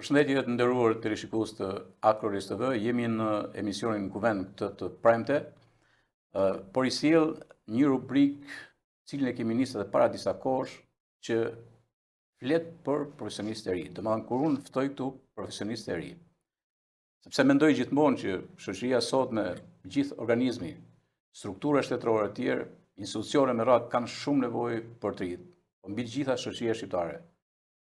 Përshëndetje të nderuar të rishikues të Akrolis TV, jemi në emisionin Kuvend të premte, por I sjell një rubrik cilën e kemi nisë edhe para disa kohësh që flet për profesionistë e ri. Domethënë kur unë ftoj këtu profesionistë e ri, sepse mendoj gjithmonë që shoqëria sot me gjithë organizmi, struktura shtetërore të tjerë, institucione me radhë kanë shumë nevojë për të rit. Po mbi të gjitha shoqëria shqiptare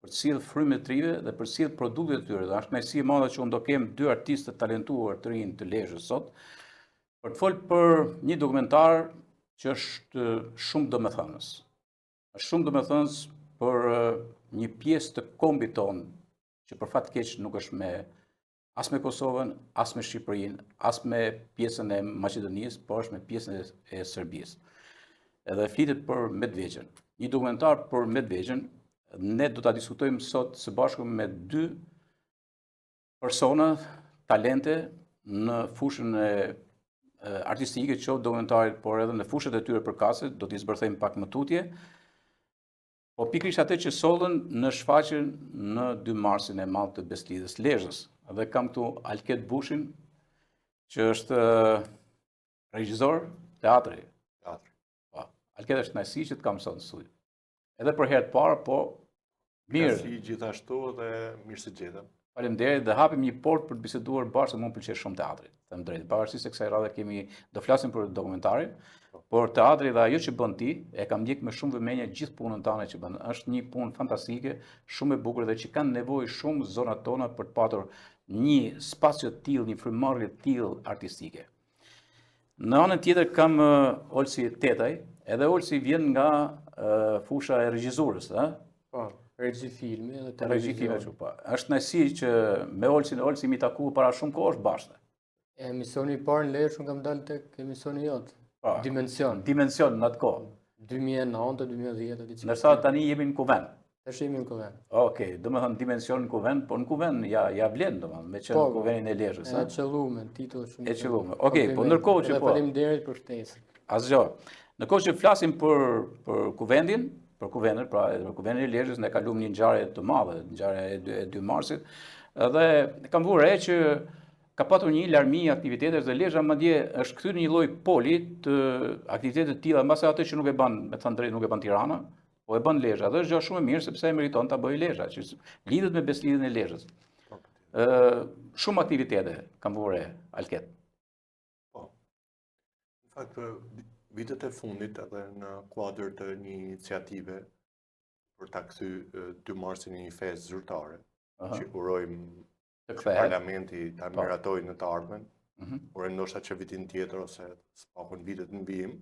për të sjellë frymë të rive dhe për të sjellë produktet e tyre. Dhe është kënaqësi e madhe që unë do kem dy artistë të talentuar të rinj të Lezhës sot për të folur për një dokumentar që është shumë domethënës. Është shumë domethënës për një pjesë të kombit tonë që për fat keq nuk është as me Kosovën, as me Shqipërinë, as me pjesën e Maqedonisë, por është me pjesën e Serbisë. Edhe flitet për Medvegjën. Një dokumentar për Medvegjën. Ne do ta diskutojmë sot së bashku me dy persona, talente në fushën e artistike, qoftë dokumentarit, por edhe në fushët e tyre përkatëse, do t'i zbërthejmë pak më tutje. Po pikërisht atë që sollën në shfaqjen në 2 marsin e madh të Beslidhës Lezhës. Dhe kam këtu Alket Bushin, që është regjisor teatri. Po, Alket është kënaqësi që të kam sot në studio. Edhe për herë të parë, po mirë. Si gjithashtu dhe mirë se gjetëm. Faleminderit dhe hapim një portë për të biseduar bashkë, se mua m'pëlqen shumë teatri. Them drejt, pavarësisht se kësaj radhe do flasim për dokumentarin, por teatri dhe ajo që bën ti, e kam ndjek me shumë vëmendje gjithë punën tane që bën. Është një punë fantastike, shumë e bukur dhe që kanë nevojë shumë zonat tona për të patur një spacio të tillë, një frymëmarrje të tillë artistike. Në anën tjetër kam Olsi Tetaj, edhe Olsi vjen nga fusha e regjisurës, ëh? Po, regji filmi dhe televizion. Regji filmi, po. Është kënaqësi që me Olsi mi taku para shumë kohësh bashkë. Emisioni I parë në Lezhë kam dalë tek emisioni jot. Dimension. Dimension në atë kohë. 2009-2010 diçka. Ndërsa tani jemi në Kuvend. Tash jemi në Kuvend. Okej, domethënë Dimension në Kuvend, po në Kuvend ja vlen domethënë me qenë në Kuvendin e Lezhës, ëh? E qelluar, titull shumë. E qelluar. Okej, po ndërkohë që po. Faleminderit për ftesën. Asgjë. Në kohë që flasim për Kuvendin, për Kuvendin, pra edhe për Kuvendin e Lezhës, ne kalum një ngjarje të madhe, ngjarja e 2 marsit, dhe kam vënë re që ka patur një larmi aktivitetesh dhe Lezhë madje është kthyer në një lloj poli të aktivitete të tilla, mbase atë që nuk e bën, me thënë drejt, nuk e bën Tirana, po e bën Lezhë. Dhe është gjë shumë e mirë sepse e meriton ta bëjë Lezhë, që lidhet me Beslidhjen e Lezhës. Shumë aktivitete kam vënë re, Alket. Po. Në fakt, vitet e fundit edhe në kuadër të një iniciative për ta kthy 2 marsin në një festë zyrtare, që urojmë që parlamenti ta miratojë në të ardhmen, por ndoshta që vitin tjetër ose s'pakun vitet në vijim,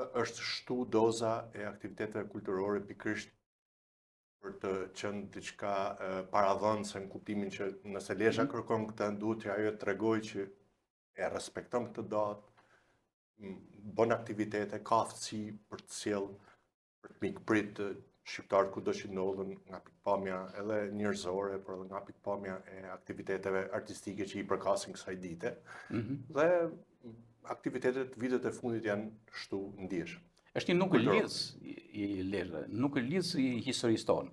është shtu doza e aktiviteteve kulturore pikërisht për të qenë diçka paradhënëse në kuptimin që nëse Lezhë kërkon këtë, duhet që ajo të tregojë që e respekton këtë datë, bën aktivitete, ka aftësi për të sjellë, për të mikprit shqiptarët kudo që ndodhen nga pikpamja edhe njerëzore, por edhe nga pikpamja e aktiviteteve artistike që I përkasin kësaj dite. Dhe aktivitetet vitet e fundit janë shtu ndjeshëm. Është një nuk lidhës I Lezhë, nuk lidhës I historisë tonë.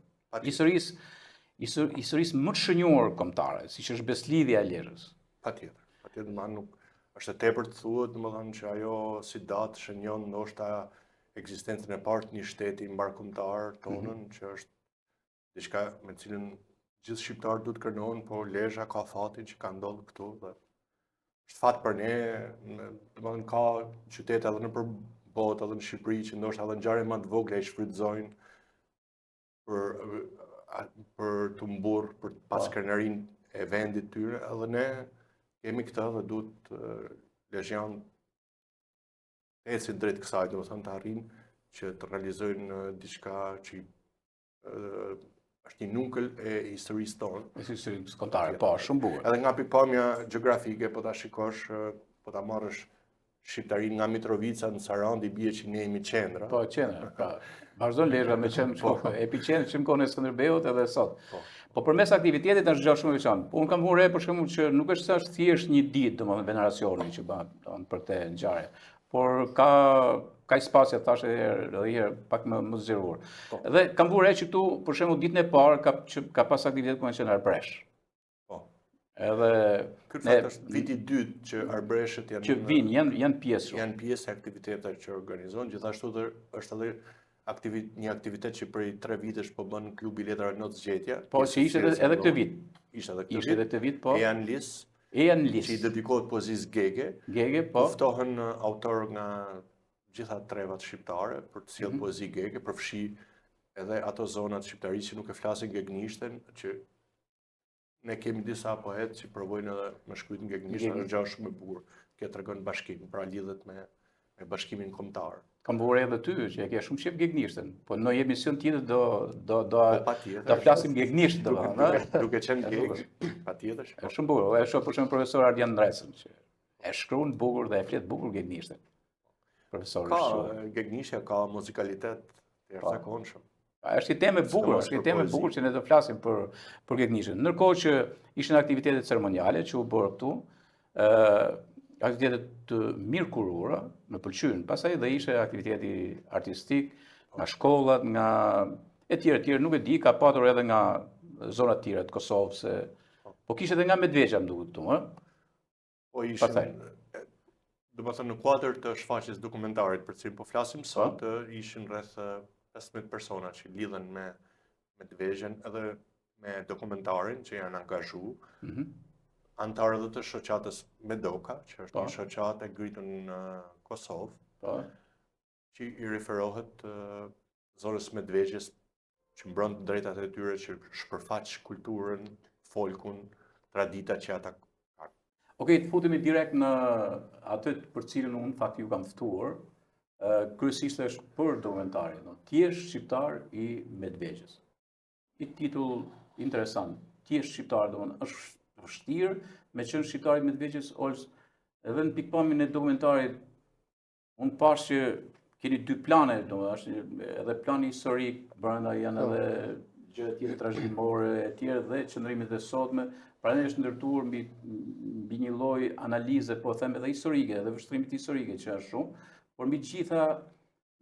Historisë më të shënjuar kombëtare, siç është Beslidhja e Lezhës. Patjetër, nuk është e tepër të thuhet, domethënë që ajo si datë shënjon ndoshta ekzistencën e parë të një shteti mbarkombëtar tonën, që është diçka me cilën gjithë shqiptarët duhet kërnohen, por Lezhë ka fatin që ka ndodhur këtu dhe është fat për ne, domethënë ka qytete edhe nëpër botë, edhe në Shqipëri që ndoshta edhe ngjarje më të vogla I shfrytëzojnë për të mburr, për pas krenarinë e vendit tyre, edhe ne kemi këtë dhe duhet lezhjanë të ecin drejt kësaj, domethënë të arrijnë që të realizojnë diçka që është një nukël e historisë tonë. Historisë kombëtare, po, shumë bukur. Edhe nga pikpamja gjeografike, po ta shikosh, po ta marrësh Shqiptarinë nga Mitrovica në Sarandi, bie që ne jemi qendra. Po, qendra, po. Vazhdon Lezhë me qendër, epicentri që kohën e Skënderbeut edhe sot. Po përmes aktivitetit është gjë shumë e veçantë. Unë kam vënë re për shembull që nuk është se është thjesht një ditë, domethënë veneracioni që bën për këtë ngjarje, por ka spacja, thashë edhe herë pak më zgjeruar. Dhe kam vënë re që këtu, për shembull, ditën e parë ka pas aktivitet ku kanë qenë Arpresh. Edhe Ky fakt është viti i dytë që arbreshët që janë pjesë. Janë pjesë e aktiviteteve që organizon, gjithashtu është edhe një aktivitet që prej 3 vitesh po bën klubi letrave Not Zgjetja. Po që ishte edhe këtë vit. Ishte edhe këtë vit, po. Ejan Lis, që i dedikohet poezisë Gege. Gege, po. Ftohen autor nga gjitha trevat shqiptare për të sjellë poezi Gege, përfshi edhe ato zonat shqiptarisë që nuk e flasin gegnishten, që ne kemi disa poetë që provojnë edhe me shkruajt në gegnishten, është gjë shumë e bukur. Kjo tregon bashkim, pra lidhet me bashkimin kombëtar. Kam bërë edhe ty, që e ke shumë shqip gegnishten, po në emision tjetër do flasim gegnisht, duke qenë geg, patjetër. Është shumë bukur. E shoh për shembull profesor Ardian Ndresën, që e shkruan bukur dhe e flet bukur gegnishten. Profesori. Ka gegnishtja, ka muzikalitet të jashtëzakonshëm. Është një temë e bukur, që ne do flasim për gegnishten. Ndërkohë që ishin aktivitetet ceremoniale që u bërë këtu, aktivitetet të mirë kurora, më pëlqyen. Pastaj dhe ishte aktiviteti artistik, nga shkollat, nga e tjerë, nuk e di, ka patur edhe nga zonat tjera të Kosovës, po kishte edhe nga Medveçja më duket këtu, Po ishin, domethënë në kuadër të shfaqjes dokumentarit për cilin po flasim sot, ishin rreth 15 persona që lidhen me Medveçjen edhe me dokumentarin që janë angazhu. Antarë edhe të shoqatës Medoka, që është një shoqatë e ngritur në Kosovë, që i referohet zonës Medveçjes, që mbron drejtat e tyre që shpërfaq kulturën, folkun, traditat që ata kanë. Okej, të futemi direkt në atë për cilën unë fakt ju kam ftuar, kryesisht është për dokumentarin, Ti je shqiptar i Medveçjes. I titull interesant, Ti je shqiptar, domethënë është vështirë me qenë shqiptar i Medveçjes, edhe në pikpamjen e dokumentarit, unë pash që keni 2 plane, domethënë edhe plani historik, brenda janë edhe gjëra të tjera trashëgimore e tjera dhe qëndrimet e sotme, prandaj është ndërtuar mbi një lloj analize, po them edhe historike, edhe vështrimit historike që është shumë, por mbi gjitha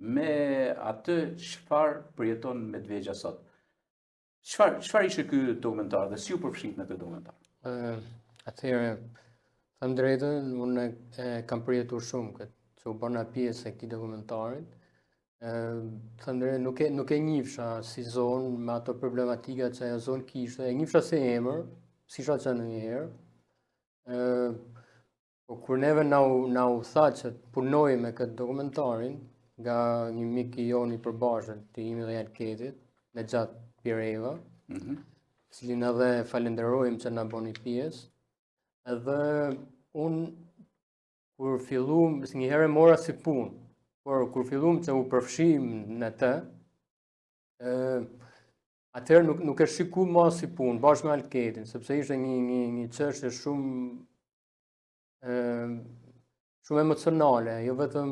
me atë çfarë përjeton Medveçja sot. Çfarë ishte ky dokumentar dhe si u përfshit në këtë dokumentar? Atëherë, them drejtën, unë kam përjetuar shumë këtë, që u bëna pjesë e këtij dokumentarit. Them drejtën, nuk e njihsha si zonë me ato problematika që ajo zonë kishte, e njihsha si emër, si isha qenë ndonjëherë. Po kur neve na u tha që punoj me këtë dokumentarin, nga një mik i jon i përbashkët të imi dhe Jalketit, Nexhat Pireva, cilin edhe falenderojmë që na bëni pjesë. Edhe unë kur filluam, një herë mora si punë, por kur filluam që u përfshim në të, atëherë nuk e shiku më si punë, bashkë me Jalketin, sepse ishte një çështje shumë emocionale, jo vetëm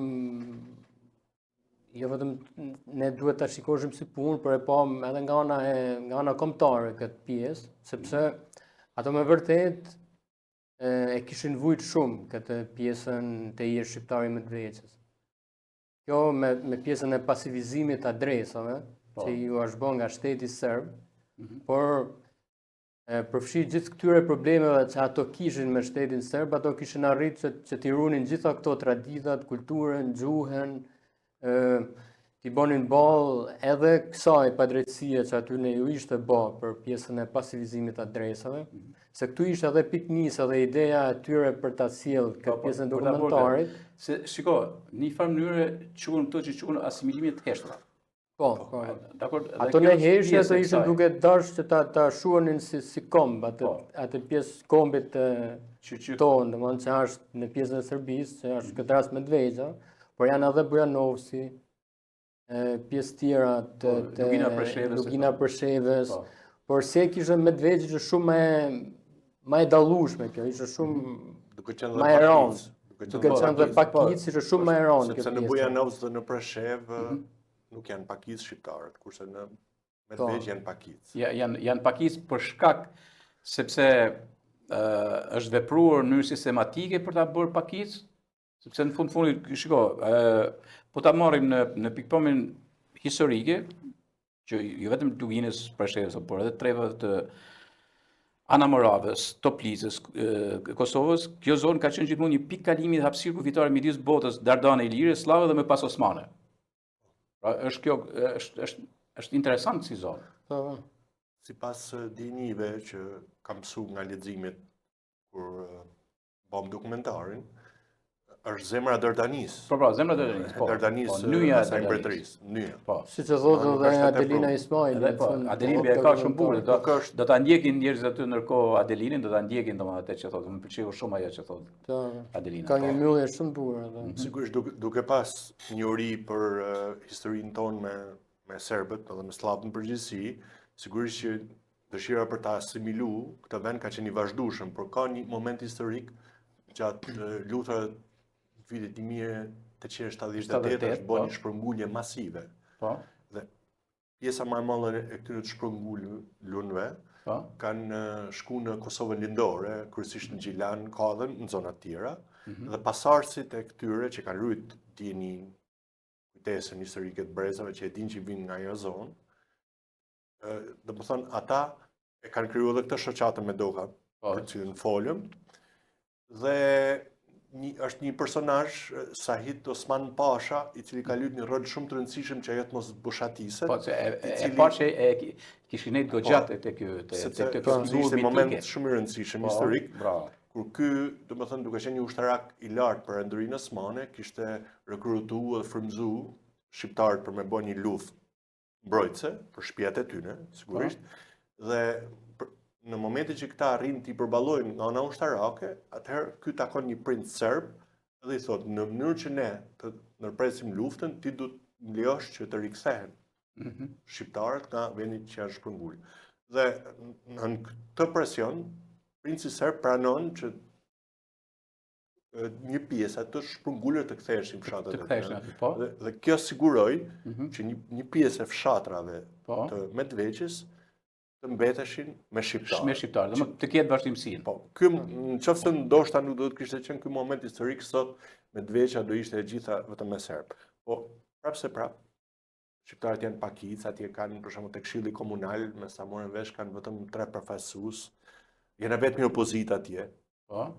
ne duhet ta shikoshim si punë, por e pam edhe nga ana kombëtare këtë pjesë, sepse ato me vërtet e kishin vujt shumë këtë pjesën të je shqiptari Medveçjes. Kjo me pjesën e pasivizimit të adresave, që ju është bën nga shteti serb, por përfshi gjithë këtyre problemeve që ato kishin me shtetin serb, ato kishin arritur që t'i runin gjitha këto traditat, kulturën, gjuhën, t'i bonin ball edhe kësaj padrejtësie që aty ne ju ishte bë për pjesën e pasivizimit të adresave, se këtu ishte edhe piknisja dhe ideja e tyre për ta sjellë këtë pjesën dokumentarit. Se shiko, në një farë mënyrë quhen këto që quhen asimilimet të heshtura. Po. Ato në heshje ato ishin duke dashur që ta shuanin si komb, atë pjesë kombit tonë, domethënë që është në pjesën e Serbisë, që është këtë rast Medveçja, por janë edhe Bujanovci, pjesë tjera të Lugina Preshevës, por se kishte Medveçja shumë më e dallueshme kjo, ishte shumë më e rëndë. Duke qenë dhe pakic, ishte shumë më e rëndë kjo pjesë. Sepse në Bujanovc dhe në Preshev nuk janë pakic shqiptarët, kurse në Medveçje janë pakic. Janë pakic për shkak sepse është vepruar në mënyrë sistematike për ta bërë pakic, sepse në fundit shiko, po ta marrim në pikpamjen historike, që jo vetëm Luginës Preshevës, por edhe trevave të Ana Moravës, Toplicës, Kosovës, kjo zonë ka qenë gjithmonë një pikë kalimi dhe hapësirë kufitare midis botës Dardane, Ilire, Sllave dhe më pas Osmane. Pra është interesant si zonë. Po. Sipas dinive që kam mësu nga leximet kur bëm dokumentarin, është zemra e Dardanisë. Po, zemra e Dardanisë, po. Dardanisë, Nyja e sa imperatrice, nyja. Po. Siç e thotë edhe Adelina Ismail. Edhe po, Adelina ka shumë bukur, do ta ndjekin njerëzit aty ndërkohë Adelinin, do ta ndjekin domethënë atë që thotë, më pëlqeu shumë ajo që thotë Adelina. Ka një mbyllje shumë bukur atë. Sigurisht duke pas njohuri për historinë tonë me serbët edhe me sllavët në përgjithësi, sigurisht që dëshira për ta asimilu këtë vend ka qenë i vazhdueshëm, por ka një moment historik gjatë lutrave të vitit 1878 është bërë një shpërngulje masive. Po. Dhe pjesa më e madhe e këtyre të shpërngulëve kanë shku në Kosovën lindore, kryesisht në Gjilan, Kadhen, në zona të tjera, dhe pasardhësit e këtyre që kanë rrit dinin, kujtesën historike të brezave që e din që vinë nga ajo zonë, dhe më thonë, ata e kanë kriju edhe këtë shoqatën me doka, për cilën folëm, dhe është një personazh, Sahit Osman Pasha, i cili ka luajtur një rol shumë të rëndësishëm që ajo të mos boshatisë. Po, e parë e kishin nejtë gogjatë të kjo ishte moment shumë i rëndësishëm historik, bravo. Kur ky, domethënë duke qenë një ushtarak i lartë për Endurinë Osmane, kishte rekrutuar dhe frymzuar shqiptarët për me bërë një luftë mbrojtëse për shtëpiat e tyre, sigurisht, dhe në momentin që këta arrin t'i përballojnë nga ana ushtarake, atëherë ky takon një princ serb dhe i thotë, në mënyrë që ne të ndërpresim luftën, ti do të lejosh që të rikthehen shqiptarët nga vendi që janë shpërngulur. Dhe në këtë presion, princi serb pranon që një pjesë atë shpërngulur të ktheheshin fshatet e tyre. Dhe kjo siguroi që një pjesë e fshatrave të Medvegjës të mbeteshin me shqiptarë. Me shqiptarë, dhe të ketë vazhdimsinë. Po, nëse ndoshta nuk do të kishte qenë ky moment historik, sot Medvegjja do ishte e gjitha vetëm me serb. Po, prapse shqiptarët janë pakicë, atje kanë për shembull tek Këshilli Komunal, me sa morën vesh kanë vetëm 3 përfaqësues. Janë vetëm një opozitë atje. Po.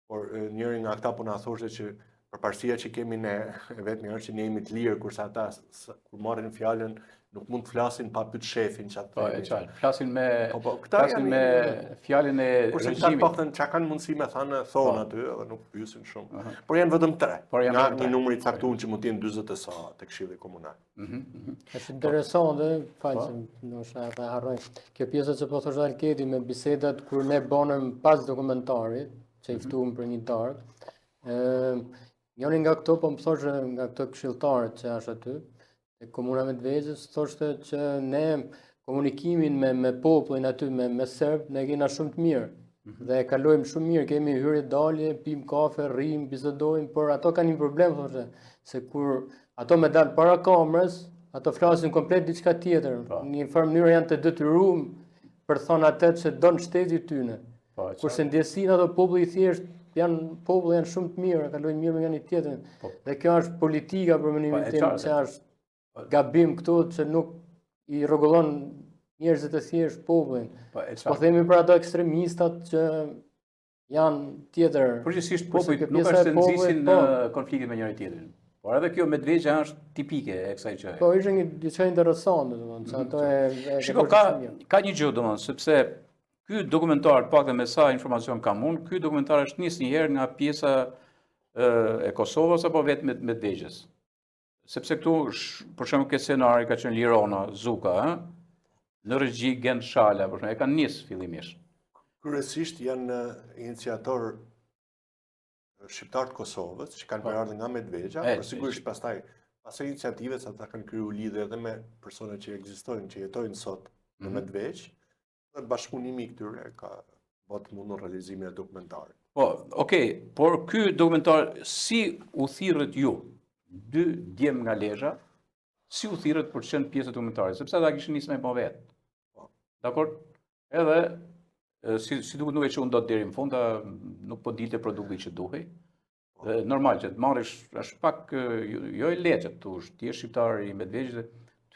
Por njëri nga ata po na thoshte që përparësia që kemi ne vetëm është që ne jemi të lirë, kurse ata kur marrin fjalën nuk mund të flasin pa pyet shefin që atë. Po, e qartë. Flasin me fjalën e regjimit. Kurse këta paktën çka kanë mundësi me thënë thonë aty edhe nuk pyesin shumë. Por janë vetëm 3. Nga një numër i caktuar që mund të jenë 40 e sa tek Këshilli Komunal. Është interesante, falem, ndoshta e harroj. Kjo pjesa që po thosh Alkedi me bisedat kur ne bonëm pas dokumentarit, që i ftuam për një darkë. Njëri nga këto po më thoshte nga këto këshilltarët që është aty, e Komuna Medvegjës, thoshte që ne komunikimin me popullin aty, me serb, ne kena shumë të mirë. Dhe e kalojmë shumë mirë, kemi hyrje dalje, pim kafe, rrim, bisedojmë, por ato kanë një problem, thoshte, se kur ato me dalë para kamerës, ato flasin komplet diçka tjetër. Në një farë mënyrë janë të detyruar për thonë atë që don shteti tyne. Kurse ndjesinë ato populli i thjesht populli janë shumë të mirë, kalojnë mirë me nga një tjetrin. Dhe kjo është politika për mënimin tim, që është gabim këtu që nuk i rregullon njerëzit e thjesht popullin. Po themi për ato ekstremistat që janë tjetër. Përgjithsisht popullit nuk është se nxisin në konflikte me njëri tjetrin. Por edhe kjo Medvegjja është tipike e kësaj gjëje. Po ishte një diçka interesante, domethënë, se ato e Shiko, ka një gjë domethënë, sepse ky dokumentar, pak dhe me sa informacion kam unë, ky dokumentar është nis një herë nga pjesa e Kosovës apo vetë Medvegjës. Sepse këtu, për shembull, ke scenari ka qenë Lirona, Zuka, në regji Gent Shala, për shembull, e kanë nis fillimisht. Kryesisht janë iniciator shqiptar të Kosovës, që kanë përardhur nga Medvegjja, por sigurisht pastaj pas iniciativës ata kanë krijuar lidhje edhe me persona që ekzistojnë, që jetojnë sot në Medvegjë, dhe bashkëpunimi i këtyre ka bërë mundur realizimin e dokumentarit. Po, okay, por ky dokumentar si u thirrët ju? 2 djem nga Lezhë, si u thirrët për të qenë pjesë e dokumentarit, sepse ata kishin nisur me pa vetë. Dakor? Edhe si duket nuk e çon dot deri në fund, nuk po dilte produkti që duhej. Normal që të marrësh është pak jo e lehtë tu, ti je shqiptar i Medvegjës,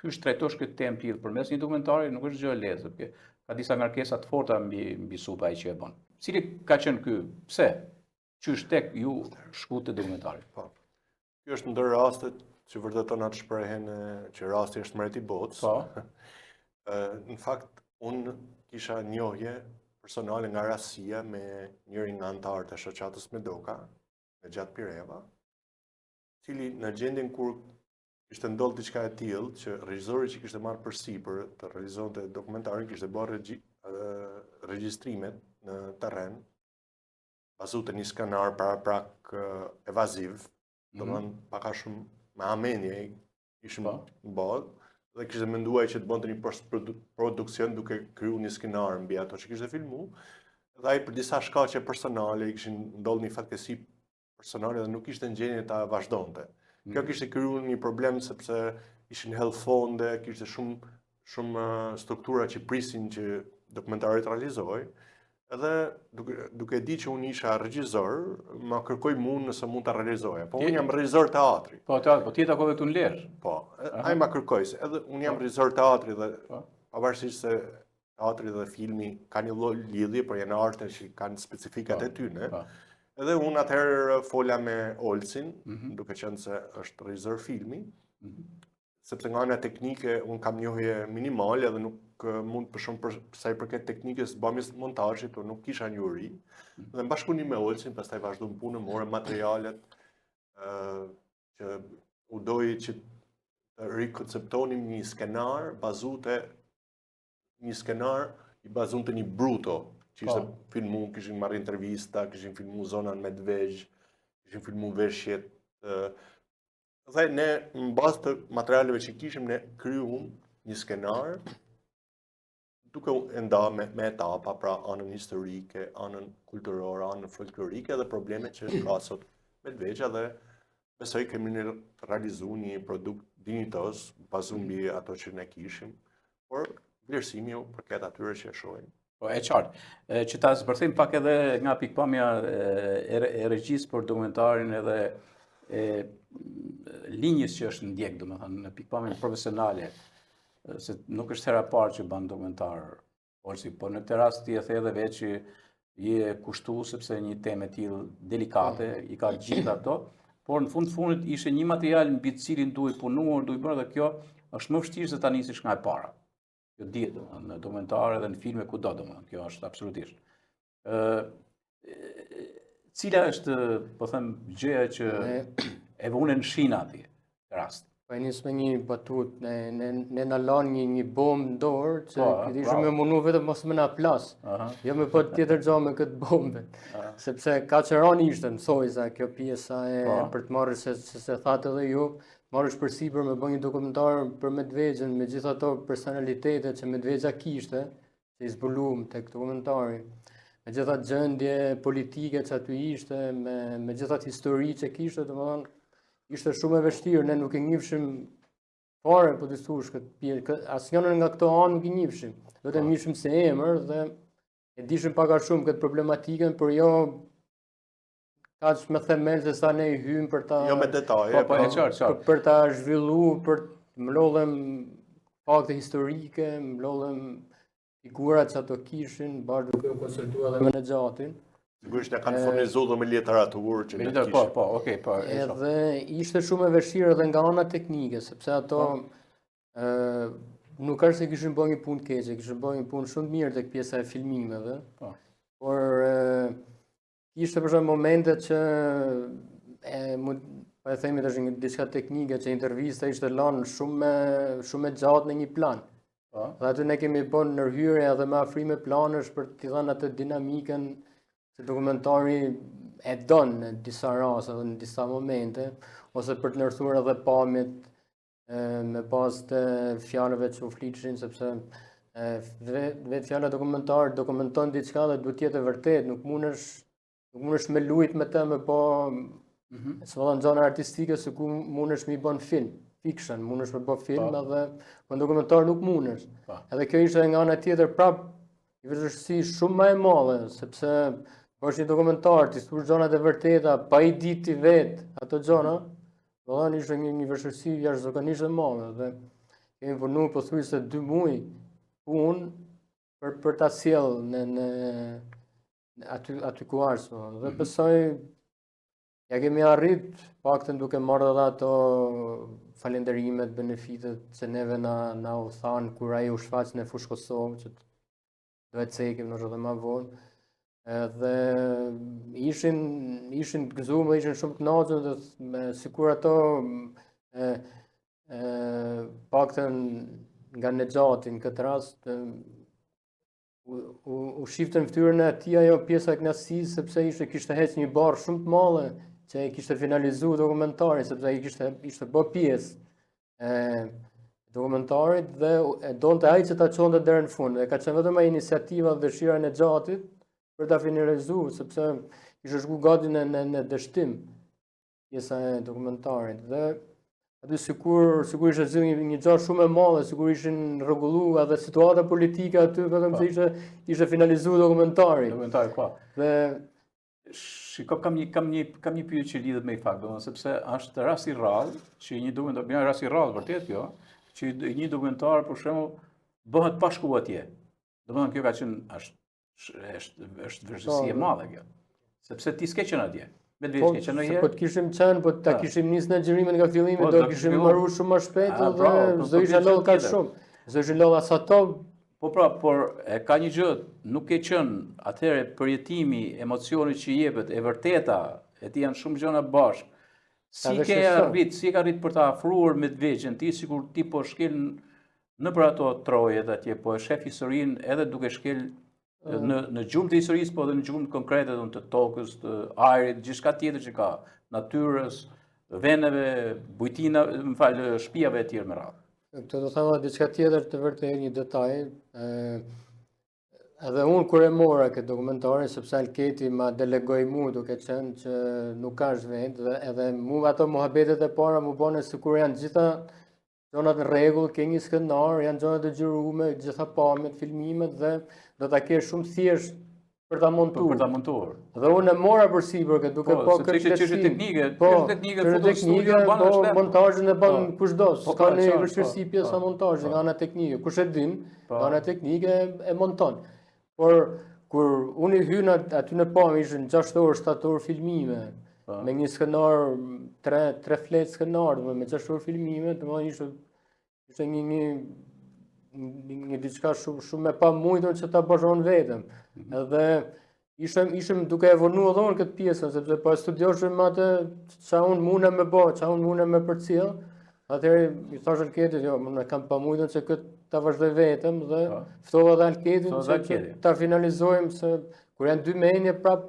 qysh trajtosh këtë temë tillë përmes një dokumentari nuk është gjë e lehtë, sepse ka disa ngarkesa të forta mbi supa ai që e bën. Cili ka qenë ky? Pse? Qysh tek ju shku të dokumentarit? Po. Ky është ndër rastet që vërteton atë shprehjen që rasti është mreti i botës. Po. Në fakt, unë kisha njohje personale nga rastësia me njërin nga anëtarët e shoqatës Medoka, me Gjat Pireva, cili në gjendjen kur kishte ndodhur diçka e tillë që regjizori që kishte marrë përsipër të realizonte dokumentarin kishte bërë regjistrimet në terren, bazuar te një skanar paraprak evaziv, domethënë pak a shumë me amenje ishim në bodë dhe kishte menduar që të bënte një produksion duke kriju një skenar mbi ato që kishte filmuar. Dhe ai për disa shkaqe personale i kishin ndodhur një fatkeqësi personale dhe nuk ishte në gjendje ta vazhdonte. Kjo kishte krijuar një problem sepse ishin hell fonde, kishte shumë struktura që prisin që dokumentari të realizoj. Edhe duke di që unë isha regjizor, ma kërkoj mund nëse mund ta realizoja. Po unë jam regjizor teatri. Po ti takove këtu në Lezhë. Po, ai ma kërkoi se edhe unë jam regjizor teatri dhe pavarësisht se teatri dhe filmi kanë një lloj lidhje, por janë arte që kanë specifikat e tyre. Edhe unë atëherë fola me Olsin, duke qenë se është regjizor filmi, sepse nga ana teknike unë kam njohje minimale edhe nuk mund për shumë për sa i përket teknikës bëmjes montazhit, unë nuk kisha njohuri. Dhe në bashkëpunim me Olsin, pastaj vazhdojmë punën, morëm materialet që u doi që të rikonceptonim një skenar i bazuar te një bruto, që ishte filmuar, kishin marrë intervista, kishin filmuar zonën Medvezh, kishin filmuar veshjet. Dhe ne në bazë të materialeve që kishim ne krijuam një skenar duke e nda me etapa, pra anën historike, anën kulturore, anën folklorike dhe problemet që ka sot Medvezha dhe besoj kemi realizuar një produkt dinjitos bazuar mbi ato që ne kishim, por vlerësimi u përket atyre që e shohin. Po e qartë. Që ta zbërthejmë pak edhe nga pikpamja e regjisë për dokumentarin edhe linjës që është ndjek, domethënë në pikpamjen profesionale, se nuk është hera parë që bën dokumentar, por në këtë rast ti e the edhe vetë që je kushtuar sepse një temë e tillë delikate, i ka gjithë ato, por në fundit ishte një material mbi të cilin duhet punuar, duhet bërë dhe kjo është më vështirë se ta nisish nga e para. Kjo dihet në dokumentare dhe në filme kudo domethënë, kjo është absolutisht. Cila është, po them, gjëja që e vune në shinë atje në rast? Po e nis me një batut, ne na lanë një bombë në dorë, që këtë ishëm me munu vetëm mos me na plas. Jo me po tjetër gjo me këtë bombë. Sepse ka qëron ishte, mësoj za kjo pjesa për të marrë, se thatë edhe ju, marrësh përsipër me bë një dokumentar për Medvezhën, me gjitha ato personalitetet që Medvezha kishte, që i zbulum të këtë dokumentari, me gjitha gjendje politike që aty ishte, me gjitha histori që kishte, të më thonë, ishte shumë e vështirë, ne nuk e njifshim fare, po të thush, asnjërin nga këto anë nuk i njifshim. Vetëm njifshim se emër dhe e dishim pak a shumë këtë problematikën, por jo kaq me themel se sa ne i hymë për ta... Jo me detaje. Për ta zhvillu, për të mlodhem fakte historike, mlodhem figurat që ato kishin, bashkë duke u konsultuar edhe me në gjatin. Sigurisht ne kanë furnizuar dhe me literaturë që ne kishim. Po. Edhe ishte shumë e vështirë edhe nga ana teknike, sepse ato nuk është se kishin bërë një punë keqe, kishin bërë një punë shumë mirë tek pjesa e filmimeve. Por ishte për shembull momente që po e themi tash një diçka teknike që intervista ishte lënë shumë gjatë në një plan. Dhe aty ne kemi bën ndërhyrje edhe me afrime planësh për t'i dhënë atë dinamikën që dokumentari e don në disa raste dhe në disa momente, ose për të ndërthuar edhe pamjet me bazë të fjalëve që u fliçin, sepse vetë fjala dokumentar dokumenton diçka dhe duhet të jetë e vërtetë, nuk mundesh me lujt me të, me po s'vallon gjëra artistike se ku mundesh me i bën film, fiction, mundesh me bë film edhe me dokumentar nuk mundesh. Edhe kjo ishte nga ana tjetër prap i vështirësi shumë më e madhe, sepse është një dokumentar, ti thuash gjërat e vërteta, pa i ditë ti vetë ato gjëra, do ishte një vështirësi jashtëzakonisht e madhe dhe kemi punu pothuajse 2 muaj punë për ta sjell në aty ku është. Dhe besoj ja kemi arrit, paktën duke marrë edhe ato falenderimet, benefitet që neve na u thanë kur ai u shfaq në fushë Kosovë, që duhet cekim në dhe më vonë. Dhe ishin gëzuar, ishin shumë të kënaqur dhe sikur ato paktën nga Nexhati në këtë rast u shiftën fytyrën e tij ajo pjesa e kënaqësisë sepse kishte heqë një barë shumë të madhe që ai kishte finalizuar dokumentarin sepse ai ishte bë pjesë e dokumentarit dhe donte ai që ta çonte deri në fund. Dhe ka qenë vetëm ai iniciativa dhe dëshira e Nexhatit për ta finalizuar sepse ishte shku gati në dështim pjesa e dokumentarit dhe aty sikur ishte zgjidhur një gjë shumë e madhe, sikur ishin rregulluar edhe situata politike aty vetëm se ishte finalizuar dokumentari. Dokumentari, po. Dhe shiko, kam një pyetje që lidhet me fakt, domethënë sepse është rast i rrallë që një dokumentar, bën rast i rrallë vërtet kjo, që një dokumentar për shembull bëhet pa shku atje. Domethënë kjo ka qenë është vështirësi e madhe kjo. Sepse ti s'ke qenë atje. Me vetë që në po të kishim qenë, po ta kishim nisë në xhirimin nga fillimi, do kishim marrë shumë më shpejt dhe s'do isha lodh kaq shumë. S'do ishin lodh as ato. Po pra, por ka një gjë, nuk ke qenë atëherë përjetimi, emocioni që jepet, e vërteta, e ti janë shumë gjëra bashkë. Si ka arrit për ta afruar me të veçën, ti sikur ti po shkel në për ato trojet atje, po e shef historinë edhe duke shkel në gjumë të historisë, po edhe në gjumë konkrete të tokës, të ajrit, gjithçka tjetër që ka, natyrës, vendeve, bujtina, shtëpiave e tjera me radhë. Këtë do thama diçka tjetër të vërtet një detaj. Edhe unë kur e mora këtë dokumentarin, sepse Alketi ma delegoi mu duke qenë që nuk ka zhvend, dhe edhe mu ato muhabetet e para mu bane sikur janë gjitha zonat në rregull, ke një skenar, janë zonat e xhiruar, gjitha pamjet, filmimet dhe do ta kesh shumë thjesht për ta montuar. Dhe unë e mora përsipër këtë duke po këtë çështje teknike, montazhin e bën kushdo, s'ka ne vështirësi pjesa montazhi, nga ana teknike. Kush e din, nga ana teknike e monton. Por kur unë hyna aty në pamje ishin 6 orë, 7 orë filmime, me një skenar, 3 fletë skenar, me 6 orë filmime, domethënë ishte një diçka shumë e pamujtur që ta bashon vetëm. Edhe ishim duke e vonu edhe unë këtë pjesën, sepse po e studioshim atë ç'a unë mundem me bë, ç'a unë mundem me përcjell. Atëherë i thash Alketit, jo, unë kam pamujtur që këtë ta vazhdoj vetëm dhe ftova edhe Alketin që ta finalizojmë se kur janë 2 menje prap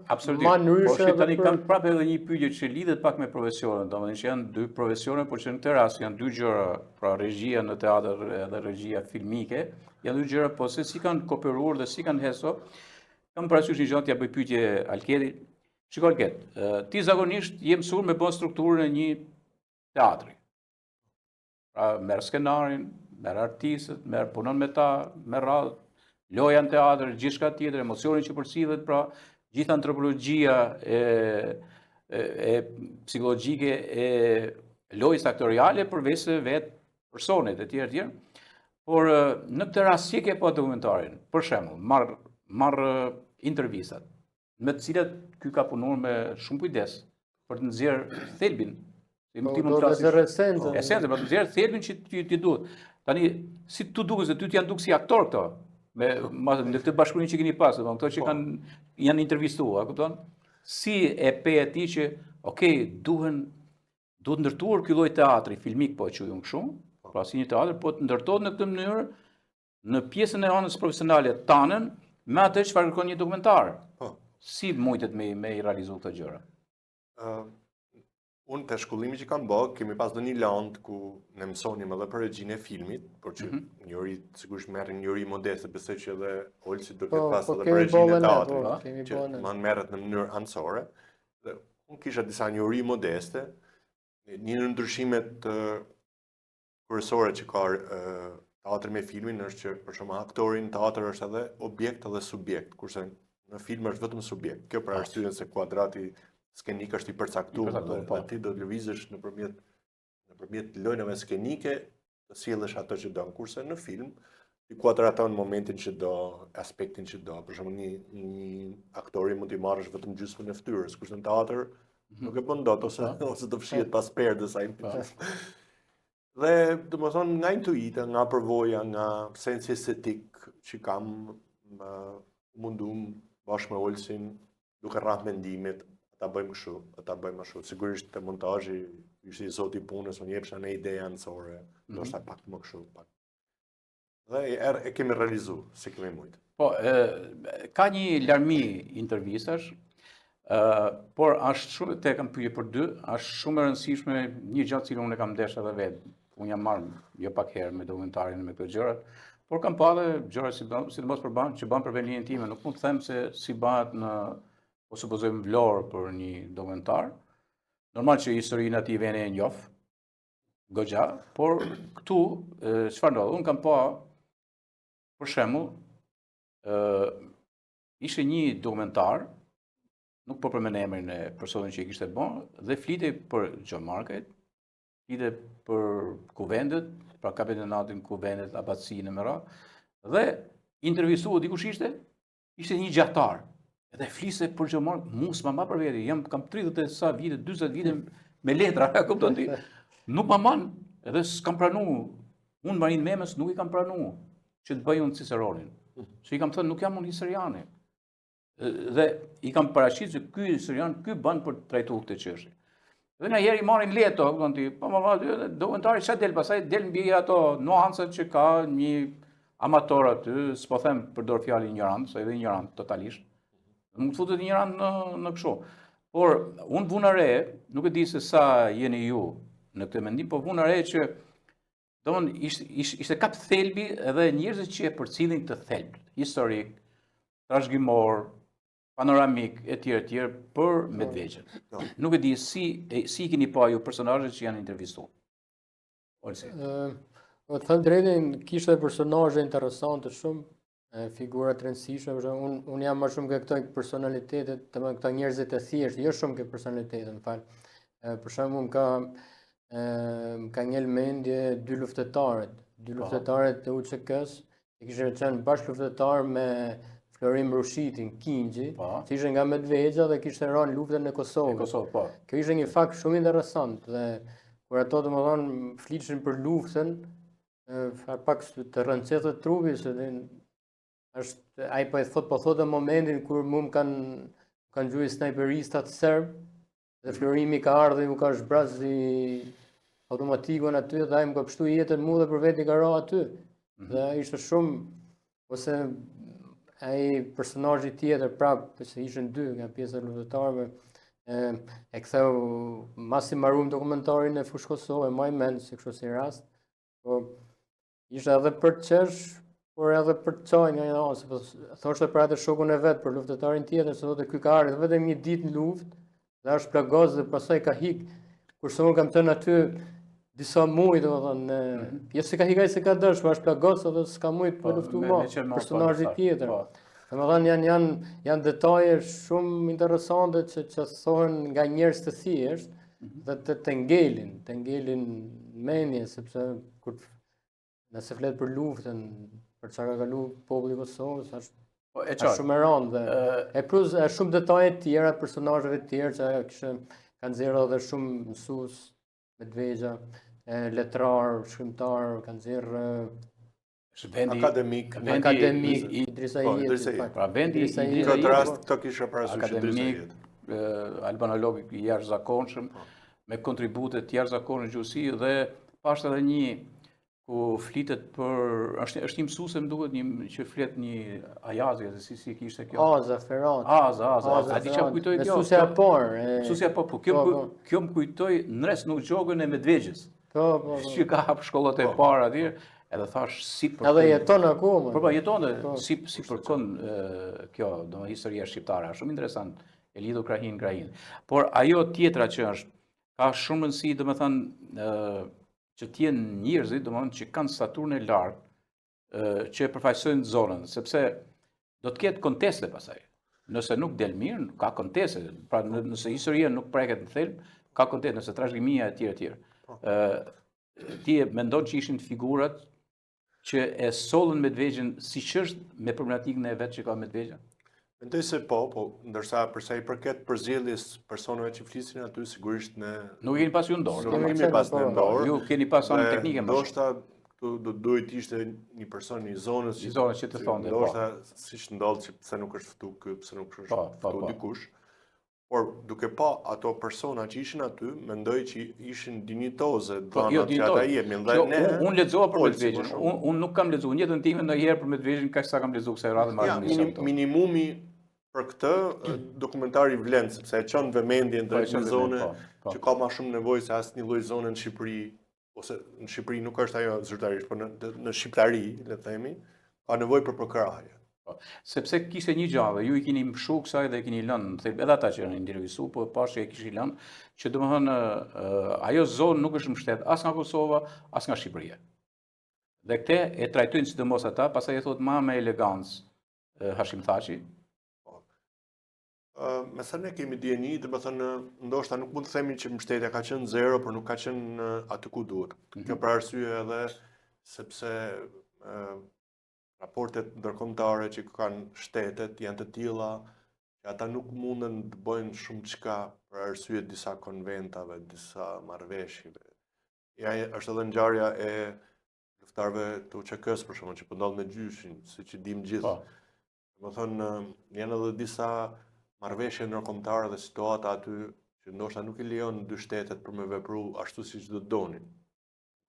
ma ndryshe. Po tani kam prapë edhe një pyetje që lidhet pak me profesionin, domethënë që janë 2 profesione, por që në këtë rast janë 2 gjëra, pra regjia në teatr edhe regjia filmike, janë 2 gjëra, po se si kanë kooperuar dhe si kanë heso. Kam parasysh një gjë t'ja bëj pyetje Alketit. Shiko Alket, ti zakonisht je mësuar me bën strukturën e një teatri. Pra merr skenarin, merr artistët, punon me ta, merr radhë, loja në teatr, gjithçka tjetër, emocionin që përcillet, pra gjithë antropologjia e psikologjike e lojës aktoriale përveç se vetë personit e tjerë. Por në këtë rast si ke pa dokumentarin, për shembull, marr intervistat, me të cilat ky ka punuar me shumë kujdes për të nxjerrë thelbin. Esencë, për të nxjerrë thelbin që ti duhet. Tani, si tu duket, se ty t'janë duk si aktor këto, në këtë bashkëpunim që keni pasur, këto që janë intervistuar, kupton? Si e pe e ti që, okej, duhet ndërtuar ky lloj teatri filmik, po e quajmë kështu, pra si një teatr, po të ndërtohet në këtë mënyrë në pjesën e anës profesionale tanën, me atë çfarë kërkon një dokumentar. Si mujtet me i realizu këtë gjëra? Unë të shkollimi që kam bë, kemi pas një land ku ne mësonim edhe për regjinë e filmit, por që njëri sigurisht merr njëri modeste, besoj që edhe Olsi do të pas edhe për regjinë e teatrit, që man merret në mënyrë anësore. Dhe unë kisha disa njëri modeste, një në ndryshimet kryesore që ka teatri me filmin është që për shembull aktori në teatr është edhe objekt edhe subjekt, kurse në film është vetëm subjekt. Kjo për arsyeën se kuadrati skenik është i përcaktuar, dhe ti do të lëvizësh nëpërmjet lojnave skenike të sjellësh ato që do, kurse në film ti kuadraton momentin që do, aspektin që do. Për shembull një aktori mund t'i marrësh vetëm gjysmën e fytyrës, kurse në teatr nuk e bën dot ose do fshihet pas perdës ai. Dhe domethënë nga intuita, nga përvoja, nga sensi estetik që kam mundum bashkë me Olsin, duke rrah mendimit, ta bëjmë kështu, ta bëjmë ashtu. Sigurisht te montazhi ishte i zoti i punës, unë jepsha në ide anësore, ndoshta pak më kështu, pak. Dhe e kemi realizuar, se kemi mujtë. Po, ka një larmi intervistash, por është shumë, te kam pyetje për dy, është shumë e rëndësishme një gjë që unë e kam ndesh edhe vetë. Unë jam marrë jo pak herë me dokumentarin me këto gjërat, por kam pa dhe gjëra sidomos për banë, që banë për vendlinjen time, nuk mund të them se si bëhet në, po supozojmë vlorë për një dokumentar. Normal që historinë atij vjen e njoh, goxha, por këtu çfarë ndodh? Unë kam pa, për shembull, ishte një dokumentar, nuk po përmend emrin e personit që i kishte bën, dhe flitej për John Market, flitej për kuvendet, pra kapitenatin kuvendet, abatësinë e mëra, dhe intervistuar dikush ishte një gjatar. Edhe fliste për John Market, mu s'ma mba për veti, kam 30 e sa vite, 40 vite me letra, kupton ti? Nuk ma man, edhe s'kam pranu, unë Marin Memës nuk i kam pranu që të bëj unë Ciceronin. Që i kam thënë, nuk jam unë historiane. Dhe i kam paraqit që ky historian, ky bën për të trajtuar këtë çështje. Dhe në herë i marrin leto, kupton ti, po dokumentari çfarë del, pastaj del mbi ato nuancat që ka një amator aty, s'po them përdor fjalën ignorant, se edhe ignorant totalisht. Nuk të futet ignorant në kështu. Por unë vuna re, nuk e di se sa jeni ju në këtë mendim, po vuna re që ishte kap thelbi edhe njerëzit që e përcillin të thelb, historik, trashëgimor, panoramik, etj. Për Medvegjën. Nuk e di si keni pa ju personazhet që janë intervistuar. Olsi. Të thënë drejtin, kishte personazhe interesante shumë, figura të rëndësishme, unë jam më shumë ke këto personalitetet, të këto njerëzit e thjeshtë, jo shumë ke personalitetet, në fal. Për shembull ka ngel mendje dy luftëtarët e UÇK-s, që kishin qenë bashkë luftëtar me Florim Rushitin, Kingji, që ishte nga Medvegja dhe kishte rënë luftën e Kosovës. Kjo ishte një fakt shumë interesant dhe kur ato domethënë flishin për luftën, pak të rëndësishme të trupit, se është ai po thotë momentin kur më kanë gjuajë snajperistat serb dhe Florimi ka ardhur dhe u ka zbrazë automatikon aty dhe ai më ka pështu jetën mu dhe për veti ka ra aty. Dhe ishte shumë, ose ai personazhi tjetër prapë, se ishin dy nga pjesa e luftëtarëve, e ktheu masi mbaruam dokumentarin e Fushë Kosovë, maj mend se kështu si rast. Po ishte edhe për të qesh, por edhe për të çojë nga një anë, se thoshte për atë shokun e vet, për luftëtarin tjetër, se thotë ky ka ardhur vetëm një ditë në luftë, dhe është plagos dhe pastaj ka hik. Kurse unë kam thënë aty disa muaj, domethënë, jo se ka hikaj se ka dësh, po është plagos edhe s'ka mujt për luftu më, personazhi tjetër. Domethënë janë detaje shumë interesante që thohen nga njerëz të thjeshtë dhe të ngelin mendjen, sepse kur nëse flet për luftën, për çka ka kaluar populli i Kosovës, është shumë e rëndë dhe plus shumë detaje të tjera të personazheve të tjerë që kanë nxjerrë edhe shumë mësues Medvegja, letrar, shkrimtar, kanë nxjerrë akademik Idrisa Jeti. Pra vendi në këtë rast këto kisha parasysh Idrisa Jeti. Albanolog i jashtëzakonshëm me kontribute të jashtëzakonshme gjuhësi dhe pashtë edhe një ku flitet për është një mësues më duket që flet një Ajazi se si kishte kjo. Aza Ferhat. A di çfarë kujtoi kjo? Mësuesja po. Kjo më kujtoi nres nuk gjogën e Medvegjës. Po. Që ka hap shkollat e para atje, edhe thash si për. Edhe jeton akoma. Po jeton si përkon kjo, domethënë historia shqiptare, është shumë interesant, e lidhur krahin. Por ajo tjetra që është ka shumë rëndësi, domethënë që të jenë njerëzit, domethënë që kanë staturën e lartë, që përfaqësojnë zonën, sepse do të ketë konteste pasaj. Nëse nuk del mirë, ka konteste. Pra nëse historia nuk preket në thelb, ka konteste, nëse trashëgimia etj. ti e mendon që ishin figurat që e sollën Medvegjën siç është me problematikën e vet që ka Medvegja? Mendoj se po, ndërsa për sa i përket përzgjedhjes personave që flisin aty, sigurisht ne Nuk jeni pas ju në dorë. nuk kemi pas në dorë. Ju keni pas anë Dhe teknike më shumë. ndoshta këtu do duhet ishte një person i zonës I zonës që të thonte, po. ndoshta siç ndodh që pse nuk është ftu ky, pse nuk është ftu dikush. Por duke pa ato persona që ishin aty, mendoj që ishin dinjitoze dhanat që ata jemin. Dhe ne unë lexova për Medvegjën. Unë nuk kam lexuar në jetën time ndonjëherë për Medvegjën kaq sa kam lexuar kësaj radhe marrë minimumi për këtë dokumentari vlen sepse e çon vëmendjen drejt një zone që ka më shumë nevojë se asnjë lloj zone në Shqipëri, ose në Shqipëri nuk është ajo zyrtarisht, por në shqiptari, le të themi, ka nevojë për përkrahje. Sepse kishte një gjallë, ju i keni mshu kësaj dhe e keni lënë, edhe ata që janë intervistu, po pash që e kishin lënë, që domethënë ajo zonë nuk është mbështet as nga Kosova, as nga Shqipëria. Dhe këtë e trajtojnë sidomos ata, pastaj e thot më me elegancë Hashim Thaçi. Me sa ne kemi dieni, domethënë ndoshta nuk mund të themi që mbështetja ka qenë zero, por nuk ka qenë aty ku duhet. Kjo për arsye edhe sepse raportet ndërkombëtare që kanë shtetet janë të tilla që ata nuk munden të bëjnë shumë çka për arsye disa konventave, disa marrëveshjeve. Ja është edhe ngjarja e luftarëve të UÇK-s për shkakun që po ndodh me gjyshin, siç i dim gjithë. Domethënë janë edhe disa marrëveshje ndërkombëtare dhe situata aty që ndoshta nuk i lejon dy shtetet për me vepru ashtu siç do donin.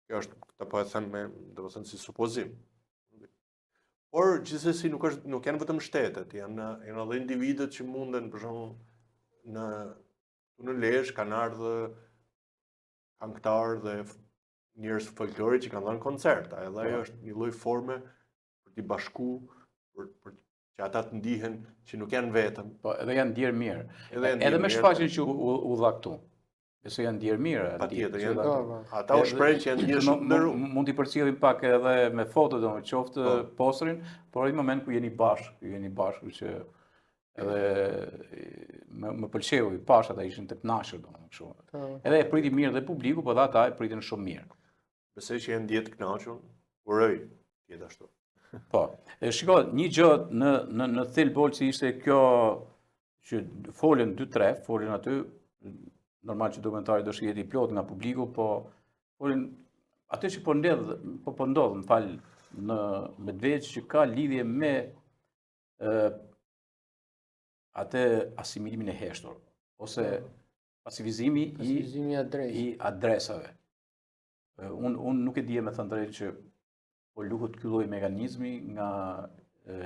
Kjo është, këtë po e them me, domethënë si supozim. Por gjithsesi nuk janë vetëm shtetet, janë edhe individët që munden për shembull në Lezhë kanë ardhur këngëtarë dhe njerëz folklori që kanë dhënë koncerta, edhe ajo është një lloj forme për t'i bashku, për që ata të ndihen që nuk janë vetëm. Po, edhe janë ndjerë mirë. Edhe me shfaqjen që u dha këtu. Besoj janë ndjerë mirë. Patjetër, ata u shprehin që janë ndjerë shumë ndërru. Mund t'i përcjellim pak edhe me foto do të qoftë posterin, por në moment ku jeni bashkë, që edhe më pëlqeu i pash ata ishin të kënaqur domethënë. Edhe e priti mirë dhe publiku, po dhe ata e pritin shumë mirë. Besoj që janë ndjetë kënaqur, uroj jetë ashtu. Po, shiko, një gjë në thelbol që ishte kjo që folën 2-3, folën aty, normal që dokumentari do shkjeti i plot nga publiku, po folën atë që po ndodh, më fal, në Medvegjë që ka lidhje me atë asimilimin e heshtur, ose pasivizimi i adresave. Unë nuk e dije me thënë drejtë që po luhet ky lloj mekanizmi nga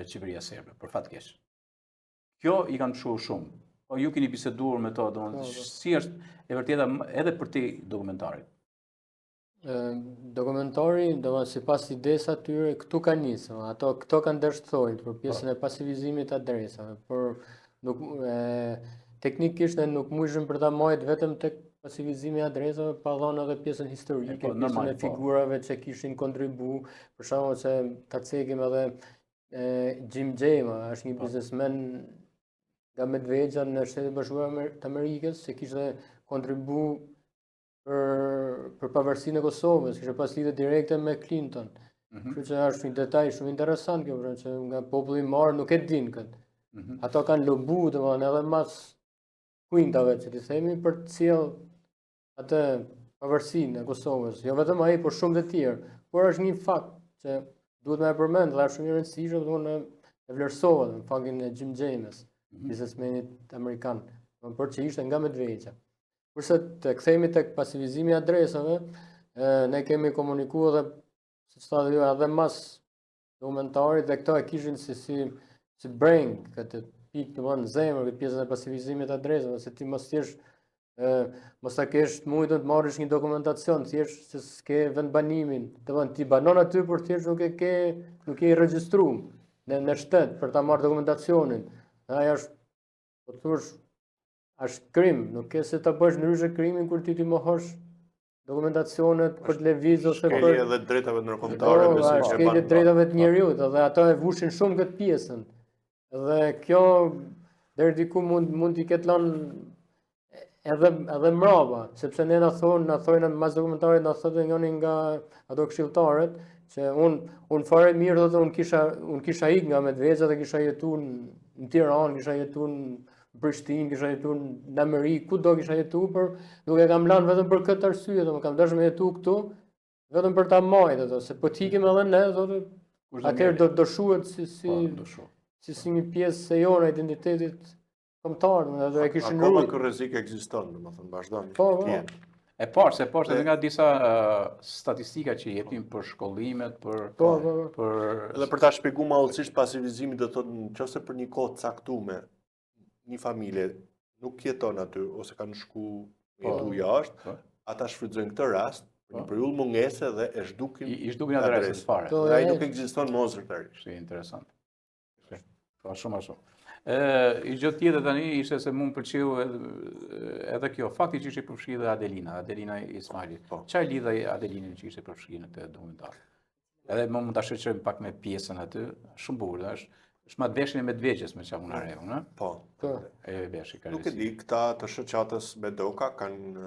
qeveria serbe, për fat keq. Kjo i kanë mshuar shumë. Po ju keni biseduar me to, domethënë si është e vërteta edhe për te dokumentarin. Dokumentari, domethënë sipas idesë atyre, këtu ka nisur. Këto kanë dështojnë për pjesën e pasivizimit të adresave, por nuk teknikisht ne nuk mundshim për ta marrë vetëm tek pasivizimi i adresave, pa dhënë edhe pjesën historike, pjesën e figurave që kishin kontribu, për shembull se ta cekim edhe Jim Jema, është një biznesmen nga Medvegja në Shtetet Bashkuara të Amerikës, që kishte kontribu për pavarësinë e Kosovës, kishte pas lidhje direkte me Clinton. Kështu që është një detaj shumë interesant kjo, që nga populli i marr nuk e din këtë. Ato kanë lobu, domethënë edhe mas kuintave, që ti themi, për të cilë atë pavarësinë e Kosovës, jo vetëm ai, por shumë të tjerë. Por është një fakt që duhet me e përmend, dhe është shumë i rëndësishëm, domethënë e vlerësova në faktin e Jim James, biznesmenit amerikan, por që ishte nga Medvegja. Kurse të kthehemi tek pasivizimi i adresave, ne kemi komunikuar edhe siç tha ju edhe mas dokumentarit, dhe këto e kishin si brain, këtë pikë domethënë në zemër, këtë pjesën e pasivizimit të adresave, se ti mos ta kesh mujtën të marrësh një dokumentacion, thjesht se s'ke vendbanimin, domethënë ti banon aty por thjesht nuk e regjistruar në shtet për ta marrë dokumentacionin. Ajo është, po thosh, është krim, nuk ke se ta bësh ndryshe krimin kur ti mohosh dokumentacionet për televizion ose për shkelje dhe drejtave ndërkombëtare, besoj që shkelje drejtave të njerëzit, dhe ato e vushin shumë këtë pjesën. Dhe kjo deri diku mund t'i ketë lënë edhe mbrapa, sepse ne na thonë mas dokumentarit na thotë njëri nga ato këshilltarët që unë fare mirë thotë unë kisha ikë nga Medvezja dhe kisha jetuar në Tiranë, kisha jetuar në Prishtinë, kisha jetuar në Amerikë, kudo kisha jetuar, por nuk e kam lënë vetëm për këtë arsye, do më kam dashur me jetu këtu vetëm për ta majtë ato, se po t'ikim edhe ne, thotë, atëherë do shuhet si një pjesë e jone e identitetit kombëtar, do e kishin Akoma ruajtur. ky rrezik ekziston, domethënë vazhdon. Po. E parë edhe nga disa statistika që jepin për shkollimet, për Edhe për ta shpjeguar më hollësisht pasivizimi do thotë nëse për një kohë caktuar një familje nuk jeton aty ose kanë shku jetu jashtë, ata shfrytëzojnë këtë rast për një periudhë mungese dhe e zhdukin adresën fare. Dhe ai nuk ekziston më zyrtarisht. Është interesant. Po shumë. I gjë tjetër tani ishte se mua më pëlqeu edhe kjo fakti që ishte përfshirë dhe Adelina Ismaili. Çfarë lidhej Adelinin që ishte përfshirë në këtë dokumentar? Edhe më mund ta shoqërojmë pak me pjesën aty, shumë bukur, është marrëveshjen e Medvegjës me çfarë unë rreu, ëh? Po. E veshi ka. Nuk e di, këta të shoqatës me Doka kanë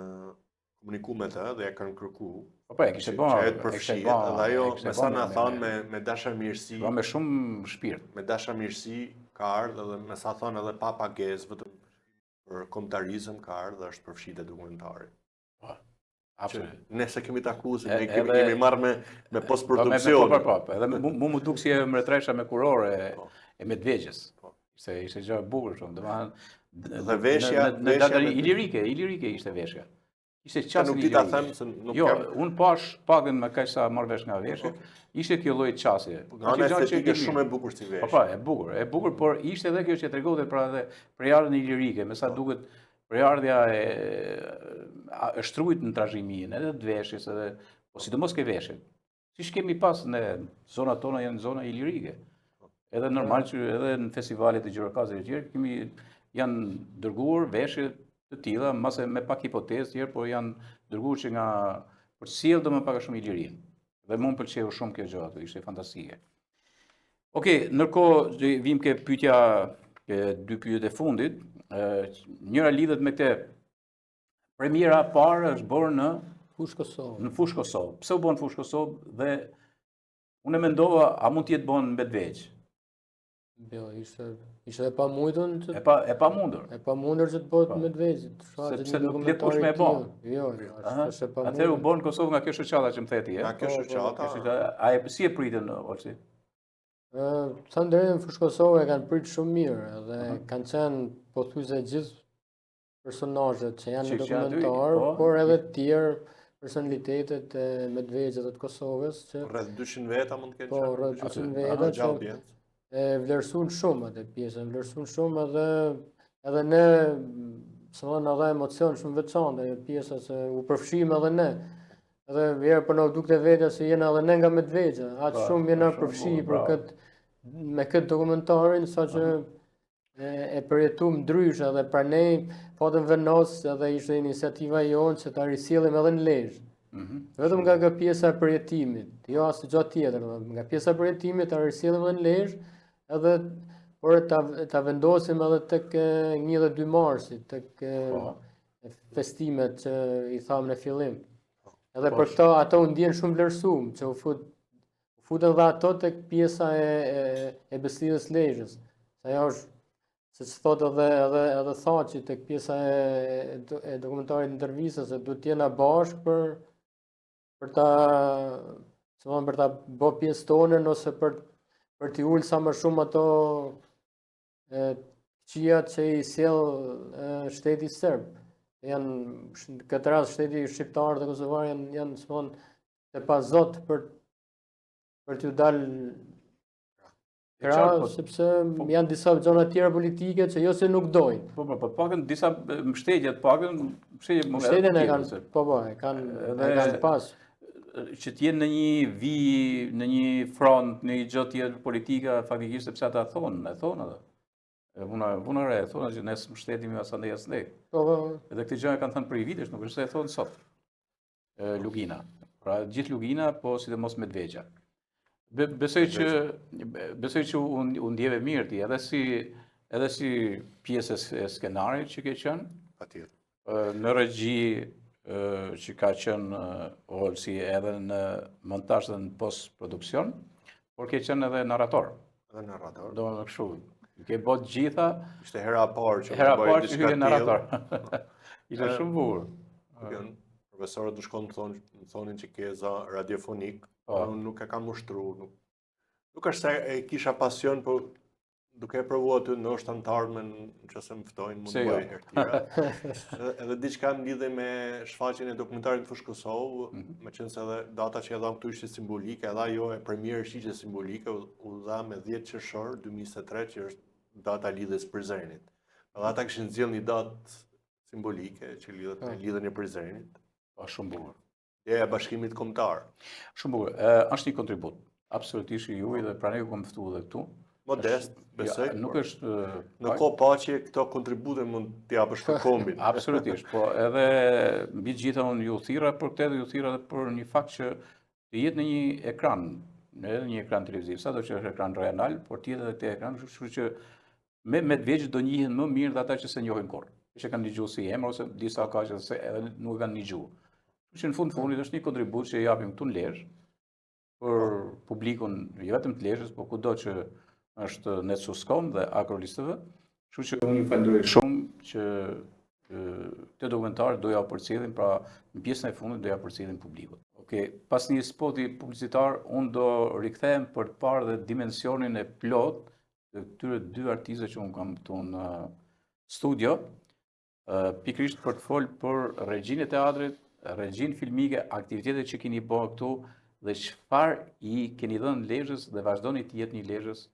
komunikuar me të dhe ja kanë kërkuar. Po e kishte bën. Edhe ajo me sa na thonë me dashamirësi. Po me shumë shpirt. Me dashamirësi ka ardhur dhe me sa thonë edhe pa pagesë vetëm për kombëtarizëm ka ardhur dhe është përfshirë dokumentari. Po. Absolutisht. Nëse kemi takuar, ne kemi marrë me postproduksion. Po. Edhe mu duk si e mretresha me kurore e Medvegjës. Ishte gjë e bukur shumë, domethënë dhe veshja ilirike ishte veshja. Ishte qasë nuk di ta them se nuk jo, unë pash pakën me kaq sa marr vesh nga veshja, ishte kjo lloj qasje. Nga estetikë shumë e bukur si veshje. Po, e bukur, por ishte edhe kjo që tregonte pra edhe prejardhjen ilirike, me sa duket prejardhja e shtrujt në trashëgiminë, edhe të veshjes, edhe po sidomos ke veshjet. Siç kemi pas në zonat tona janë zona ilirike. Edhe normal që edhe në festivalet e Gjirokastrit e tjerë janë dërguar veshje të tilla, mase me pak hipotezë tjerë, por janë dërguar që nga për sjell domun pak a shumë ilirinë. Dhe mua më pëlqeu shumë kjo gjë aty, ishte fantastike. Okej, ndërkohë vim ke pyetja, dy pyetje e fundit. Njëra lidhet me këtë. Premiera e parë është bërë në Fushë Kosovë. Në Fushë Kosovë. Pse u bën në Fushë Kosovë dhe unë mendova a mund të jetë bën në Medvegjë? Jo, ishte e pamundur. E pamundur. E pamundur që të bëhet në Medvegjë. Sepse nuk le kush me e bën. Jo, është e pamundur. Atëherë u bën në Kosovë nga kjo shoqata që më the ti, Nga kjo shoqata. A si e pritën Olsi? Thënë drejtën në Fushë Kosovë e kanë pritë shumë mirë dhe kanë qenë pothuajse gjithë personazhet që janë në dokumentar, por edhe të tjerë personalitetet e Medvegjës dhe të Kosovës që rreth 200 veta mund të kenë. Po, rreth 200 veta që e vlerësuan shumë atë pjesën, vlerësuan shumë edhe ne, se thonë edhe emocion shumë veçantë ajo pjesa se u përfshijmë edhe ne. Edhe vjerë për në dukte vetja se jena edhe ne nga Medvegjë, aqë shumë jena përfshijë për me këtë dokumentarin, sa që e përjetuam ndryshe edhe pra ne patëm vendos edhe ishte iniciativa jonë që ta risjellim edhe në Lezhë. Vetëm nga pjesa e përjetimit, jo asë gjatë tjetër, nga pjesa e përjetimit ta risjellim edhe në Lezhë, edhe por ta vendosim edhe tek 1 dhe 2 marsit, tek festimet që i thamë në fillim. Edhe për këto ato u ndjen shumë vlerësuar, që u futën dhe ato tek pjesa e beslidhjes Lezhës. Ajo është, siç thotë edhe Thaçi tek pjesa e dokumentarit intervistës, se duhet të jena bashkë për ta bë pjesë tonën ose për t'i ulë sa më shumë ato qijat që i sjell shteti serb. Janë këtë rast shteti shqiptar dhe kosovar janë të pazot për t'ju dalë krah, sepse janë disa zona tjera politike që jo se nuk dojnë. Po, pakën disa mbështetjet, mbështetjen e kanë, e kanë pas. Që t'jenë në një vijë, në një front, në një gjë tjetër politika, faktikisht sepse ata thonë edhe. Vuna re, thonë që ne mbështetemi asandej. Edhe këtë gjë e kanë thënë për i vitesh, nuk është se e thonë sot. Lugina. Pra gjithë Lugina, po sidomos Medvegjja. Besoj që u ndjeve mirë ti, edhe si pjesë e skenarit që ke qenë. Patjetër. Në regji që ka qenë Olsi edhe në montazh dhe në post-produksion, por ke qenë edhe narrator. Edhe narrator. Do më kështu, ke bot gjitha, Ishte hera e parë që hera unë bëj parë që diçka hyje tillë. narrator. Ishte shumë bukur. Profesorët do shkonë më thonin që ke za radiofonik, Po. unë nuk e kam ushtruar. Nuk është se e kisha pasion, po duke e provuar aty ndoshta në të ardhmen nëse më ftojnë mund Pse të jo? bëj herë tjera. Edhe diçka në lidhje me shfaqjen e dokumentarit në Fushë Kosovë, meqense edhe data që e dham këtu ishte simbolike, edhe ajo e premierë ishte simbolike, u dha me 10 qershor 2023, që është data e lidhjes Prizrenit. Edhe ata kishin zgjedhur një datë simbolike që lidhet me lidhjen e Prizrenit. Po, shumë bukur. Ideja e bashkimit kombëtar. Shumë bukur. Është një kontribut. Absolutisht i juaj dhe pra ne ju kam ftuar edhe këtu. Modest, besoj. Nuk por është në kohë paqe këto kontribute mund t'i japësh për kombin. absolutisht, po edhe mbi të gjitha unë ju thirra për këtë dhe ju thirra edhe për një fakt që të jetë në një ekran, edhe një ekran televiziv, sado që është ekran rajonal, por të jetë edhe te ekran, kështu që me Medvegjë do njihen më mirë dhe ata që se njohin kurrë. Që kanë dëgjuar si emër ose disa ka që se edhe nuk e kanë dëgjuar. Kështu që në fundit është një kontribut që japim këtu në Lezhë për publikun jo vetëm të Lezhës, por kudo që është Netsus.com dhe Akrolist.tv. Kështu që unë ju falenderoj shumë që këtë dokumentar do ja përcjellim, pra në pjesën e fundit do ja përcjellim publikut. Okej, pas një spoti publicitar, unë do rikthehem për të parë dhe dimensionin e plot të këtyre dy artistëve që unë kam këtu në studio, pikërisht për të folë për regjinë e teatrit, regjinë filmike, aktivitetet që keni bërë këtu dhe çfarë i keni dhënë Lezhës dhe vazhdoni të jetni Lezhës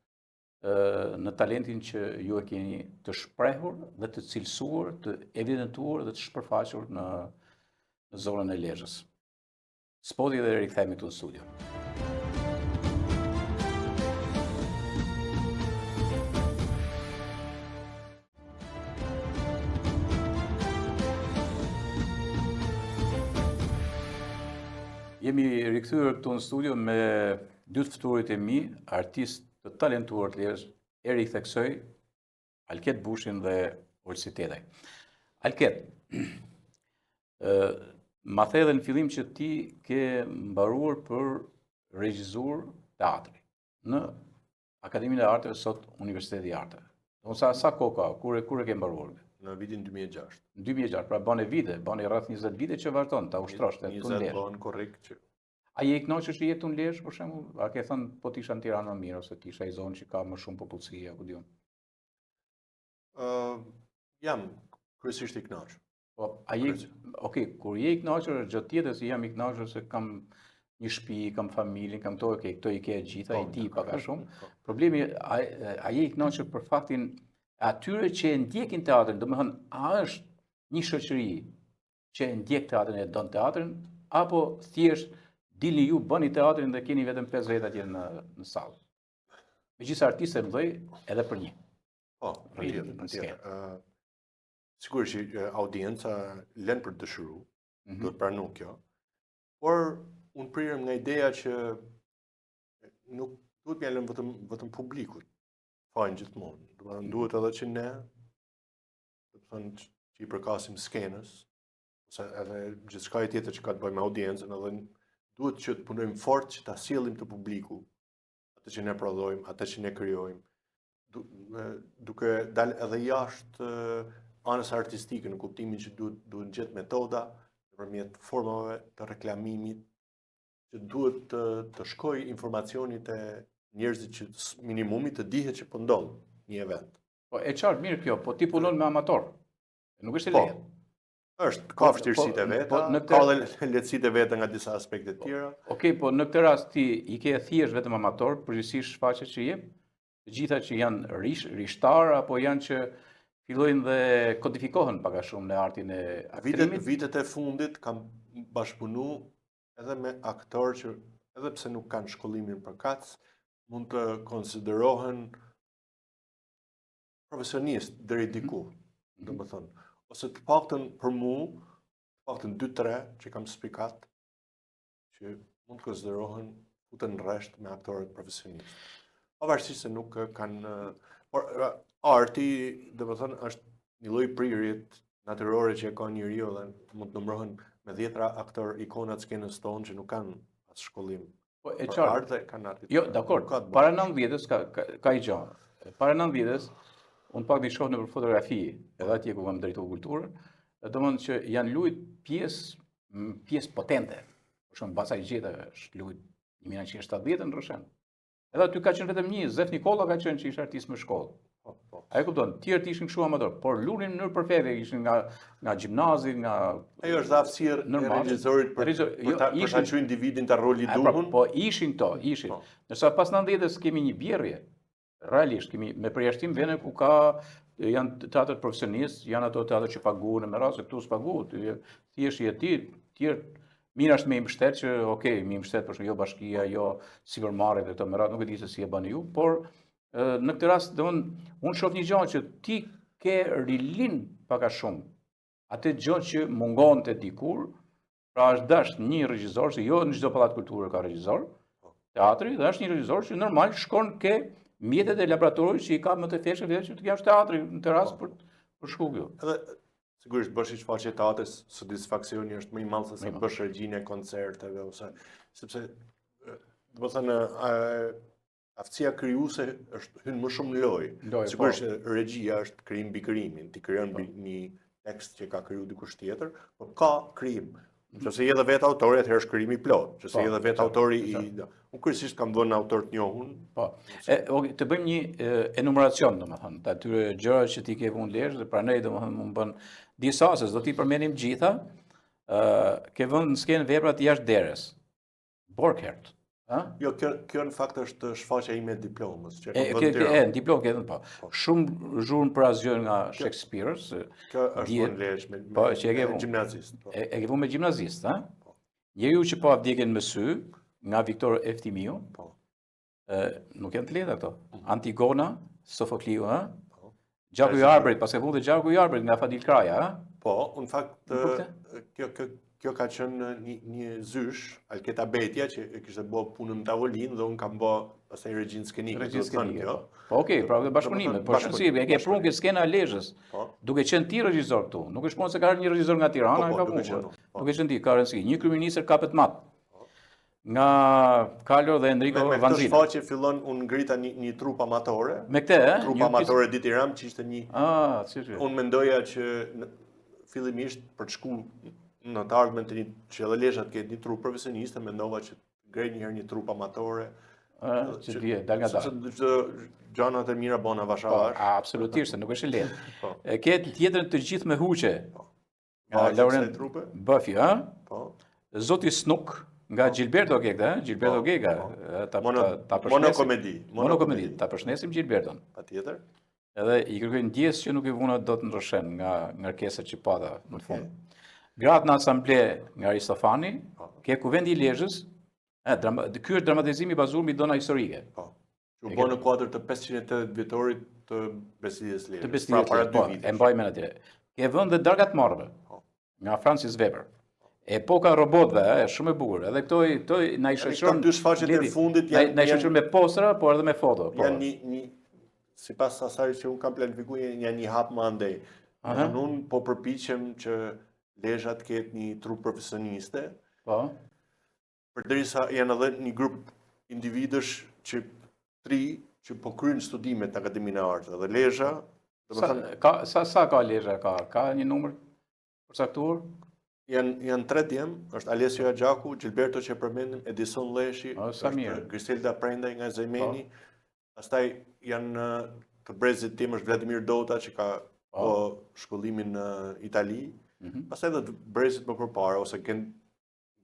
në talentin që ju e keni të shprehur dhe të cilësuar, të evidentuar dhe të shpërfaqur në zonën e Lezhës. Spoti dhe rikthehemi këtu në studio. Jemi rikthyer këtu në studio me dy të ftuarit e mi, artistë të talentuar të Lezhës, Erik Theksoj, Alket Bushin dhe Olsi Tedaj. Alket, ma the edhe në fillim që ti ke mbaruar për regjizur teatri në Akademinë e Arteve, sot Universiteti i Arteve. Sa kohë ka, kur e ke mbaruar? Në vitin 2006. Në 2006, pra bane vite, bane rreth 20 vite që vazhdon ta ushtrosh të këtu në 20 Lezhë. bën korrekt që A je i kënaqur që je këtu në Lezhë për shembull? A ke thënë po të isha në Tiranë më mirë ose të isha i zonë që ka më shumë popullsi apo diun? Jam kryesisht i kënaqur. Po, a je, okay, kur je i kënaqur është gjë tjetër se jam i kënaqur se kam një shtëpi, kam familjen, kam këto i ke gjitha, i di pak a shumë. Problemi a je i kënaqur për faktin atyre që e ndjekin teatrin, domethënë a është një shoqëri që e ndjek teatrin e don teatrin, apo thjesht dilni ju bëni teatrin dhe keni vetëm 5 vetë atje në sallë. Megjithëse artistë mëdhej edhe për një. Po, patjetër. Sigurisht që audienca lën për të dëshiruar, do të pranoj kjo. Por unë prirem nga ideja që nuk duhet më lënë vetëm publikut. Fajnë gjithmonë. Domethënë duhet edhe që ne, do të thonë që i përkasim skenës, ose edhe gjithçka tjetër që ka të bëjë me audiencën, edhe duhet që të punojmë fort që ta sjellim të publiku atë që ne prodhojmë, atë që ne krijojmë, duke dalë edhe jashtë anës artistike në kuptimin që duhet gjetë metoda nëpërmjet formave të reklamimit që duhet të shkojë informacioni te njerëzit që minimumi të dihet që po ndodh një event. Po e qartë mirë kjo, po ti punon me amator. Nuk është e lehtë. Ka vështirësitë e veta, ka dhe lehtësitë e veta nga disa aspekte të tjera. Okej, po në këtë rast ti i ke thjesht vetëm amator, përgjithsisht shfaqjet që jep, të gjitha që janë rishtar apo janë që fillojnë dhe kodifikohen pak a shumë në artin e aktrimit. Vitet e fundit kam bashkëpunuar edhe me aktorë që edhe pse nuk kanë shkollimin përkatës, mund të konsiderohen profesionistë deri diku, domethënë. Ose të paktën për mua, të paktën 2-3 që kam spikat, që mund të konsiderohen futen në rresht me aktorët profesionistë. Pavarësisht se nuk kanë, por arti, domethënë, është një lloj prirjet, natyrore që e ka njeriu dhe mund të numërohen me 10 aktor ikonat skenës tonë që nuk kanë as shkollim. Po e Për qartë. art dhe kanë artit. Jo, dakor. Para 9 vjetës ka i gjë. Para 9 vjetës unë pak di shoh në fotografi, edhe atje ku kam drejtuar kulturën, domethënë që janë luajt pjesë potente. Për shembull Basa i Gjeta është luajt 1970 në Roshen. Edhe aty ka qenë vetëm një, Zef Nikolla ka qenë që ishte artist më shkollë. A e kupton? Tjerët ishin kështu amator, por lunin në mënyrë perfekte, ishin nga gjimnazi, nga Ajo është aftësirë e regjisorit për ta çuar individin te roli i duhur. Po ishin këto, ishin. Ndërsa pas 90-s kemi një bjerrje. Realisht kemi me përjashtim vende ku janë teatër profesionistë, janë ato teatër që paguhen me rast se këtu s'paguhet. Thjesht je ti, tjerë mirë është me i mbështet që okay, me i mbështet për shkak jo bashkia, jo supermarket këto me radhë, nuk e di se si e bani ju, por në këtë rast unë shoh një gjë që ti ke rilin pak a shumë. Atë gjë që mungonte dikur, pra është dash një regjisor, se jo në çdo pallat kulture ka regjisor, teatri, dhe është një regjisor që normal shkon ke mjetet e laboratorit që i ka më të thjeshtë vetë që të kesh teatri në terras për shku kjo. Edhe sigurisht bësh shfaqje teatrit, satisfaksioni është më i madh se sa bësh regjinë koncerteve ose sepse domethënë aftësia krijuese është hyn më shumë në lojë. Sigurisht regjia është krijim mbi krijimin, ti krijon një tekst që ka krijuar dikush tjetër, por ka krijim. Nëse je edhe vetë autori, atëherë është krijimi plot. Nëse je edhe vetë autori unë kryesisht kam vënë autor të njohur. Po. Të bëjmë një enumeracion, domethënë, të atyre gjërave që ti ke vënë lesh dhe pranoj domethënë më bën disa se do t'i përmendim gjitha. Ke vënë në skenë vepra të jashtëderës. Borkert. Jo, kjo në fakt është shfaqja ime e diplomës. Në diplomë ke dhënë po. Shumë zhurmë për asgjë nga Shakespeare. Kjo është vënë lesh me gjimnazist. E ke vënë me gjimnazist, ha? Njeriu që pa vdekjen me sy, nga Victor Eftimiu, nuk janë të lehta këto. Antigona, Sofokliu, ha? Gjaku i Arbërit, pas e vënë Gjaku i Arbërit nga Fadil Kraja, ha? Po, në fakt kjo ka qenë një zysh, Alketa Betja, që e kishte bërë punën në tavolinë dhe unë kam bërë pastaj regjinë skenike. Po, okay, pra bashkëpunime, por shënësi, e ke prunë ke skena e Lezhës, duke qenë ti regjisor këtu. Nuk është punë se ka ardhur një regjisor nga Tirana, ka punë. Nuk është ti, ka rëndësi. Një kryeministër kapet mat. Nga Carlo dhe Enrico Vanzina. Me këtë shfaqje fillon unë ngrita një trup amatore. Me këtë, trup amatore Diti Ram, që ishte një... Unë mendoja që fillimisht për të shku në të ardhmen të që edhe Lezhat ketë një trup profesioniste, mendova që grej njëherë një trup amatore. Që t'vje, dal nga dal. Çdo gjanat e mira bona vashavash. Absolutisht, nuk është e lehtë. Ketë tjetrën të gjithë me huqe. Laurent Buffy, ha? Zoti Snook nga Gilberto Gega, Gilberto Gega. Monokomedi. Monokomedi, ta përshëndesim Gilberton. Patjetër. Edhe i kërkoj ndjes që nuk i vuna dot në Roshen nga ngarkesat që pata në fund. Gratë në asamble nga Aristofani, ke kuvendi i Lezhës, ky është dramatizimi i bazuar mbi dona historike. Që u bë në kuadër të 580 vjetorit të Beslidjes Lezhës. Të Beslidjes Lezhës, po, e mbaj mend atje. Ke vënë dhe Darga të Marrëve, nga Francis Weber. Epoka robotëve, është shumë e bukur. Edhe këto na i shoqëron dy shfaqjet e fundit na i shoqëron me postra, por edhe me foto. Janë një sipas asaj që un kam planifikuar, janë një hap më andej. Unë po përpiqem që Lezhat ketë një trup profesioniste. Po. Përderisa janë edhe një grup individësh që që po kryejnë studimet në Akademinë e Arteve. Dhe Lezha, sa ka Lezha? Ka një numër përcaktuar? Janë 3 djem, është Alessio Gjaku, Gilberto që përmendim, Edison Leshi, Griselda Prendaj nga Zemeni, pastaj janë të brezit tim është Vladimir Dota që ka shkollimin në Itali, pastaj edhe brezit më përpara, ose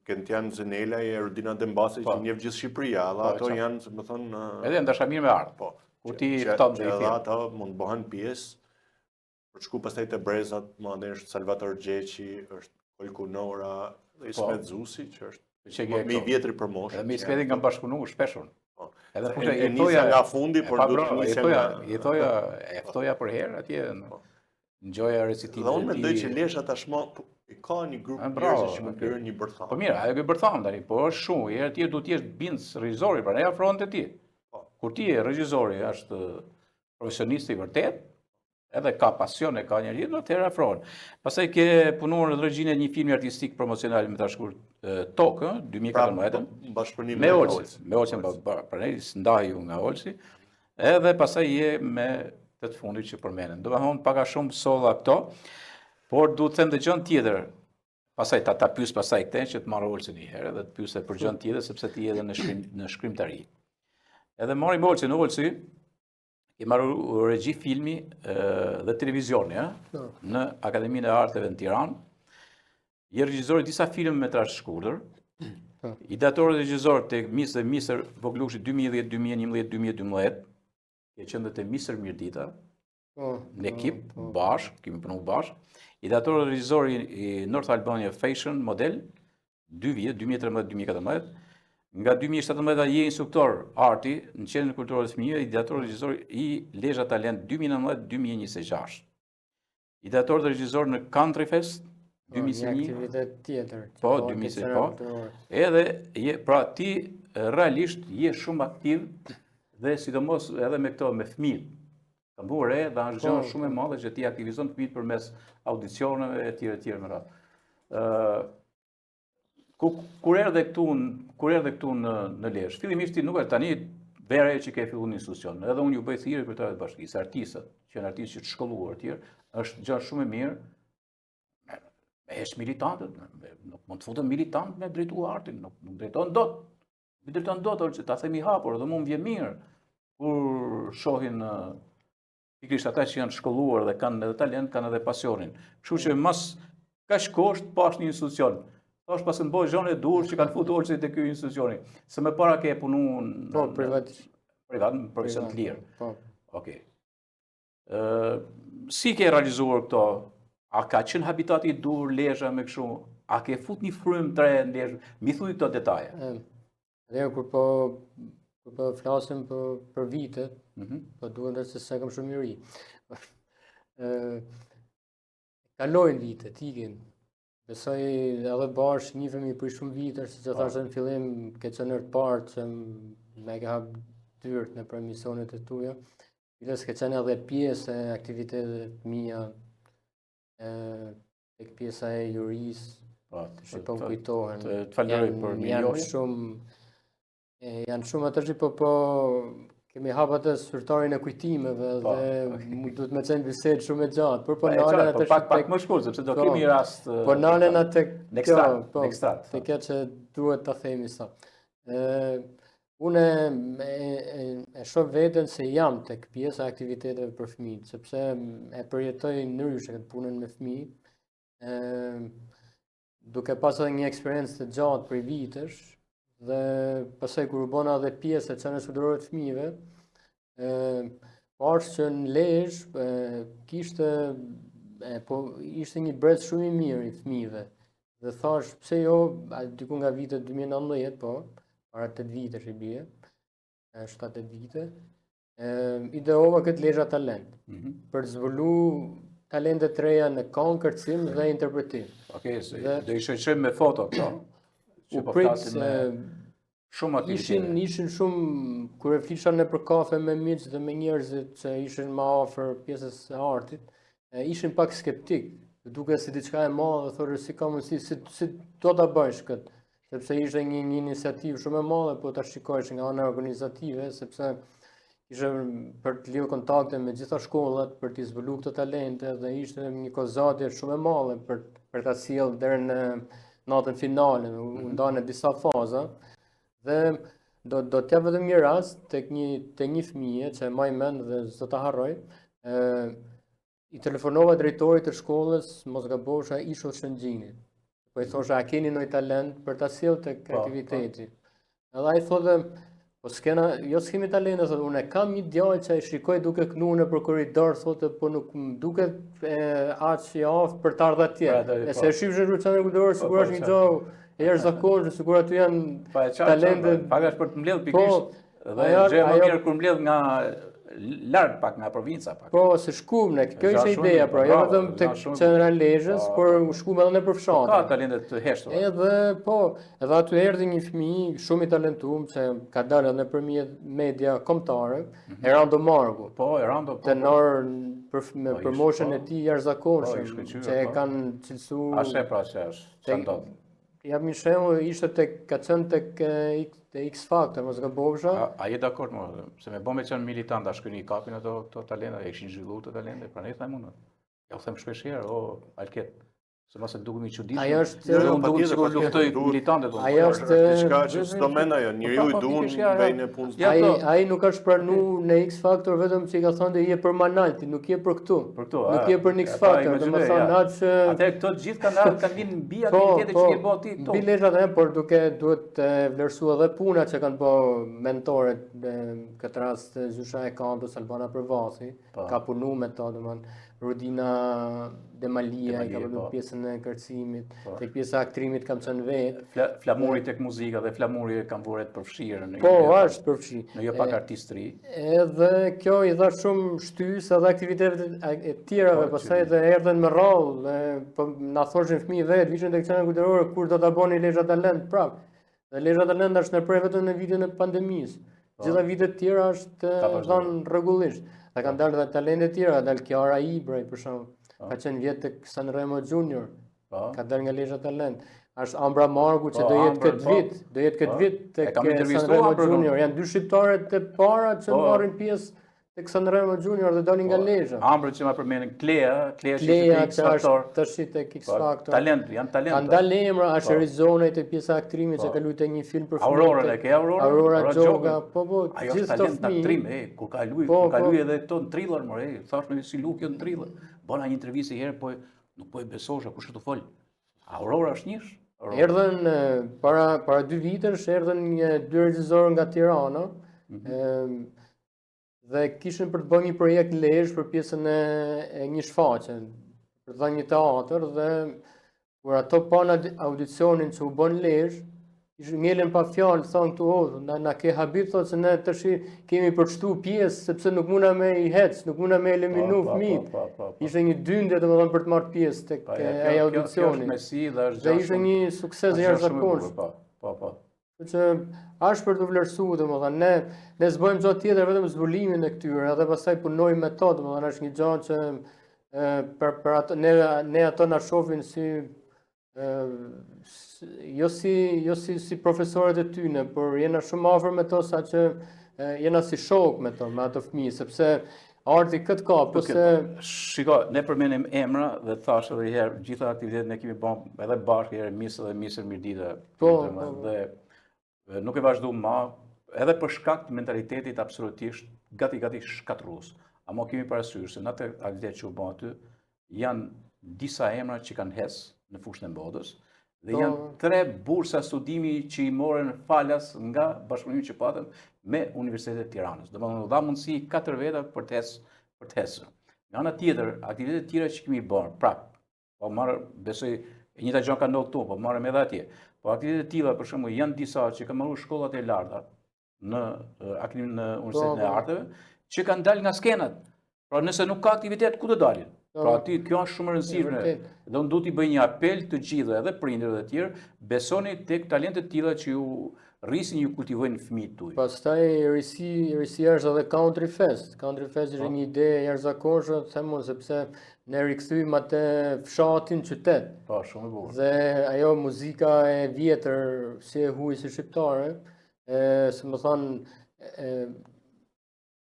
Gentian Zenela e Rudina Dembasi që njeh gjithë Shqipëria, dhe ato janë, më thonë... Edhe ndashamir me art. Kur ti fton dhe i thirr. Ato mund bëhen pjesë, për shku pastaj të brezat, më është Salvator Gjeqi, është Kolkunora, dhe Ismet Zusi, që është më i vjetri për moshë. Edhe me Ismetin kam bashkëpunuar shpeshun. Edhe nisa nga fundi, por do të nisem nga... E ftoja për herë, atje në gjoja recitimin. Dhe unë mendoj që Lezha tashmë ka një grup njerëzish që më krijojnë një bërtham. Po mirë, ajo ke bërtham tani, po është shumë, herë atje duhet të jesh bindës regjizori, pra ne afrohen te ti. Kur ti je regjizori, është profesionist i vërtet, edhe ka pasion e ka njeriu, atëherë afrohen. Pastaj ke punuar në regjinë e një filmi artistik promocional me trashëgur Tokë, 2014. Bashkëpunim Me Olsi, pranë ndaj ju nga Olsi. Edhe pastaj je me të fundit që përmenden. Domethënë pak a shumë solla këto, por duhet të them të gjën tjetër. Pastaj ta pyes pastaj këtë që të marrë Olsin një herë dhe të pyesë për gjën tjetër sepse ti edhe në shkrimtari. Edhe marrim Olsin, Olsi i marrë regji filmi dhe televizioni në Akademinë e Arteve në Tiranë. Je regjisor i disa filma metrazh shkurtër. Ideator dhe regjisor tek Mr. Voglushi 2010, 2011, 2012. Ke qenë te Mr. Mirdita. Në ekip bashkë, kemi punuar bashkë. Ideator dhe regjisor i North Albania Fashion Model 2 vjet, 2013-2014. Nga 2017 je instruktor arti në Qendrën Kulturore të Fëmijëve, ideator dhe regjisor i Lezhë Talent 2019-2026. Ideator dhe regjisor në Country Fest 2021. Një aktivitet tjetër. Po, 2020, po. Edhe pra ti realisht je shumë aktiv dhe sidomos edhe me këto me fëmijët. Ka bërë dhe angazhon shumë e madhe që ti aktivizon fëmijët përmes audicioneve e tjera me radhë. Kur erdhe këtu në Lezhë, fillimisht ti nuk e tani vera që ke filluar në institucion. Edhe unë ju bëj thirrje për të bashkisë, artistët, që janë artistë që të shkolluar etj, është gjë shumë e mirë. Është militantët, nuk mund të futen militant me drejtu artin, nuk drejton dot. Mi drejton dot, që ta themi hapur, dhe mund vjen mirë kur shohin pikërisht ata që janë shkolluar dhe kanë edhe talent, kanë edhe pasionin. Kështu që mas kaq kohë pash një institucion. Tash pas mboj zhonë e dur që kanë futur Olsi te ky institucioni. Se më para ke punuar Po, privat, në profesion të lirë. Po. Okej. Si ke realizuar këto? A ka qenë habitati i dur Lezhë me kështu? A ke fut një frymë të re në Lezhë? Mi thuaj këto detaje. Dhe kur po flasim për vitet, po duhet se sa kam shumë miri. Kalojnë vitet, ikin. Besoj edhe bashkë njihemi për shumë vite, siç e thashë në fillim, ke qenë të parë që më ke hap dyert në emisionet e tua. Filës ke qenë edhe pjesë e aktiviteteve të mia, tek pjesa e jurisë, që po kujtohen. Të falenderoj për milioni. Janë shumë ato që po kemi hap atë zyrtarin e kujtimeve dhe duhet me qenë bisedë shumë e gjatë. Por po nalen atë pak më shkurt sepse do kemi rast. Po nalen atë ekstrat. Te kjo që duhet ta themi sa. Unë e shoh veten se jam tek pjesa e aktiviteteve për fëmijë, sepse e përjetoj ndryshe këtë punën me fëmijë. Duke pasur një eksperiencë të gjatë për vitesh, dhe pastaj kur u bona edhe pjesë e Qendrës Kulturore të Fëmijëve, pash që në Lezhë ishte një brez shumë i mirë i fëmijëve. Dhe thash, pse jo, diku nga vitet 2019, po, para 8 vitesh i bie, 7-8 vite, ideova këtë Lezhë Talent, për të zbulu talentet të reja në këngë, kërcim dhe interpretim. Okej, do i shoqërojmë me foto këto. U prit shumë aktivitete. Ishin shumë, kur e flisha në për kafe me miq dhe me njerëzit që ishin më afër pjesës së artit, ishin pak skeptik, duke si diçka e madhe, thonë si ka mundësi, si do ta bësh këtë, sepse ishte një iniciativë shumë e madhe, po ta shikosh nga ana organizative, sepse ishte për të lidhur kontakte me gjitha shkollat, për të zbuluar këto talente dhe ishte një kozatje shumë e madhe për ta sjellë deri në natën finale, u ndanë në disa faza, dhe do t'ja vetëm një rast tek një fëmijë që e maj mend dhe s'do ta harroj. I telefonova drejtorit të shkollës, mos gabosha, Ishull Shëngjinit. Po i thosha, a keni ndonjë talent për ta sjellë tek aktiviteti? Edhe ai thotë, po s'kemi talent, thotë, unë kam një djalë që ai shikoj duke kënuar nëpër korridor, thotë, po nuk më duket aq i aftë për të ardhur atje. E se shifshin në Qendrën Kulturore, sigurisht një gjë e jashtëzakonshme, sigurisht aty janë talente. Pagash për të mbledh pikërisht. Dhe gjë më mirë kur mbledh nga larg pak nga provinca pak. Po, se shkum ne, kjo ishte Gjashuni, ideja, pra, jo bravo, vetëm tek Gjashuni. qendra e Lezhës, por shkum edhe në Ka përfshatra. talente të heshtura. Edhe aty erdhi një fëmijë shumë i talentuar, që ka dalë edhe nëpërmjet media kombëtare, Erando Margu. Po, Erando, po. Tenor me Po, promotion po. e tij Po, jashtëzakonshëm, ish shkëlqyer, që e po. kanë cilësuar. Ashe pra që është, që ndodh. Jam një shembull, ka qenë tek X Factor, mos gabofsha. A je dakord më, se me bome qenë militant, a shkëni kapin ato talente, e kishin zhvilluar të talente, pra ne them unë. Ja u them shpesh herë, o Alket, se mos e dukemi çuditshëm. Ajo është- Jo, Jo, unë duket patjetër, sikur patjetër, luftoj duhet- militantët. Ajo është- diçka që s'do mend ajo, njeriu i duan bëjnë e punës. Ja, po. Ai nuk është pranu në X Factor vetëm që i ka thonë je për Manalti, nuk je për këtu. Për këtu, Nuk je për në X ja, Factor, imagjinoj, domethënë ja. atë që Atëherë këto të gjithë kanë vinë mbi Po, aktivitetet që ke po, bërë ti këtu. mbi lezhat e, por duhet vlerësua edhe punat që kanë bërë mentorët, në këtë rast Zysha e Kantos, Albana Përvasi, Po. ka punu me to, domethënë Rudina Demalia, i ka Demalia, përdu po. pjesën e kërcimit, Po. tek pjesa e aktrimit kam qenë vetë. Flamuri tek muzika dhe flamuri kanë vënë të përfshirë në Po, një- është përfshi. në jo pak artistri. Edhe kjo i dha shumë shtysë edhe aktivitetet e tjerave, Po, pastaj që- dhe erdhen me rrallë, po na thoshin fëmijë vetë, vishin tek qendra kulturore kur do ta bëni Lezhë Talent prap. Dhe Lezhë Talent është në prej vetëm në vitin e pandemisë. Gjitha vitet tjera është Ka vazhduar. dhënë rregullisht. Dhe kanë dalë edhe talente tjera, ka dalë Kiara Ibrej për shemb. Ka qenë vjet tek Sanremo Junior, Po. ka dalë nga Lezhë Talent. Është Ambra Margu që Po, do jetë Ambra, këtë po. vit, do jetë këtë Po. vit E tek kam intervistuar Sanremo Ambrën, Junior. Janë dy shqiptarët e para që Po. marrin pjesë tek Sanremo Junior dhe dalin nga Lezhë. Ambrët që ma përmenin Klea që Kleja ishte që X Factor. është tash tek X Po, Factor. Talent, janë Kanë talent. dalë emra, është Arizona te pjesa e aktrimit që Po. ka luajtur një film për Aurora, fëmijë. e ke Aurora? Aurora Aurora Gjoga, Gjoga. po, Ajo gjithë është këto talent në aktrim, fëmijë. kur ka luaj, Po, kur ka po. luaj edhe këto në thriller, more, thash me si lu kjo në thriller. Bona një intervistë herë, po nuk po e besosha kush të fol. Aurora është njësh? Erdhën para 2 vitesh, erdhën dy regjisorë nga Tirana. Dhe kishin për të bërë një projekt Lezhë për pjesën e një shfaqe, për të dhënë një teatr dhe kur ato panë audicionin që u bën Lezhë, ishin ngelen pa fjalë, thonë këtu, na ke habit, thotë se ne tash kemi përshtu pjesë sepse nuk muna me i hec, nuk muna me eliminu fëmijët. Ishte një dyndje domethënë për të marrë pjesë tek ai audicioni. Kjo është mesi dhe është Dhe ishte një sukses i jashtëzakonshëm. Po. Që është për të vlerësuar, domethënë ne s'bëjmë gjë tjetër vetëm zbulimin e këtyre, edhe pastaj punojmë me to, domethënë është një gjë që për ato ne ato na shohin si jo si profesorët e tyne, por jena shumë afër me to saqë jena si shok me to, me ato fëmijë, sepse arti këtë ka, përse... Shiko, ne përmenim emra dhe thash edhe herë, gjitha aktivitetet ne kemi bën edhe bashkë herë Misë dhe Misër Mirdita. Dhe nuk e vazhdu ma, edhe për shkak të mentalitetit absolutisht gati shkatrues. Amo kemi parasysh se në atë aktivitet që u bën aty, janë disa emra që kanë hes në fushën e bodës, dhe janë 3 bursa studimi që i morën falas nga bashkëpunimi që patëm me Universitetet e Tiranës. Domethënë u dha mundësi 4 veta për të hesë. Nga ana tjetër, aktivitetet tjera që kemi bërë, prap, po marr, besoj e njëjta gjë ka ndodhur këtu, po marrëm edhe atje. Po aktivitetet tilla për shembull janë disa që kanë marrë shkollat e larta në Universitetin e Arteve, që kanë dalë nga skenat. Pra nëse nuk ka aktivitet, ku do dalin? Pra aty kjo është shumë e rëndësishme. Dhe unë duhet t'i bëj një apel të gjithë, edhe prindërve dhe tjerë, besoni tek talentet tilla që ju rrisin ju kultivojnë fëmijët tuaj. Pastaj risia është edhe Country Fest. Country Fest është një ide e jashtëzakonshme, them unë, sepse ne rikthyem atë fshatin qytet. Po, shumë e bukur. Dhe ajo muzika e vjetër, si e huaj si shqiptare, se më thonë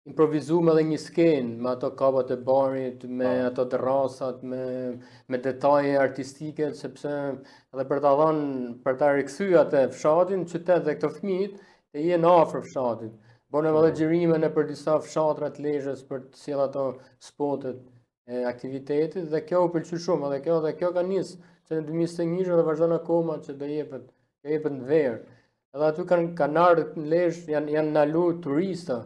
improvizuam edhe një skenë me ato kapat e barit, me ato terrasat, me detaje artistike, sepse edhe për ta dhënë, për ta rikthyer atë fshatin, qytet dhe këto fëmijët të jenë afër fshatit. Bënëm edhe xhirime në për disa fshatra të Lezhës për të sjellë ato spotet e aktivitetit dhe kjo u pëlqy shumë, edhe kjo ka nisë që në 2021 dhe vazhdon akoma që do jepet në verë. Edhe aty kanë ardhur në Lezhë, janë ndaluar turista.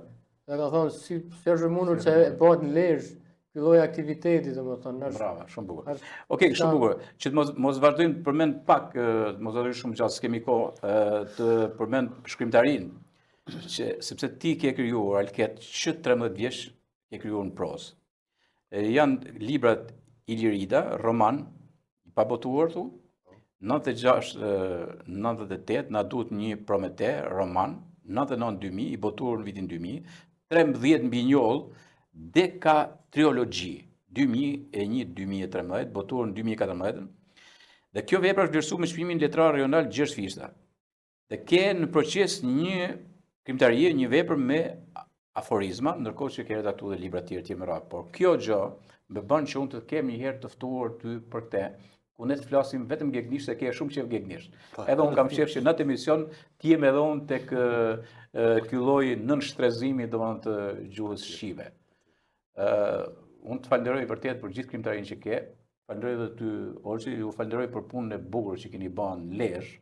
Dhe ka thonë, si është mundur që e bëhet në Lezhë, ky lloj aktiviteti, domethënë. Brava, shumë bukur. Okej, shumë bukur. Që mos vazhdojmë përmend pak, mos vazhdojmë shumë gjatë, s'kemi kohë të përmend shkrimtarinë. që sepse ti ke krijuar Alket që 13 vjeç ke krijuar në prozë. Janë librat Ilirida, roman, i pabotuar thu, 96-98 na duhet një Promete, roman, 99-2000, i botuar në vitin 2000, 13 mbi njoll, Dekatriologji, 2001-2013, botuar në 2014, dhe kjo vepër është vlerësuar me çmimin letrar rajonal Gjergj Fishta. Dhe ke në proces një krimtarie, një vepër me aforizma, ndërkohë që ke redaktuar dhe libra të tjerë më radh. Por kjo gjë më bën që unë të kem një herë të ftuar ty për këtë, ku ne të flasim vetëm gegnisht, se ke shumë qef gegnisht. Edhe unë kam qef që në atë emision të jem edhe unë tek ky lloj nënshtrezimi domethënë të gjuhës shqipe. Unë të falenderoj vërtet për gjithë krimtarinë që ke. Falenderoj edhe ty, Olçi, ju falenderoj për punën e bukur që keni bën Lezhë,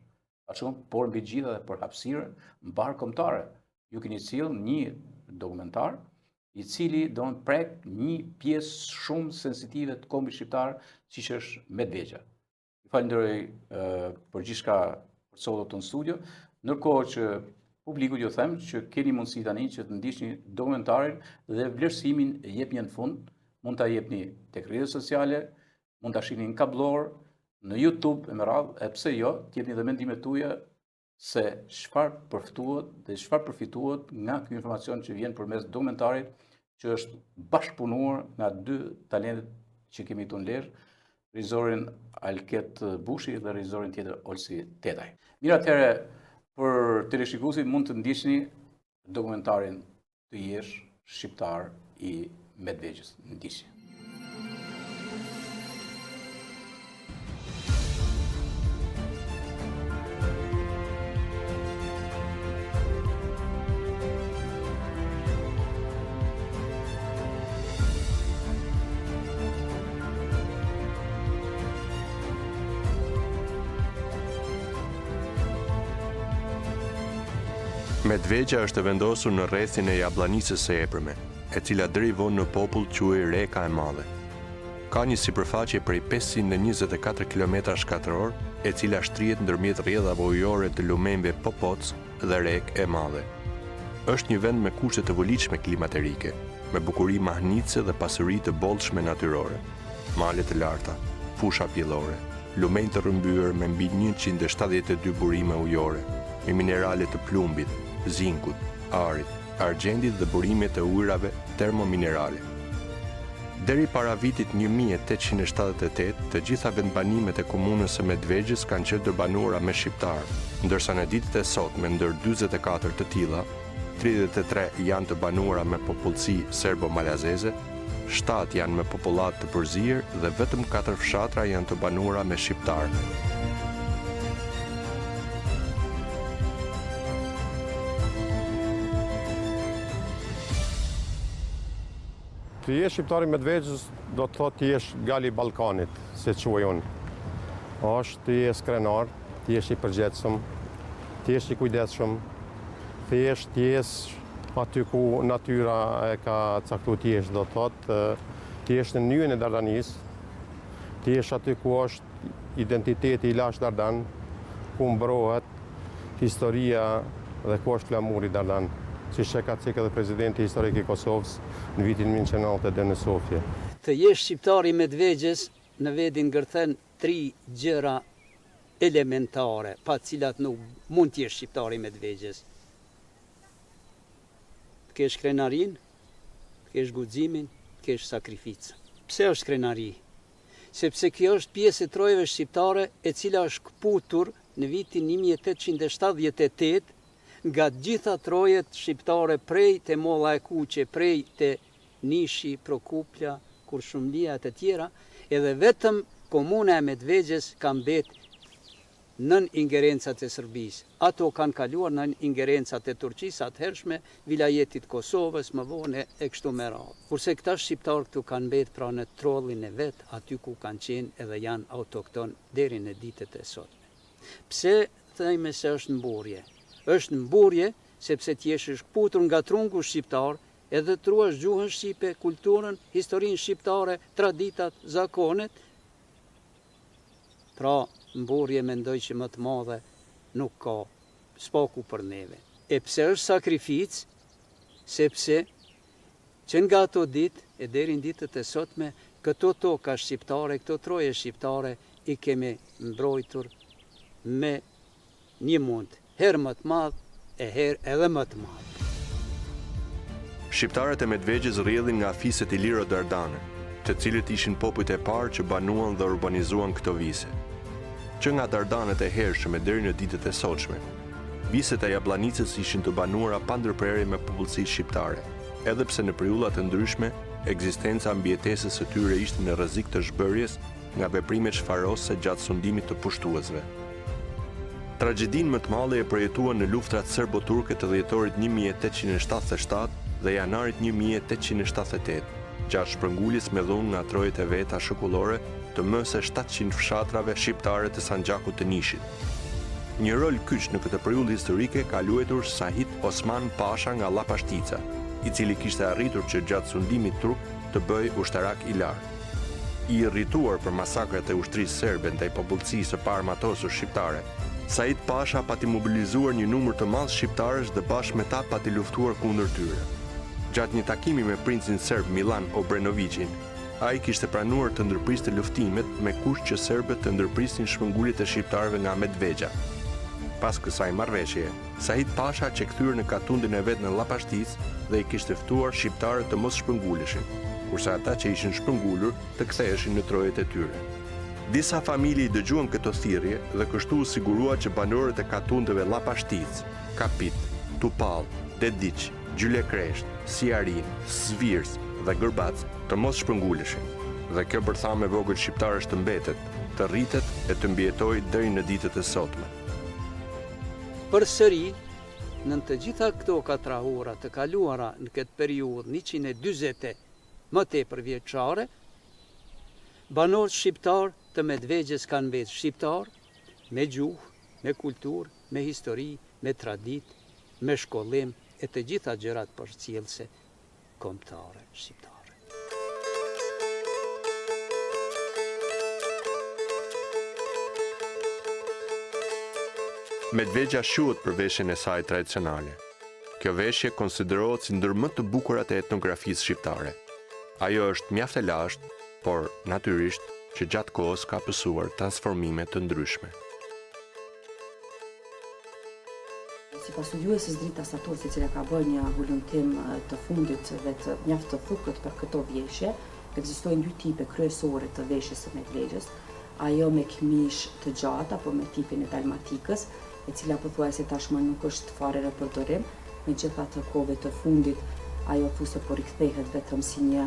por mbi gjitha dhe për hapësirën mbar kombëtare. Ju keni sjellë një dokumentar i cili do të prek një pjesë shumë sensitive të kombit shqiptar, siç është Medveçja. Ju falenderoj për gjithçka për sotto në studio, ndërkohë që publikut ju them që keni mundësi tani që të ndiqni dokumentarin dhe vlerësimin e jepni në fund, mund ta jepni tek rrjetet sociale, mund ta shihni në kablor, në YouTube e me radhë, e pse jo, të jepni dhe mendimet tuaja se çfarë përfituat dhe çfarë përfituat nga ky informacion që vjen përmes dokumentarit që është bashkëpunuar nga dy talentet që kemi këtu në Lezhë, regjisorin Alket Bushi dhe regjisorin tjetër Olsi Tetaj. Mirë, atëherë për teleshikuesit mund të ndiqni dokumentarin Të jesh shqiptar i Medveçjës. Ndiqni. Medveçja është vendosur në rrethin e Jabllanisë së Epërme, e cila deri vonë në popull quhej Reka e Madhe. Ka një sipërfaqe prej 524 km², e cila shtrihet ndërmjet rrjedhave ujore të lumenjve Popoc dhe Rek e Madhe. Është një vend me kushte të volitshme klimaterike, me bukuri mahnitse dhe pasuri të bollshme natyrore, male të larta, fusha pjellore, lumenj të rrëmbyer me mbi 172 burime ujore, me minerale të plumbit, zinkut, arit, argjendit dhe burimet e ujrave termominerale. Deri para vitit 1878, të gjitha vendbanimet e komunës së Medveçjës kanë qenë të banuara me shqiptarë, ndërsa në ditët e sotme ndër 44 të tilla, 33 janë të banuara me popullsi serbo-malazeze, 7 janë me popullat të përzirë dhe vetëm 4 fshatra janë të banuara me shqiptarë. Të jesh shqiptari Medveçjës do të thotë të jesh gali Ballkanit, si quaj unë. Është të jesh krenar, të jesh i përgjithshëm, të jesh i kujdesshëm, të jesh aty ku natyra e ka caktuar të jesh, do të thotë të jesh në yjen e Dardanisë, të jesh aty ku është identiteti i Lash Dardan, ku mbrohet historia dhe ku është flamuri Dardan, siç e ka thënë edhe presidenti historik i Kosovës në vitin 1990 në Sofje. Të jesh shqiptar i Medveçjës në vedin ngërthen 3 gjëra elementare, pa cilat nuk mund të jesh shqiptar i Medveçjës. Të kesh krenarin, të kesh guximin, të kesh sakrificën. Pse është krenari? Sepse kjo është pjesë e trojeve shqiptare e cila është kputur në vitin 1878 nga gjitha trojet shqiptare prej të Molla e Kuqe, prej të Nishi, Prokupja, Kurshumlia të tjera, edhe vetëm komuna e Medveçjës ka mbet nën ingerencat e Serbisë. Ato kanë kaluar nën ingerencat e Turqisë atëhershme, vilajetit Kosovës, më vonë e kështu me radhë. Kurse këta shqiptarë këtu kanë mbet pra në trollin e vet, aty ku kanë qenë edhe janë autokton deri në ditët e sotme. Pse thejme se është mburje? Është mburje sepse ti jesh i shkputur nga trungu shqiptar, edhe truash gjuhën shqipe, kulturën, historinë shqiptare, traditat, zakonet. Pra, mburje mendoj që më të madhe nuk ka, s'paku për neve. E pse është sakrificë? Sepse që nga ato ditë e deri në ditët e sotme, këto toka shqiptare, këto troje shqiptare i kemi mbrojtur me një mund herë më të madh e herë edhe më të madh. Shqiptarët e Medvegjës rrjedhin nga fiset i Liro Dardane, të cilët ishin popujt e parë që banuan dhe urbanizuan këto vise. Që nga Dardanet e hershme deri në ditët e sotshme, viset e Jabllanicës ishin të banuara pa ndërprerje me popullsi shqiptare, edhe pse në periudha të ndryshme ekzistenca mbijetesës së tyre ishte në rrezik të zhbërjes nga veprimet shfarose gjatë sundimit të pushtuesve. Tragjedinë më të madhe e përjetuan në luftrat serbo-turke të dhjetorit 1877 dhe janarit 1878, gjatë shpërnguljes me dhunë nga trojet e veta shekullore të më se 700 fshatrave shqiptare të Sanxhakut të Nishit. Një rol kyç në këtë periudhë historike ka luajtur Sahit Osman Pasha nga Llapashtica, i cili kishte arritur që gjatë sundimit turk të bëjë ushtarak i lartë. I irrituar për masakrat e ushtrisë serbe ndaj popullsisë së paarmatosur shqiptare, Sait Pasha pati mobilizuar një numër të madh shqiptarësh dhe bashkë me ta pati luftuar kundër tyre. Gjatë një takimi me princin serb Milan Obrenovicin, ai kishte pranuar të ndërpriste luftimet me kusht që serbët të ndërprisnin shpërnguljet e shqiptarëve nga Medvegja. Pas kësaj marrëveshjeje, Sait Pasha që kthyer në katundin e vet në Llapashticë dhe i kishte ftuar shqiptarët të mos shpërnguleshin, kurse ata që ishin shpërngulur të ktheheshin në trojet e tyre. Disa familje i dëgjuan këto thirrje dhe kështu u sigurua që banorët e katundeve Llapashticë, Kapit, Tupall, Dediq, Gjylekresht, Siarin, Svirs dhe Gërbac të mos shpërnguleshin, dhe kjo bërthame vogël shqiptarësh të mbetet, të rritet e të mbjetoj deri në ditët e sotme. Përsëri, në të gjitha këto katrahora të kaluara në këtë periudhë 140 më tepër vjeçare, banorët shqiptar të Medvegjës kanë vetë shqiptar, me gjuhë, me kulturë, me histori, me traditë, me shkollim e të gjitha gjërat përcjellëse kombëtare shqiptare. Medvegja shuhet për veshjen e saj tradicionale. Kjo veshje konsiderohet si ndër më të bukurat e etnografisë shqiptare. Ajo është mjaft e lashtë, por natyrisht që gjatë kohës ka pësuar transformime të ndryshme. Sipas studiueses Drita Satosi, e cila ka bërë një hulumtim të fundit dhe të mjaft të thukët për këto veshje, ekzistojnë dy tipe kryesore të veshjes së Medvegjës, ajo me këmish të gjatë apo me tipin e dalmatikës, e cila pothuajse tashmë nuk është fare në përdorim, megjithatë kohëve të fundit ajo thjesht po rikthehet vetëm si një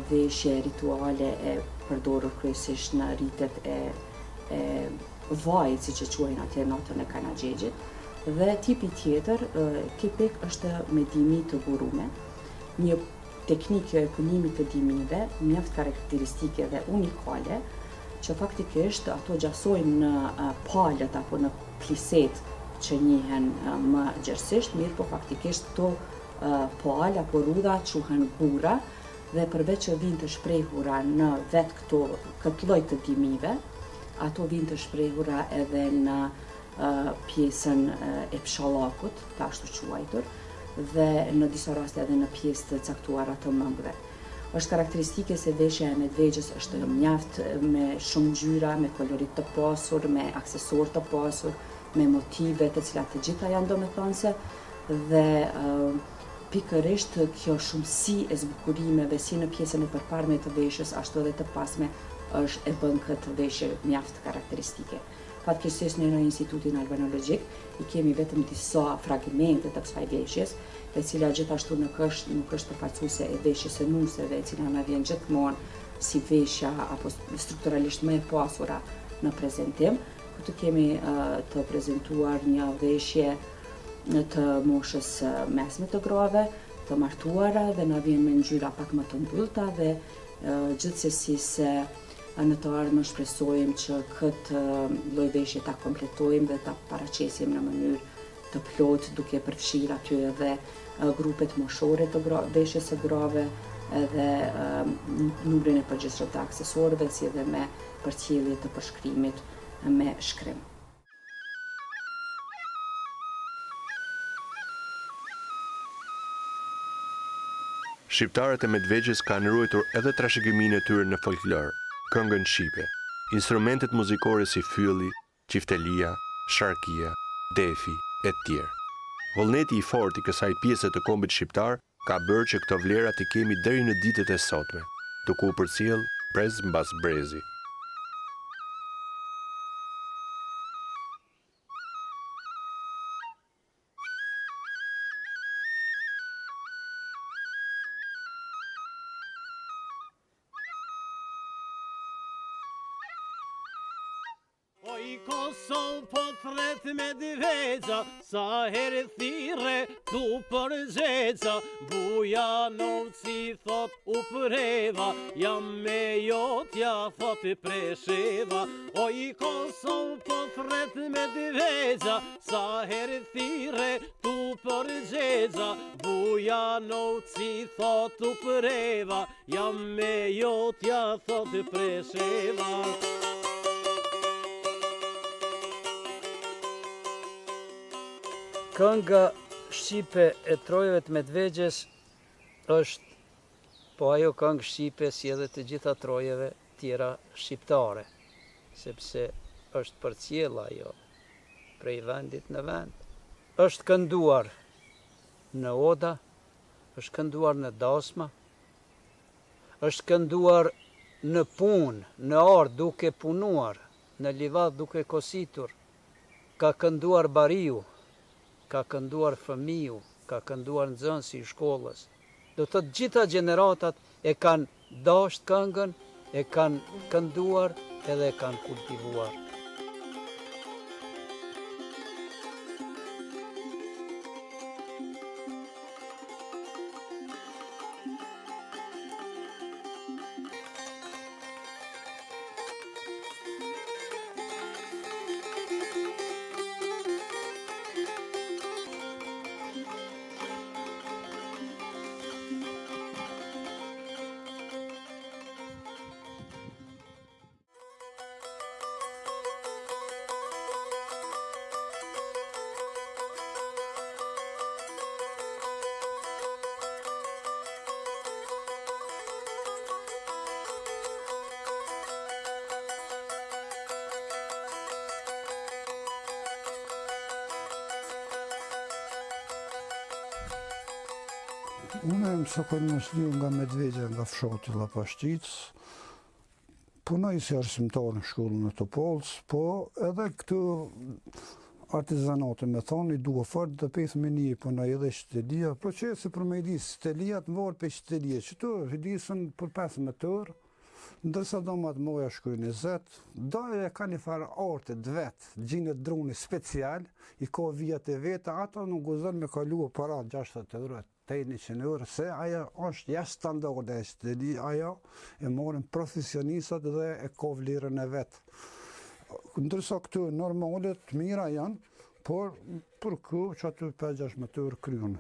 veshje rituale e përdorur kryesisht në rritet e vajit, siç e quajnë atje natën e Kanaxhexhit. Dhe tipi tjetër, kipik, është me dimi të burume, një teknikë e punimit të dimive mjaft karakteristike dhe unikale, që faktikisht ato gjasojnë në palët apo në pliset që njihen më gjerësisht, mirë po faktikisht këto palë apo rudha quhen bura, dhe përveç që vinë të shprehura në vetë këtë lloj të dimive, ato vinë të shprehura edhe në pjesën e pshallakut, të ashtu quajtur, dhe në disa raste edhe në pjesë të caktuara të mëmbëve. Është karakteristike se veshja e Medvegjës është mjaft me shumë ngjyra, me kolorit të pasur, me aksesorë të pasur, me motive të cilat të gjitha janë domethënëse, dhe pikërisht kjo shumësi e zbukurimeve si në pjesën e përparme të veshjes, ashtu edhe të pasme, është e bën këtë veshje mjaft karakteristike. Fatkeqësisht në Institutin Albanologjik i kemi vetëm disa fragmente të kësaj veshjes, e cila gjithashtu nuk është përfaqësuese e veshjes së nuseve, e cila na vjen gjithmonë si veshja apo strukturalisht më e pasura në prezantim. Këtu kemi të prezantuar një veshje të moshës mesme të grave, të martuara, dhe na vjen me ngjyra pak më të mbyllta, dhe gjithsesi se në të ardhmen shpresojmë që këtë lloj veshje ta kompletojmë dhe ta paraqesim në mënyrë të plot, duke përfshirë aty edhe grupet moshore të veshjes së grave, edhe numrin e përgjithshëm të aksesorëve, si edhe me përcjellje të përshkrimit me shkrim. Shqiptarët e Medvegjës kanë ruajtur edhe trashëgiminë e tyre në folklor, këngën shqipe, instrumentet muzikore si fylli, qiftelia, sharkia, defi e tjerë. Vullneti i fortë i kësaj pjese të kombit shqiptar ka bërë që këto vlera t'i kemi deri në ditët e sotme, duke u përcjell brez mbas brezi. Oj Kosovë po thret me Medvegja, sa herë thire tu për zheca, Bujanovci thot u përheva, jam me jotja thot i presheva. Oj Kosovë po thret me Medvegja, sa herë thire tu për zheca, Bujanovci thot u përheva, jam me jotja thot i presheva. Kënga shqipe e Trojeve të Medvegjes është po ajo këngë shqipe si edhe të gjitha trojeve tjera shqiptare, sepse është përcjell ajo prej vendit në vend. Është kënduar në oda, është kënduar në dasma, është kënduar në punë, në ardh duke punuar, në livadh duke kositur, ka kënduar bariu, ka kënduar fëmiu, ka kënduar nxënësi i shkollës. Do të gjitha gjeneratat e kanë dashur këngën, e kanë kënduar edhe e kanë kultivuar. Unë më shkoj në studiu nga Medvegja, nga fshati Llapashtic. Punoj si arsimtar në shkollën e Topolës, po edhe këtu artizanate me thonë, i duhe fort dhe pesë me një punoj edhe qytelia, po që se për me i di qytelia të mërë për qytelia, që tu i disën për 15 orë, ndërsa do më të moja shkoj 20, do e ka një farë artet vetë, gjinët druni special, i ka vijat e veta, ato nuk guzon me kalua para 60 euro, 100 euro, se aja është jashtë standarde e qytelia, aja e morin profesionistat dhe e ka vlerën e vetë. Ndërsa këtu normalet të mira janë, por për kë që aty 5-16 orë kryon.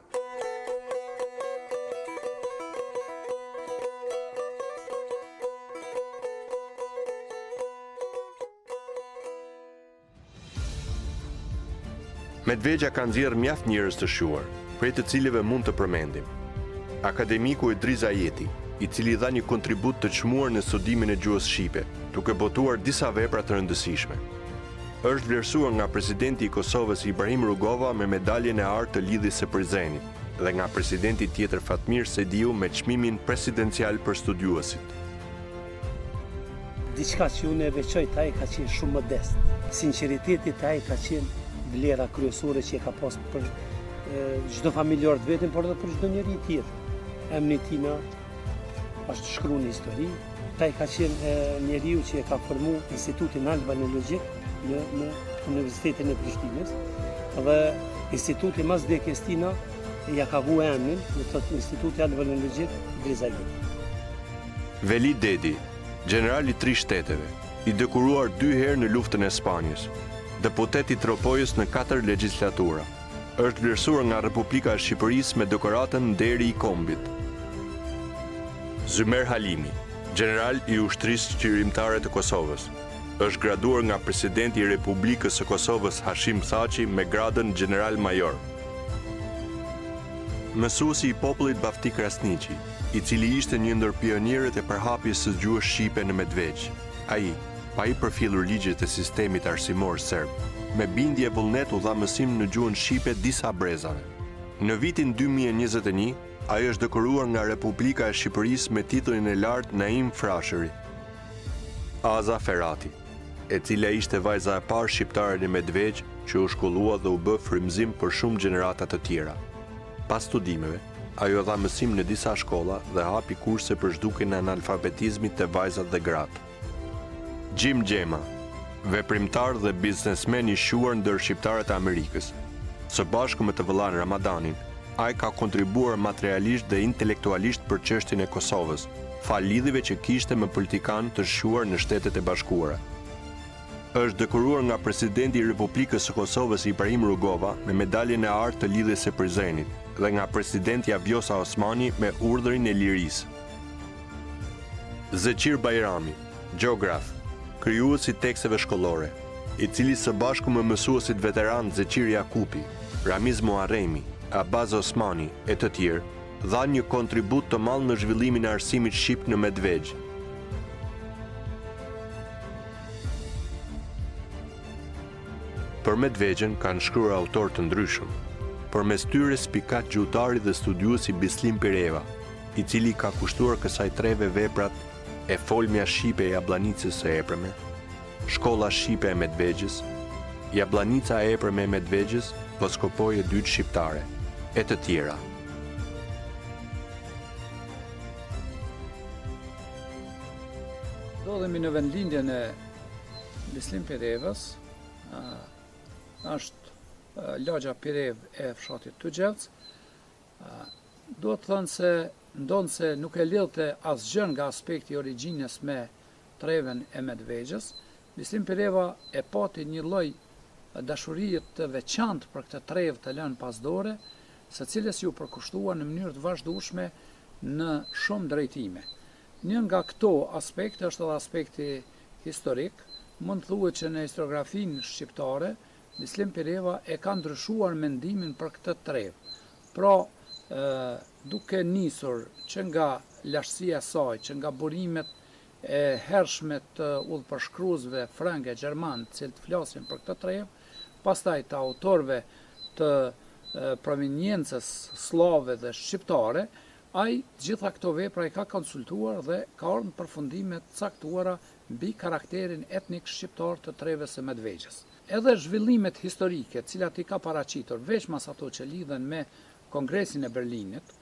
Medvegja ka nxjerrë mjaft njerëz të shuar, prej të cilëve mund të përmendim. Akademiku Idris Ajeti, i cili dha një kontribut të çmuar në studimin e gjuhës shqipe, duke botuar disa vepra të rëndësishme. Është vlerësuar nga presidenti i Kosovës Ibrahim Rugova me medaljen e artë të lidhjes së Prizrenit dhe nga presidenti tjetër Fatmir Sediu me çmimin presidencial për studiuesit. Diçka që unë e veçoj taj ka qenë shumë modest. Sinceriteti taj ka qenë vlera kryesore që e ka pas për çdo familjar të vetëm, por edhe për çdo njeri tjetër. Emri tina është shkruar në histori. Taj ka qenë njeriu që e ka formu Institutin Albanologjik në Universitetin e Prishtinës, dhe Instituti mas vdekjes tina ja ka vu emrin, do thotë Instituti Albanologjik Idris Ajeti. Veli Dedi, general i 3 shteteve, i dekuruar 2 herë në luftën e Spanjës, deputet i Tropojës në 4 legjislatura, është vlerësuar nga Republika e Shqipërisë me dekoratën Nderi i Kombit. Zymer Halimi, general i ushtrisë qërimtare të Kosovës, është graduar nga presidenti i Republikës së Kosovës Hashim Thaçi me gradën general major. mësuesi i popullit Bafti Krasniqi, i cili ishte një ndër pionierët e përhapjes së gjuhës shqipe në Medveç. Ai, pa i përfillur ligjet e sistemit arsimor serb, me bindje vullnet u dha mësim në gjuhën shqipe disa brezave. Në vitin 2021, ai është dekoruar nga Republika e Shqipërisë me titullin e lartë Naim Frashëri. Aza Ferati, e cila ishte vajza e parë shqiptare në Medveç që u shkollua dhe u bë frymëzim për shumë gjenerata të tjera. Pas studimeve, ajo dha mësim në disa shkolla dhe hapi kurse për zhdukjen e analfabetizmit të vajzat dhe gratë. Jim Gjema, veprimtar dhe biznesmen i shuar ndër shqiptarët e Amerikës. Së bashku me të vëllain Ramadanin, ai ka kontribuar materialisht dhe intelektualisht për çështjen e Kosovës, fal lidhjeve që kishte me politikanë të shuar në Shtetet e Bashkuara. Është dekoruar nga presidenti i Republikës së Kosovës Ibrahim Rugova me medaljen e artë të lidhjes së Prizrenit dhe nga presidenti Vjosa Osmani me urdhrin e lirisë. Zeqir Bajrami, gjeograf, krijuesi i teksteve shkollore, i cili së bashku me mësuesit veteran Zeqir Jakupi, Ramiz Muharremi, Abaz Osmani e të tjerë, dha një kontribut të madh në zhvillimin e arsimit shqip në Medveç. Për Medveçën kanë shkruar autorë të ndryshëm, përmes tyre spikat gjuhëtari dhe studiuesi Bislim Pireva, i cili ka kushtuar kësaj treve veprat e folmja shqipe e Jabllanicës së Epreme, Shkolla shqipe e Medveçës, Jabllanica e Epreme e Medveçës, Voskopoje dytë shqiptare, e të tjera. Ndodhemi në vendlindjen e Bislim Pirevës, është lagja Pirev e fshatit Tugjevc. Do të thënë se ndonë se nuk e lidhte asgjë nga aspekti i origjinës me treven e Medveçës. Bislim Pireva e pati një lloj dashurie të veçantë për këtë trevë të lënë pasdore, së cilës ju përkushtua në mënyrë të vazhdueshme në shumë drejtime. Një nga këto aspekte është edhe aspekti historik. Mund të thuhet që në historiografinë shqiptare Bislim Pireva e ka ndryshuar mendimin për këtë trevë. Pra, duke nisur që nga lashtësia e saj, që nga burimet e hershme të udhëpërshkruesve frëngë e gjerman, të cilët flasin për këtë trevë, pastaj të autorëve të proveniencës slave dhe shqiptare, ai gjitha këto vepra i ka konsultuar dhe ka ardhur në përfundime të caktuara mbi karakterin etnik shqiptar të trevës së Medveçës. Edhe zhvillimet historike, cilat i ka paraqitur, veç mas ato që lidhen me Kongresin e Berlinit,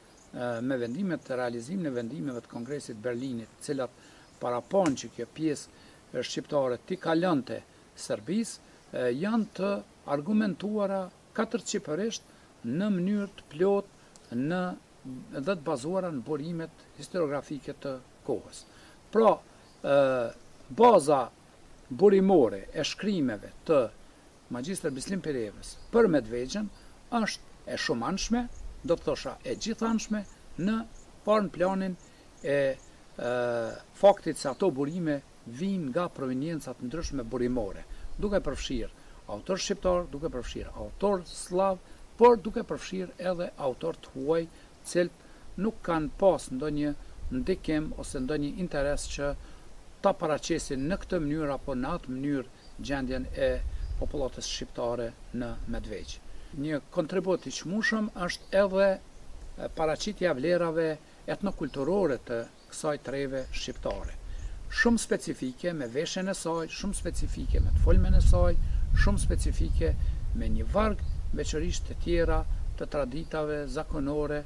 me realizimin e vendimeve të Kongresit Berlinit, cilat parapon që kjo pjesë shqiptare t'i kalonte Serbisë, janë të argumentuara katërcipërisht në mënyrë të plotë dhe të bazuara në burimet historiografike të kohës. Pra, baza burimore e shkrimeve të Magjistër Bislim Pirevës për Medveçën është e shumanshme, do të thosha e gjithanshme, në parë planin e faktit se ato burime vijnë nga proveniencat ndryshme burimore, duke përfshirë autor shqiptar, duke përfshirë autor slav, por duke përfshirë edhe autor të huaj, cilët nuk kanë pas ndonjë ndikim ose ndonjë interes që ta paraqesin në këtë mënyrë apo në atë mënyrë gjendjen e popullatës shqiptare në Medveç. Një kontribut i çmueshëm është edhe paraqitja vlerave etnokulturore të kësaj treve shqiptare. Shumë specifike me veshjen e saj, shumë specifike me të folmen e saj, shumë specifike me një varg veçërisht të tjera të traditave zakonore,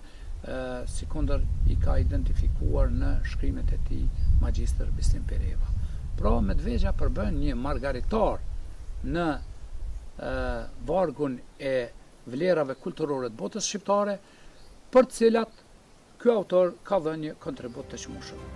sikundër i ka identifikuar në shkrimet e tij Magjistër Bislim Pireva. Pra, Medveçja përbën një margaritar në vargun e vlerave kulturore të botës shqiptare, për të cilat ky autor ka dhënë një kontribut të çmueshëm.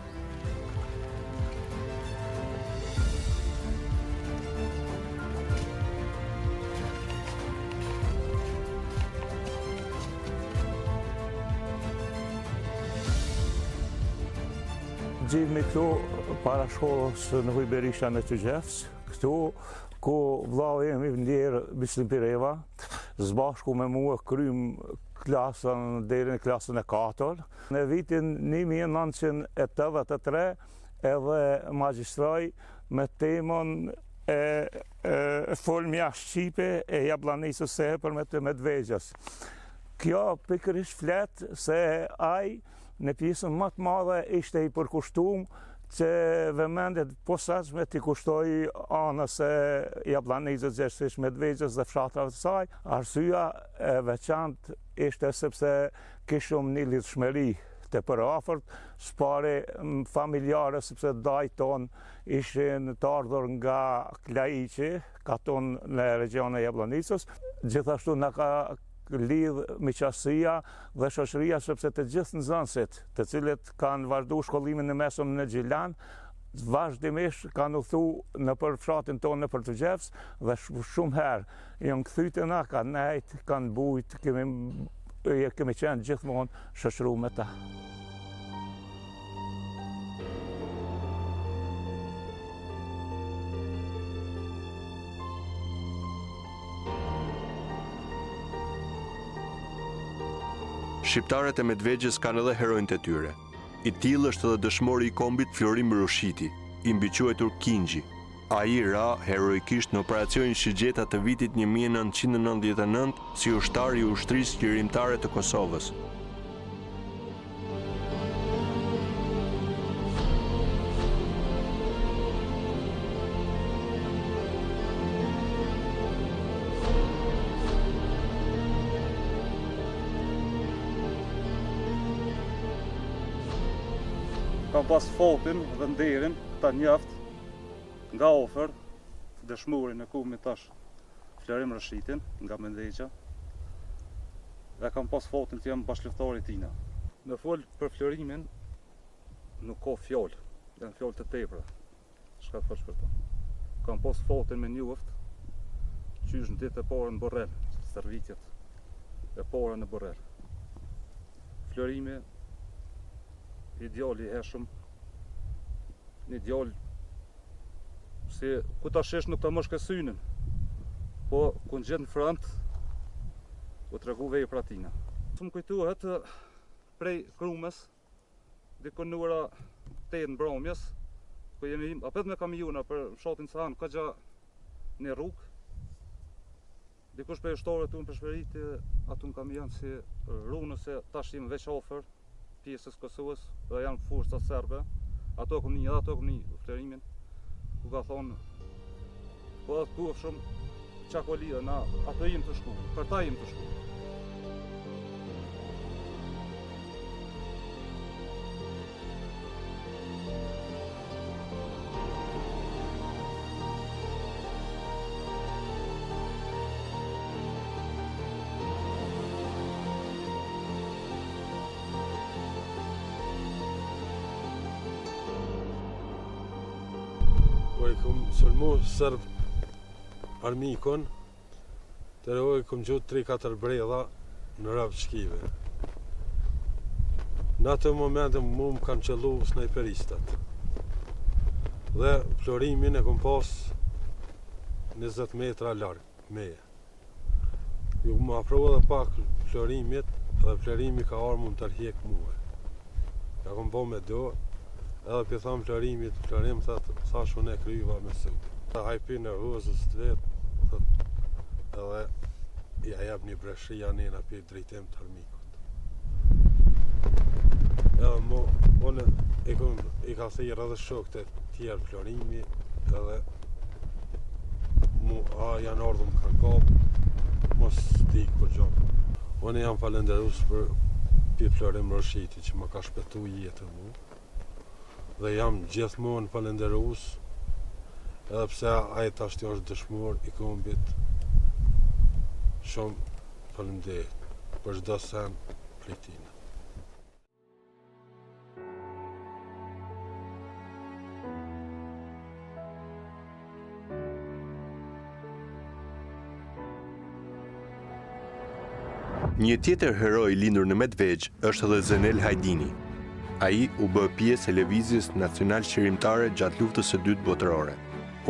Gjivmi këtu para shkollës në Huj Berisha në Tugjevc, këtu ku vllau im i vlerë Bislim Pireva, zbashku me mua krym klasën deri në klasën e 4. Në vitin 1983 edhe magjistroj me temën folmja shqipe e Jabllanicës së hepërme të Medvegjës. Kjo pikërisht flet se ai në pjesën më të madhe ishte i përkushtuar që vëmendjet posaçme t'i kushtoi anës e Jabllanicës, gjithsesi Medvegjës dhe fshatrave të saj. Arsyeja e veçantë ishte sepse kishim një lidhshmëri të përafërt, s'pari familjare, sepse dajt ton ishin të ardhur nga Klaiqi, katon në regionin e Jabllanicës. Gjithashtu na ka lidh miqësia dhe shoqëria, sepse të gjithë nxënësit, të cilët kanë vazhduar shkollimin e mesëm në Gjilan, vazhdimisht kanë udhthu në për fshatin tonë në për të Gjefs dhe shumë herë janë kthytë na, kanë nejt, kanë bujt, kemi qenë gjithmonë shoqëruar me ta. Shqiptarët e Medvegjës kanë edhe heronjtë e tyre. I tillë është edhe dëshmori i kombit Florim Rushiti, i mbiquetur Kingji. Ai ra heroikisht në operacionin Shigjeta të vitit 1999 si ushtar i ushtrisë qërimtare të Kosovës. Kam pas fatin dhe nderin ta njoft nga ofër dëshmorin e kumit tash Florim Rushitin nga Medvegja. Dhe kam pas fatin të jam bashkëlëftari i tina. Me fol për Florimin nuk ka fjalë, janë fjalë të tepra. Çka të thosh për to? Kam pas fatin me njoft qysh në ditë e parë në Borrell, stërvitjet e para në Borrell. Florimi ideali i hershëm, një ideal si ku ta shesh nuk ta mosh ke synin, po ku në gjithë në front u tregu vepra tina. Më kujtohet prej Krumës, dikon në ora 8 mbrëmjes, ku jemi apet me kamiona për fshatin Sahan, ka gja një rrugë. Dikush për ushtarët unë për shperiti aty në kamion si runë se tash jemi veç ofër pjesës Kosovës, dhe janë forca serbe, ato kom një, Florimin, ku ka thonë, po atë ku shumë qako lidhe, na ato jim të shku, për ta jim të shku. I kom sulmu sërb armikon, të rehoj kom gjut 3-4 bredha në rrëv shkive. Në atë momentin mu më kanë qëllu snajperistat. Dhe Florimin e kom pas 20 metra larg meje. Ju më aprova dhe pak Florimit, dhe Florimi ka arë mund të rhjek muhe. Ja kom po me do, edhe për thamë Florimit, Florim thëtë, sa shune e kryva me sëtë. Hajpi në hëzës të vetë, edhe ja jep një breshia njëna për drejtim të armikut. Edhe mu, unë i ka thirë edhe shok të tjerë Florimi, edhe mu, janë ardhëm kanë kapë, mos stikë për gjonë. Unë jam falenderus për Florim Rushiti që më ka shpetu jetën mu. Dhe jam gjithmonë falenderus, edhe pse ai tash është dëshmor i kombit. Shumë faleminderit për çdo sen prej tina. Një tjetër hero i lindur në Medvegj është edhe Zenel Hajdini. Ai u bë pjesë e lëvizjes nacional qërimtare gjatë luftës së dytë botërore.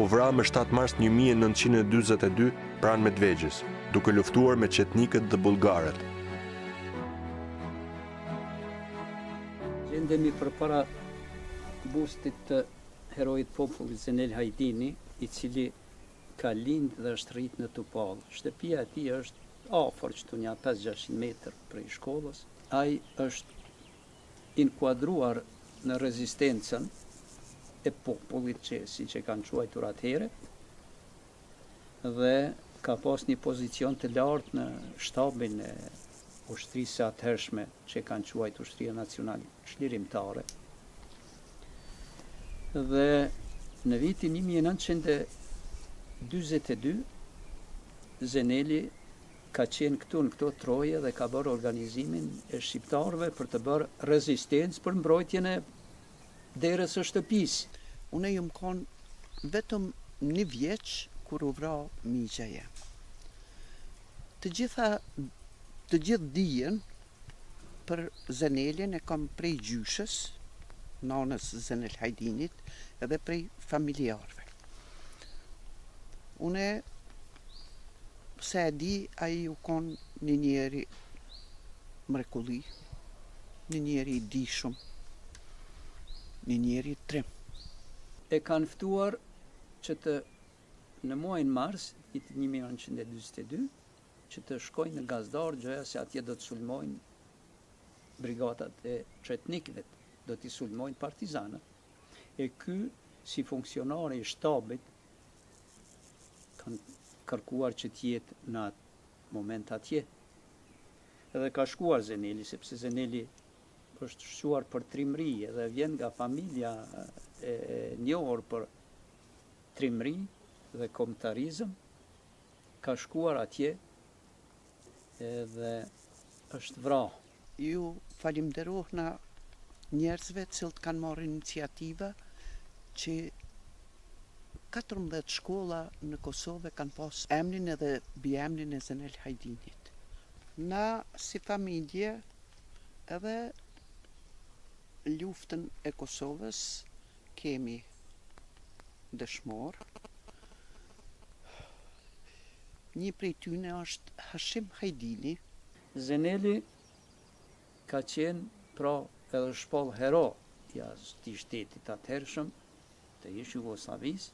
U vra më 7 mars 1942 pranë Medvegjës, duke luftuar me qetnikët dhe bullgarët. gjendemi përpara bustit të herojit popullit Zenel Hajdini, i cili ka lind dhe është rrit në Tupall. Shtëpia e tij është afër këtu një 500-600 metër prej shkollës. Ai është inkuadruar në rezistencën e popullit që siç e kanë quajtur atëherë, dhe ka pas një pozicion të lartë në shtabin e ushtrisë së atëhershme që kanë quajtur Ushtria Nacionale Çlirimtare. Dhe në vitin 1942 Zeneli ka qenë këtu në këto troje dhe ka bërë organizimin e shqiptarëve për të bërë rezistencë për mbrojtjen e derës së shtëpisë. Unë jam konë vetëm 1 vjeç kur u vra migjaja. Të gjithë dijen për Zenelin e kam prej gjyshës, nanës Zenel Hajdinit, edhe prej familjarëve. Une, se e di, ai u konë një njeri mrekulli, një njeri i dishëm, një njeri trim. E kanë ftuar që të në muajin mars, vitin 1942, që të shkojnë në Gazdar, gjëja se atje do të sulmojnë brigadat e çetnikëve, do t'i sulmojnë partizanët. E ky, si funksionar i shtabit, kanë kërkuar që t'jetë në atë moment atje. Edhe ka shkuar Zeneli, sepse Zeneli është shquar për trimri, edhe vjen nga familja e njohur për trimri dhe kombëtarizëm, ka shkuar atje edhe është vrarë. Ju falimderohna njerëzve cilët kanë marrë iniciativa që 14 shkolla në Kosovë kanë pas emrin edhe biemrin e Zenel Hajdinit. Na si familje edhe luftën e Kosovës kemi dëshmor. Një prej tyne është Hashim Hajdini. Zeneli ka qenë pra edhe shpall hero i atij shtetit atëhershëm të ish Jugosllavisë,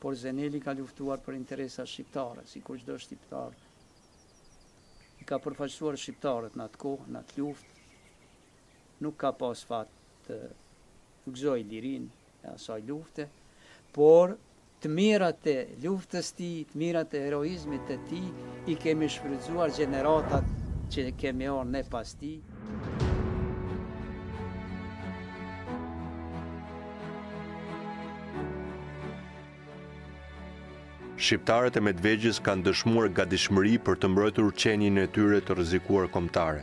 por Zeneli ka luftuar për interesa shqiptare, sikur çdo shqiptar. I ka përfaqësuar shqiptarët në atë kohë, në atë luftë. Nuk ka pas fat të gëzoj lirinë e asaj lufte, por të mirat e luftës tij, të mirat e heroizmit të tij i kemi shfrytzuar gjeneratat që kemi orë ne pas tij. Shqiptarët e Medvegjës kanë dëshmuar gatishmëri për të mbrojtur qenien e tyre të rrezikuar kombëtare,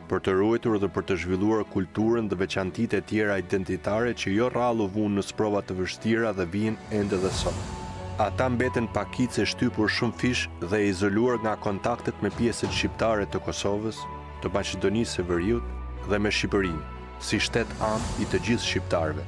për të ruajtur dhe për të zhvilluar kulturën dhe veçantitë e tjera identitare që jo rrallë u vunë në sprova të vështira dhe vijnë ende dhe sot. Ata mbeten pakicë e shtypur shumë fish dhe e izoluar nga kontaktet me pjesët shqiptare të Kosovës, të Maqedonisë së Veriut dhe me Shqipërinë, si shtet anë i të gjithë shqiptarëve.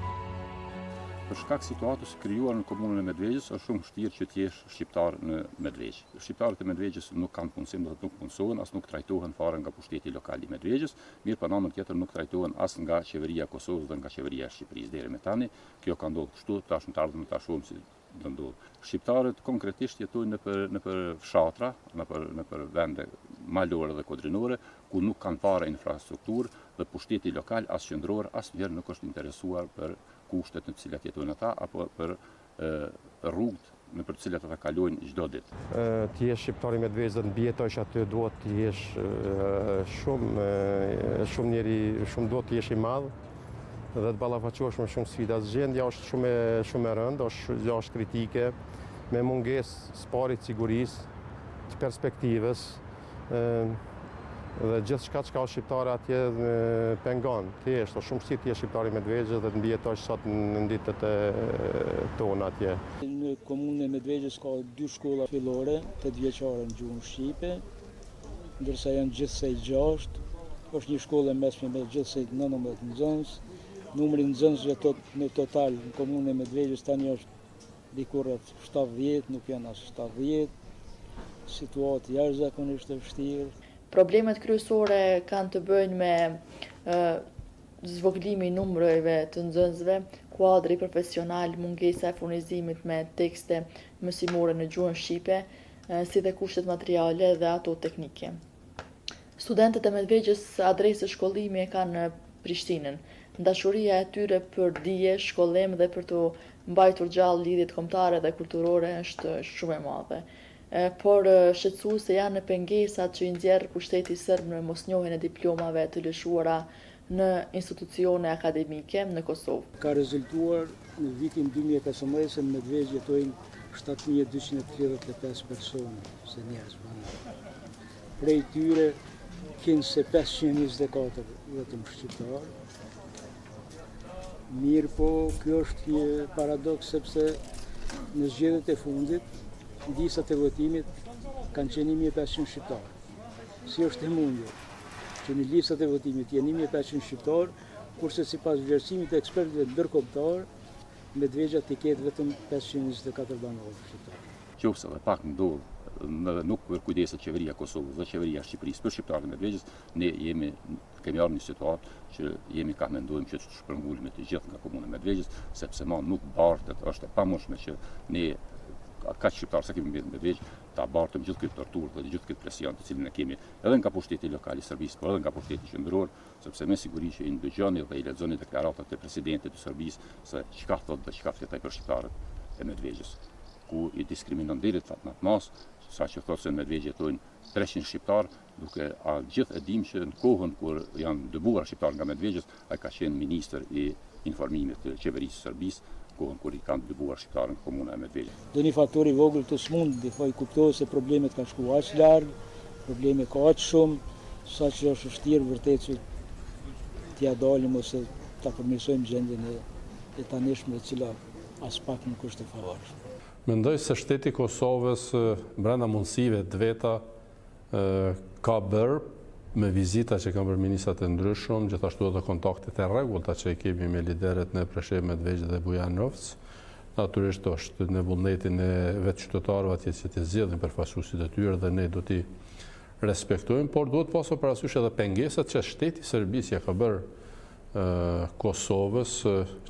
Për shkak situatës krijuar në komunën e Medvegjës, është shumë vështirë që të jesh shqiptar në Medvegjë. Shqiptarët e Medvegjës nuk kanë punësim dhe nuk punësohen, as nuk trajtohen fare nga pushteti lokal i Medvegjës, mirë për anën tjetër nuk trajtohen as nga qeveria e Kosovës dhe nga qeveria e Shqipërisë deri me tani. Kjo ka ndodhur kështu, tash në të ardhmen ta shohim si do ndodh. Shqiptarët konkretisht jetojnë në për fshatra, në për vende malore dhe kodrinore, ku nuk kanë fare infrastrukturë dhe pushteti lokal as qendror asnjëherë nuk është interesuar për kushtet në të cilat jetojnë ata apo për rrugët në për të cilat ata kalojnë çdo ditë. Ti je shqiptar i Medvegjës, të mbjetosh aty, duhet të jesh shumë duhet të jesh i madh dhe të ballafaqohesh me shumë sfida. Gjendja është shumë e rëndë, është kritike, me mungesë s'parit sigurisë, të perspektivës, dhe gjithçka që ka shqiptarë atje pengon. Thjesht, është shumë vështirë të jesh shqiptar i Medvegjës dhe të mbjetosh sot në ditët tona atje. Në komunën e Medvegjës ka 2 shkolla fillore, 8 vjeçare në gjuhën shqipe, ndërsa janë gjithsej 6. Është një shkollë mesme me gjithsej 19 nxënës. Numri i nxënësve në total në komunën e Medvegjës tani është diku rreth 70, nuk janë as 70. Situatë jashtëzakonisht e vështirë. Problemet kryesore kanë të bëjnë me zvoglimi i numrojve të nxënësve, kuadri profesional, mungesa e furnizimit me tekste mësimore në gjuhën shqipe, si dhe kushtet materiale dhe ato teknike. Studentët e Medvegjës adresë shkollimi e kanë në Prishtinën. Dashuria e tyre për dije, shkollim dhe për të mbajtur gjallë lidhjet kombëtare dhe kulturore është shumë e madhe. Por shqetësuese janë pengesat që i nxjerr pushteti serb në mosnjohjen e diplomave të lëshuara në institucione akademike në Kosovë. Ka rezultuar në vitin 2015 se në Medvegjë jetojnë 7235 persona, se njerëz banorë. Prej tyre kinë se 524 vetëm shqiptarë. Mirë po, kjo është një paradoks sepse në zgjedhjet e fundit, listat e votimit kanë qenë 1500 shqiptarë. Si është e mundur që në listat e votimit janë 1500 shqiptarë, kurse sipas vlerësimit të ekspertëve ndërkombëtar, Medvegjja të ketë vetëm 524 banorë shqiptarë. Qofse edhe pak nuk kujdeset qeveria e Kosovës dhe qeveria e Shqipërisë për shqiptarët e Medvegjës, ne kemi ardhur në situatë që ka mendojmë që të shpërngulemi të gjithë nga komuna e Medvegjës, sepse nuk bartet, është e pamundshme që ne ka shqiptarë sa kemi në Medvegjë, ta bartëm gjithë këtë torturë dhe gjithë këtë presion të cilin e kemi edhe nga pushteti lokal i Serbisë, por edhe nga pushteti qendror, sepse me siguri që i ndëgjoni dhe i lexoni deklaratat e presidentit të Serbisë se çka thotë dhe çka fletaj për shqiptarët e Medvegjës, ku i diskriminon deri në atë mas, saqë thotë se në Medvegjë jetojnë 300 shqiptarë, duke gjithë e dim që në kohën kur janë dëbuar shqiptarë nga Medvegjës, ai ka qenë ministër i informimit të qeverisë së Serbisë, kohën kur i kanë dëbuar shqiptarën në komunën e Medvegjës. Do një faktor i vogël të smund, i kuptohet se problemet kanë shkuar aq larg, probleme ka aq shumë, saqë është vështirë vërtet që t'ia dalim ose ta përmirësojmë gjendjen e tanishme, e cila as pak nuk është e favorshme. Mendoj se shteti i Kosovës brenda mundësive të veta ka bërë me vizita që kanë bërë ministrat e ndryshëm, gjithashtu edhe kontaktet e rregullta që i kemi me lideret në Preshevë, Medvegjë dhe Bujanovc. Natyrisht është në vullnetin e vetë qytetarëve atje që të zgjedhin përfaqësuesit e tyre dhe ne do t'i respektojmë, por duhet pasur parasysh edhe pengesat që shteti i Serbisë ja ka bërë Kosovës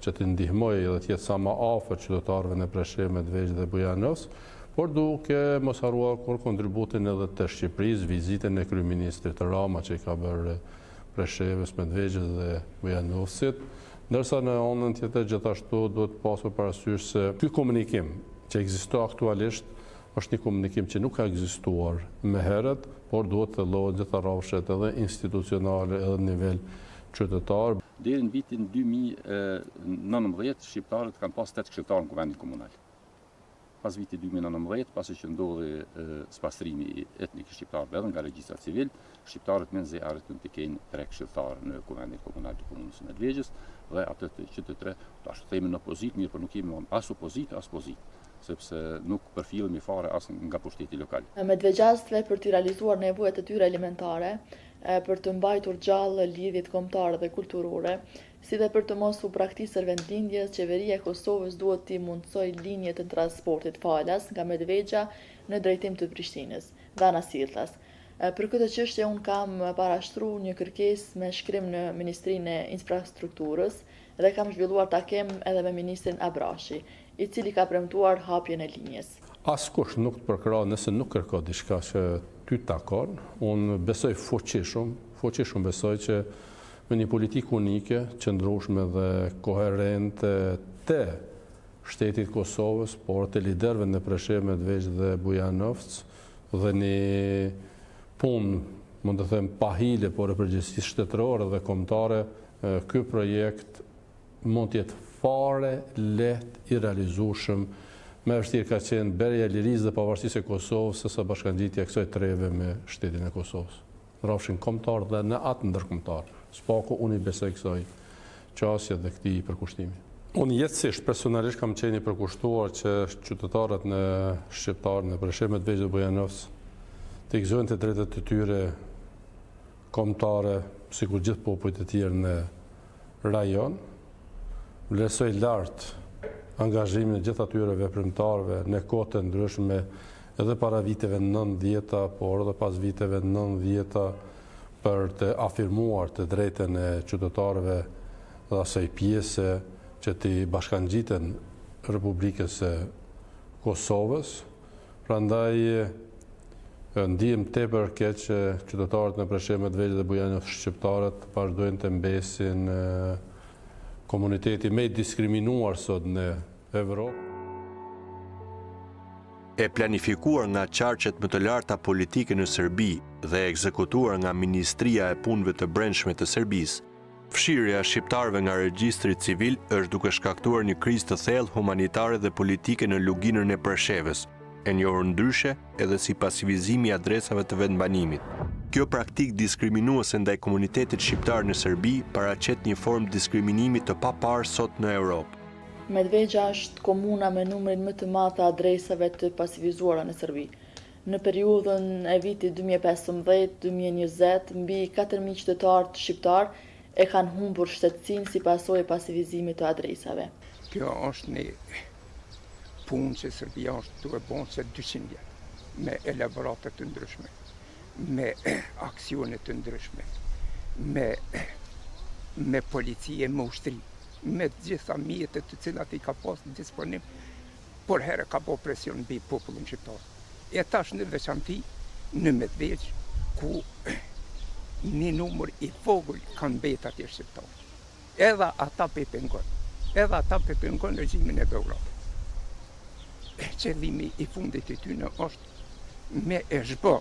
që të ndihmojë edhe të jetë sa më afër qytetarëve në Preshevë, Medvegjë dhe Bujanovc, por duke mos harruar kur kontributin edhe të Shqipërisë, vizitën e kryeministrit Rama që i ka bërë Preshevës, Medvegjës dhe Bujanovcit, ndërsa në anën tjetër gjithashtu duhet pasur parasysh se ky komunikim që ekziston aktualisht është një komunikim që nuk ka ekzistuar më herët, por duhet të llojet gjitha rrafshet edhe institucionale edhe në nivel qytetar. Deri në vitin 2019 shqiptarët kanë pas 8 këshilltarë në kuvendin komunal. Pas vitit 2019, pasi që ndodhi spastrimi etnik i shqiptarëve edhe nga regjistra civil, shqiptarët me nxe arritën të kenë 3 këshilltarë në kuvendin komunal të komunës së Medvegjës dhe atë që të 3, tash themi në opozitë, mirë, por nuk kemi as opozitë as pozitë, sepse nuk përfillemi fare as nga pushteti lokal. Medvegjasve për të realizuar nevojat e tyre elementare, për të mbajtur gjallë lidhjet kombëtare dhe kulturore, si dhe për të mos u braktisur vendlindjes, qeveria e Kosovës duhet t'i mundsoj linjet e transportit falas nga Medvegjja në drejtim të Prishtinës dhe Anasillas. Për këtë çështje unë kam parashtruar një kërkesë me shkrim në Ministrinë e Infrastrukturës dhe kam zhvilluar takim edhe me ministrin Abrashi, i cili ka premtuar hapjen e linjes. Askush nuk të përkrah nëse nuk kërko diçka që ty takon. Unë besoj fuqishëm besoj që me një politikë unike, qëndrueshme dhe koherente të shtetit Kosovës, por të liderëve në Preshevë, Medvegjë dhe Bujanovc, dhe një punë, mund të them, pahile, por e përgjithësisht shtetërore dhe kombëtare, ky projekt mund të jetë fare lehtë i realizueshëm. Më vështirë ka qenë berja e lirisë dhe pavarësisë e Kosovës se sa bashkangjitja e kësaj treve me shtetin e Kosovës. Rrafshin kombëtar dhe në atë ndërkombëtar. Spaku unë i besoj kësaj qasje dhe këtij përkushtimi. Unë jetësisht personalisht kam qenë i përkushtuar që qytetarët në shqiptarë në Preshevë, Medvegjë dhe Bujanovc të gëzojnë të drejtat të tyre kombëtare, sikur gjithë popujt e tjerë në rajon. Vlerësoj lartë angazhimin e gjithë atyre veprimtarëve në kohë të ndryshme edhe para viteve 90, por edhe pas viteve 90, për të afirmuar të drejtën e qytetarëve dhe asaj pjese që të bashkangjiten Republikës së Kosovës. Prandaj ndihem tepër keq që qytetarët në Preshevë, Medvegj dhe Bujanov shqiptarët vazhdojnë të mbesin komuniteti më i diskriminuar sot në Evropë. E planifikuar nga qarqet më të larta politike në Serbi dhe ekzekutuar nga Ministria e Punëve të Brendshme të Serbisë, fshirja e shqiptarëve nga regjistri civil është duke shkaktuar një krizë të thellë humanitare dhe politike në luginën e Preshevës, e njohur ndryshe edhe si pasivizimi i adresave të vendbanimit. Kjo praktikë diskriminuese ndaj komunitetit shqiptar në Serbi paraqet një formë diskriminimi të paparë sot në Europë. Medvegja është komuna me numrin më të madh të adresave të pasivizuara në Serbi. Në periudhën e vitit 2015-2020, mbi 4.000 qytetarë shqiptar e kanë humbur shtetësinë si pasojë e pasivizimit të adresave. Kjo është një punë që Serbia është duke bën se 200 vjet, me elaborate të ndryshme, me aksione të ndryshme, me polici e me ushtri, me gjitha mjetet të cilat i ka pas në disponim, por herë ka po presion mbi popullin shqiptar. E tash në veçanti në Medvegj, ku një numër i vogël kanë mbet atje shqiptar. Edhe ata pengon regjimin e Beogradit. Qëllimi i fundit i tyre është me e zhbë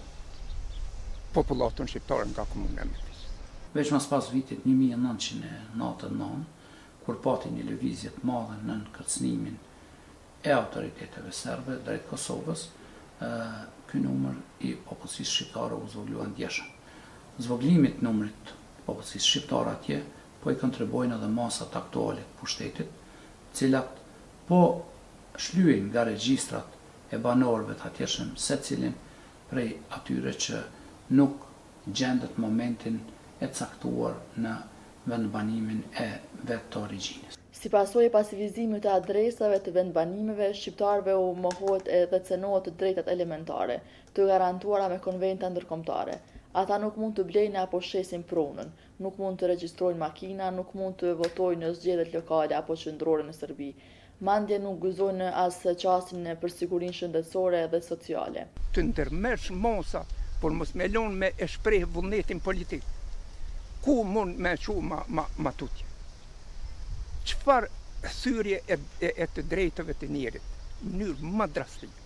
popullatën shqiptare nga komuna e Medvegj. Veç mas pas vitit 1999, kur pati një lëvizje të madhe në kërcënimin e autoriteteve serbe drejt Kosovës, ky numër i popullsisë shqiptare u zvoglua ndjeshëm. Zvoglimit numrit popullsisë shqiptare atje po i kontribuojnë edhe masat aktuale të pushtetit, cilat po shlyejnë nga regjistrat e banorëve të atjeshëm secilin prej atyre që nuk gjendet momentin e caktuar në vendbanimin e vetë të origjinës. Si pasojë e pasivizimit të adresave të vendbanimeve, shqiptarëve u mohohet edhe cenohet të drejtat elementare, të garantuara me konventa ndërkombëtare. Ata nuk mund të blejnë apo shesin pronën, nuk mund të regjistrojnë makina, nuk mund të votojnë në zgjedhjet lokale apo qendrore në Serbi. Mandje nuk gëzojnë as qastin për sigurinë shëndetësore dhe sociale. Të ndërmersh mosa, por mos me lënë me e shpreh vullnetin politik. Ku mund me qu ma tutje? Qëfar thyrje e të drejtëve të njerit, në mënyrë më drastike?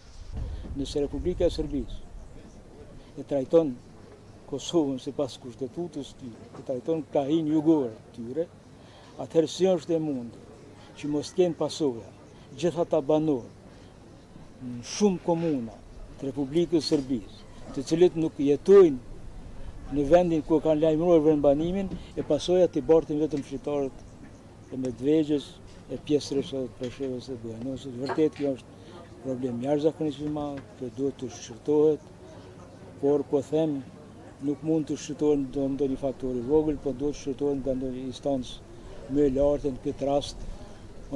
Nëse Republika e Serbisë e trajton Kosovën sipas kushtetutës tyre, e trajton krahin jugor tyre, atëherë si është e mundur që mos kenë pasoja gjithë ata banorë në shumë komuna të Republikës Serbisë, të cilët nuk jetojnë në vendin ku kanë lajmëruar vendbanimin, e pasojat i bartin vetëm shqiptarët e Medvegjës, e pjesërisht të Preshevës e Bujanovës. Vërtet kjo është problem jashtëzakonisht i madh, që duhet të shqyrtohet, por po them nuk mund të shqyrtohet nga ndonjë faktor i vogël, por duhet të shqyrtohet nga ndonjë instancë më e lartë. Në këtë rast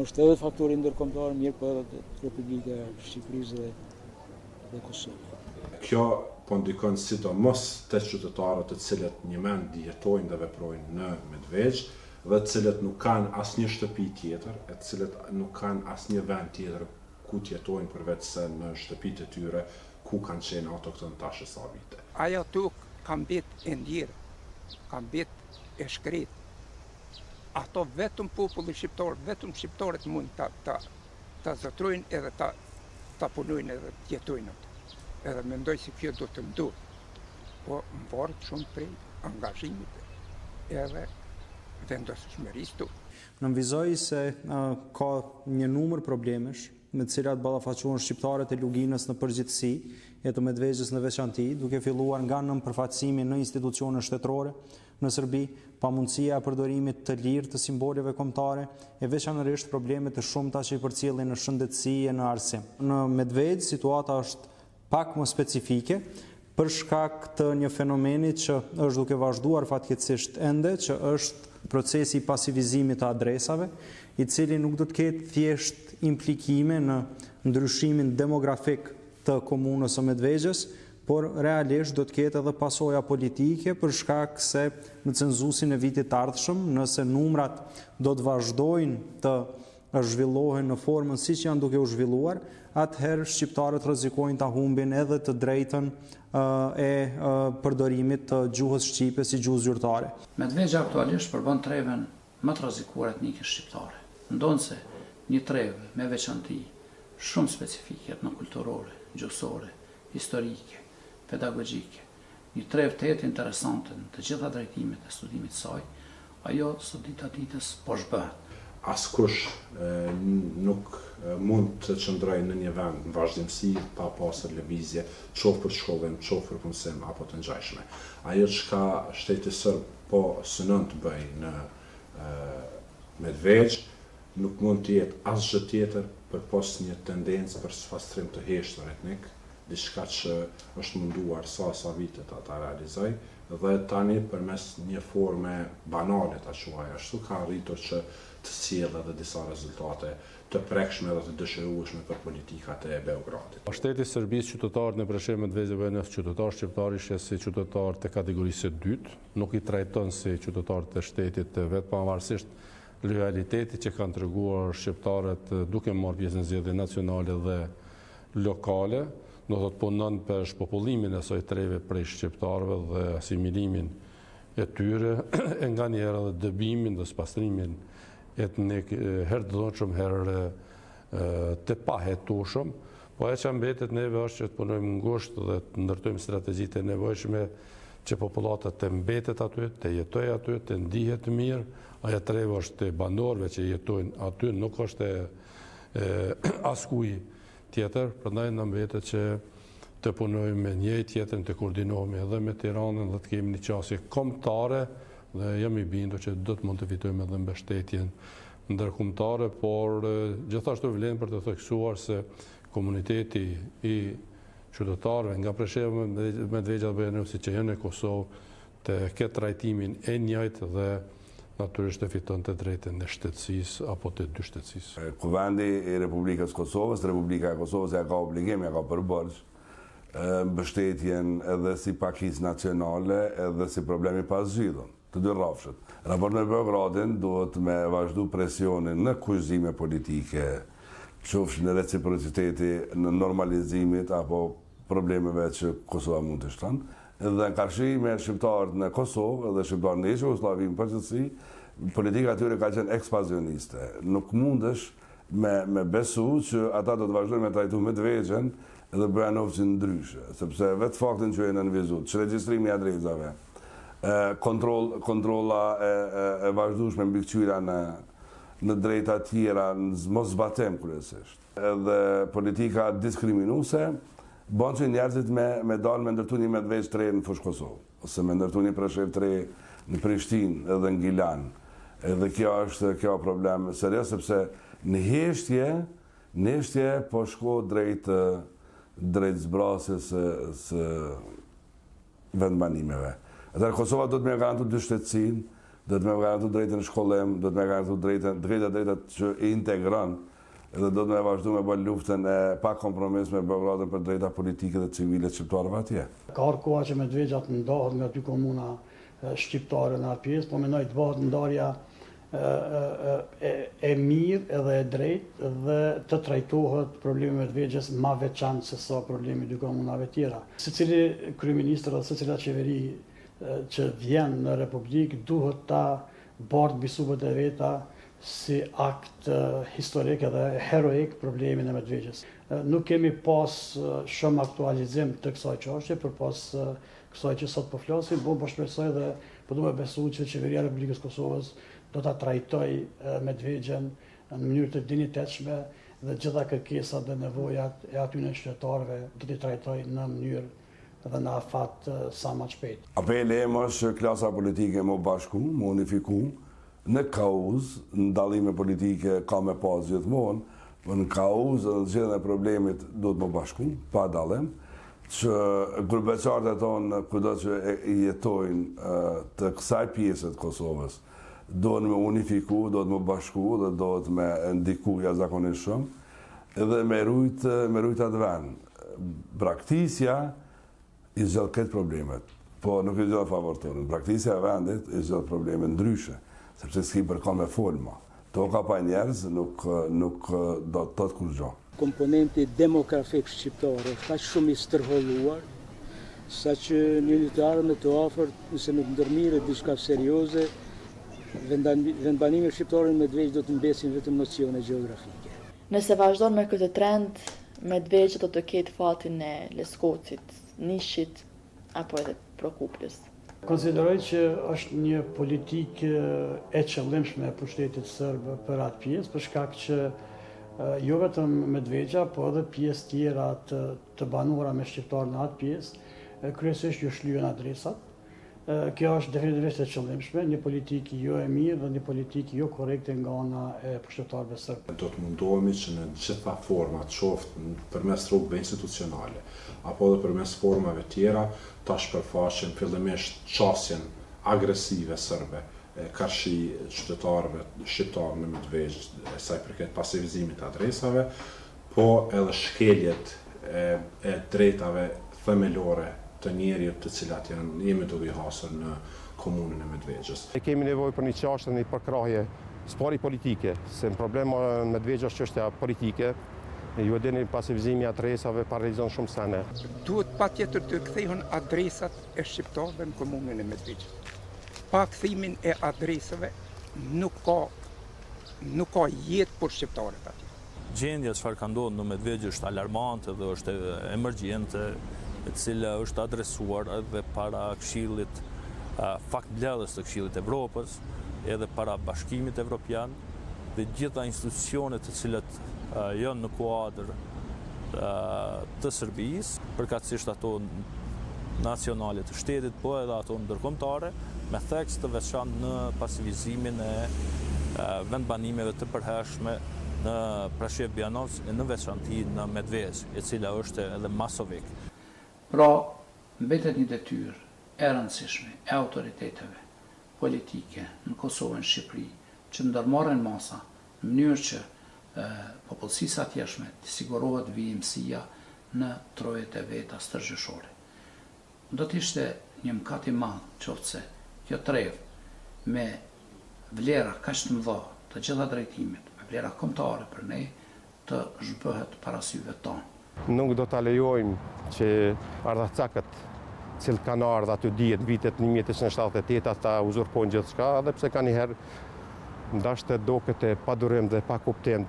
është edhe faktori ndërkombëtar, mirë po edhe Republika e Shqipërisë dhe Kosovë. Kjo po ndikon sidomos te qytetarët të cilët një mend jetojnë dhe veprojnë në Medvegj dhe të cilët nuk kanë asnjë shtëpi tjetër, e të cilët nuk kanë asnjë vend tjetër ku të jetojnë përveç se në shtëpitë e tyre ku kanë qenë autokton tash sa vite. Ajo tokë ka mbet e ndjerë, ka mbet e shkret. Ato vetëm populli shqiptar, vetëm shqiptarët mund ta zotrojnë edhe ta punojnë edhe të jetojnë ato. Edhe mendoj se kjo do të ndodhë, po më varet shumë prej angazhimit edhe vendosmërisë tu. Nënvizoj se ka një numër problemesh me të cilat ballafaqohen shqiptarët e Luginës në përgjithësi e të Medvegjës në veçanti, duke filluar nga nënpërfaqësimi në institucione shtetërore në Serbi, pamundësia e përdorimit të lirë të simboleve kombëtare e veçanërisht probleme të shumta që i përcjellin në shëndetësi e në arsim. Në Medvegj situata është pak më specifike për shkak të një fenomeni që është duke vazhduar fatkeqësisht ende, që është procesi i pasivizimit të adresave, i cili nuk do të ketë thjesht implikime në ndryshimin demografik të komunës së Medvegjës, por realisht do të ketë edhe pasoja politike për shkak se në cenzusin e vitit të ardhshëm, nëse numrat do të vazhdojnë të zhvillohen në formën siç janë duke u zhvilluar, atëherë shqiptarët rrezikojnë ta humbin edhe të drejtën e përdorimit të gjuhës shqipe si gjuhë zyrtare. Medvegja aktualisht përbën treven më të rrezikuar etnike shqiptare. Ndonse një trevë me veçanti shumë specifike etnokulturore, gjuhësore, historike, pedagogjike, një trevë të jetë interesante në të gjitha drejtimet e studimit saj, ajo së dita ditës po shbëhet. Askush nuk mund të qëndrojë në një vend në vazhdimsi pa pasur lëvizje, qoftë për shkollim, qoftë për punësim apo të ngjashme. Ajo çka shteti serb po synon të bëjë në Medvegj nuk mund të jetë asgjë tjetër përpos një tendencë për sfastrim të heshtër etnik, diçka që është munduar sa vite ta realizoj, dhe tani përmes një forme banale ta quaj ashtu ka arritur që të sjellë edhe disa rezultate të prekshme dhe të dëshirueshme për politikat e Beogradit. Shteti i Serbisë, qytetarët në Preshevë, Medvegj dhe në qytetarë shqiptar ishe si qytetarë të kategorisë së dytë, nuk i trajton si qytetarë të shtetit të vetë, pavarësisht lojaliteti që kanë treguar shqiptarët duke marrë pjesë në zgjedhje nacionale dhe lokale, do të punon për shpopullimin e asaj treve prej shqiptarëve dhe asimilimin e tyre, e nganjëherë edhe dëbimin dhe spastrimin etnik herë të dhunshëm, herë të pahetueshëm, po ajo që mbetet neve është që të punojmë ngushtë dhe të ndërtojmë strategjitë e nevojshme që popullatët të mbetet aty, të jetojë aty, të ndihet mirë. Aja treve është të banorëve që jetojnë aty, nuk është askuj tjetër, prandaj na mbetet që të punojmë me njëri tjetrin, të koordinohemi edhe me Tiranën dhe të kemi një qasje kombëtare dhe jam i bindur që do të mund të fitojmë edhe mbështetjen ndërkombëtare, por gjithashtu vlen për të theksuar se komuniteti i qytetarëve nga Presheva, Medvegja dhe Bujanovci që janë në Kosovë të ketë trajtimin e njëjtë dhe natyrisht të fiton të drejtën e shtetësisë apo të dy shtetësisë. Kuvendi i Republikës Kosovës, Republika e Kosovës ja ka obligim, ja ka përbërgjë mbështetjen edhe si pakicë nacionale edhe si problemi pas zgjidhur, të dy rrafshët. Raport me Beogradin duhet me vazhdu presionin në kushzime politike, qofsh në reciprociteti, në normalizimit apo problemeve që Kosova mund të shton. Dhe në karshi me shqiptarët në Kosovë dhe shqiptarët në Jugosllavi në përgjithësi, politika atyre ka qenë ekspansioniste. Nuk mundesh me besu që ata do të vazhdojnë me trajtu Medvegjen dhe Bujanovcin ndryshe, sepse vetë faktin që e në nënvizut, që regjistrimi i adresave, kontrolla e vazhdueshme mbi kthyrja në drejta tjera, në mos zbatem kryesisht. Edhe politika diskriminuese bën që njerëzit me dalë me ndërtu një Medvegj 3 në fushë Kosovë, ose me ndërtu një Preshevë 3 në Prishtinë edhe në Gilan. Edhe kjo është problem serioz, sepse në heshtje po shko drejt zbrasjes së vendbanimeve. Atëherë Kosova do të më garantu dy shtetësinë, do të më garantu drejtën në shkollim, do të më garantu drejtat që i integron, edhe do të me vazhdu me bërë luftën e pa kompromis me Beogradin për drejta politike dhe civile shqiptarëve atje. Ka koha që Medvegja të ndahet nga dy komuna shqiptare në atë pjesë, po mendoj të bëhet ndarja e mirë edhe e drejtë dhe të trajtohet problemi Medvegjes ma veçantë se sa problemi dy komunave tjera. Secili kryeministër dhe secila qeveri që vjen në Republikë duhet ta bardh mbi supët e veta si akt historik edhe heroik problemin e Medvegjes. Nuk kemi pas shumë aktualizim të kësaj çështje për pas kësaj që sot po flasim, po shpresoj dhe po duhet besu që qeveria e Republikës Kosovës do ta trajtoj Medvegjen në mënyrë të dinjitetshme dhe gjitha kërkesat dhe nevojat e atyre qytetarëve do t'i trajtoj në mënyrë dhe në afat sa më shpejt. Apeli im është klasa politike më bashku, më unifiku, në kauz, në dallime politike ka me pas gjithmonë, por në kauz dhe në zgjedhjen e problemit do të më bashku, pa dallim, që grupeqarët e tonë kudo që i jetojnë të kësaj pjesë të Kosovës, do të me unifiku, do të me bashku dhe do të me ndiku jashtëzakonisht shumë, edhe me rujt atë vend. Braktisja i zgjodh këtë problemet, po nuk i zgjodh favortorin. Praktikësia e vendit i zgjodh probleme ndryshe, sepse s'ki përka me folma. Toka pa njerëz nuk do të thotë kur gjë. Komponenti demografik shqiptar është aq shumë i stërholluar, sa që një lojtar me të afërt, nëse nuk ndërmirret diçka serioze, vendbanimi shqiptarin Medvegjë do të mbesin vetëm nocione gjeografike. Nëse vazhdon me këtë trend, Medvegjë do të ketë fatin e Leskocit, Nishit apo edhe Prokuplës. Konsideroj që është një politikë e qëllimshme e pushtetit serb për atë pjesë, për shkak që jo vetëm Medvegjë, po edhe pjesë tjera të banuara me shqiptar në atë pjesë, kryesisht ju shlyen adresat. Kjo është definitivisht e qëllimshme, një politikë jo e mirë dhe një politikë jo korrekte nga ana e pushtetarëve serb. Do të mundohemi që në gjitha format, qoftë përmes rrugëve institucionale, apo edhe përmes formave tjera, ta shpërfaqen fillimisht qasjen agresive serbe, karshi qytetarëve shqiptarë në Medvegjë, sa i përket pasivizimit të adresave, po edhe shkeljet e drejtave themelore të njerëzit të cilat jemi duke i hasur në komunën e Medvegjës. Kemi nevojë për një çështje, një përkrahje spori politike, se në problema në Medvegjë është çështja politike. Ju e dini pasivizimi i adresave paralizon shumë sene. Duhet patjetër të kthehen adresat e shqiptarëve në komunën e Medvegjës. Pa kthimin e adresave nuk ka jetë për shqiptarët aty. Gjendja çfarë ka ndodhur në Medvegjë është alarmante dhe është emergjente, e cila është adresuar edhe para Këshillit, faktmbledhës të Këshillit Evropës, edhe para Bashkimit Evropian dhe gjitha institucionet të cilat janë në kuadër të Serbisë, përkatësisht ato nacionale të shtetit, po edhe ato ndërkombëtare, me theks të veçantë në pasivizimin e vendbanimeve të përhershme në Prashevë Bjanovce e në veçanti në Medvegjë, e cila është edhe masovik. Pra, mbetet një detyrë e rëndësishme e autoriteteve politike në Kosovë në Shqipëri që ndërmarrin masa në mënyrë që popullsisë atjeshme të sigurohet vijimësia në trojet e veta stërgjëshore. Do të ishte një mëkat i madh qoftë se kjo trevë me vlera kaq të mëdha të gjitha drejtimet, me vlera kombëtare për ne, të zhbëhet para syve tonë. Nuk do ta lejojmë që ardhacakët cilë kanë ardhur aty dihet vitet 1978 ata uzurpojnë gjithçka, edhe pse kanë njëherë ndashtë duket e padurim dhe pa kuptim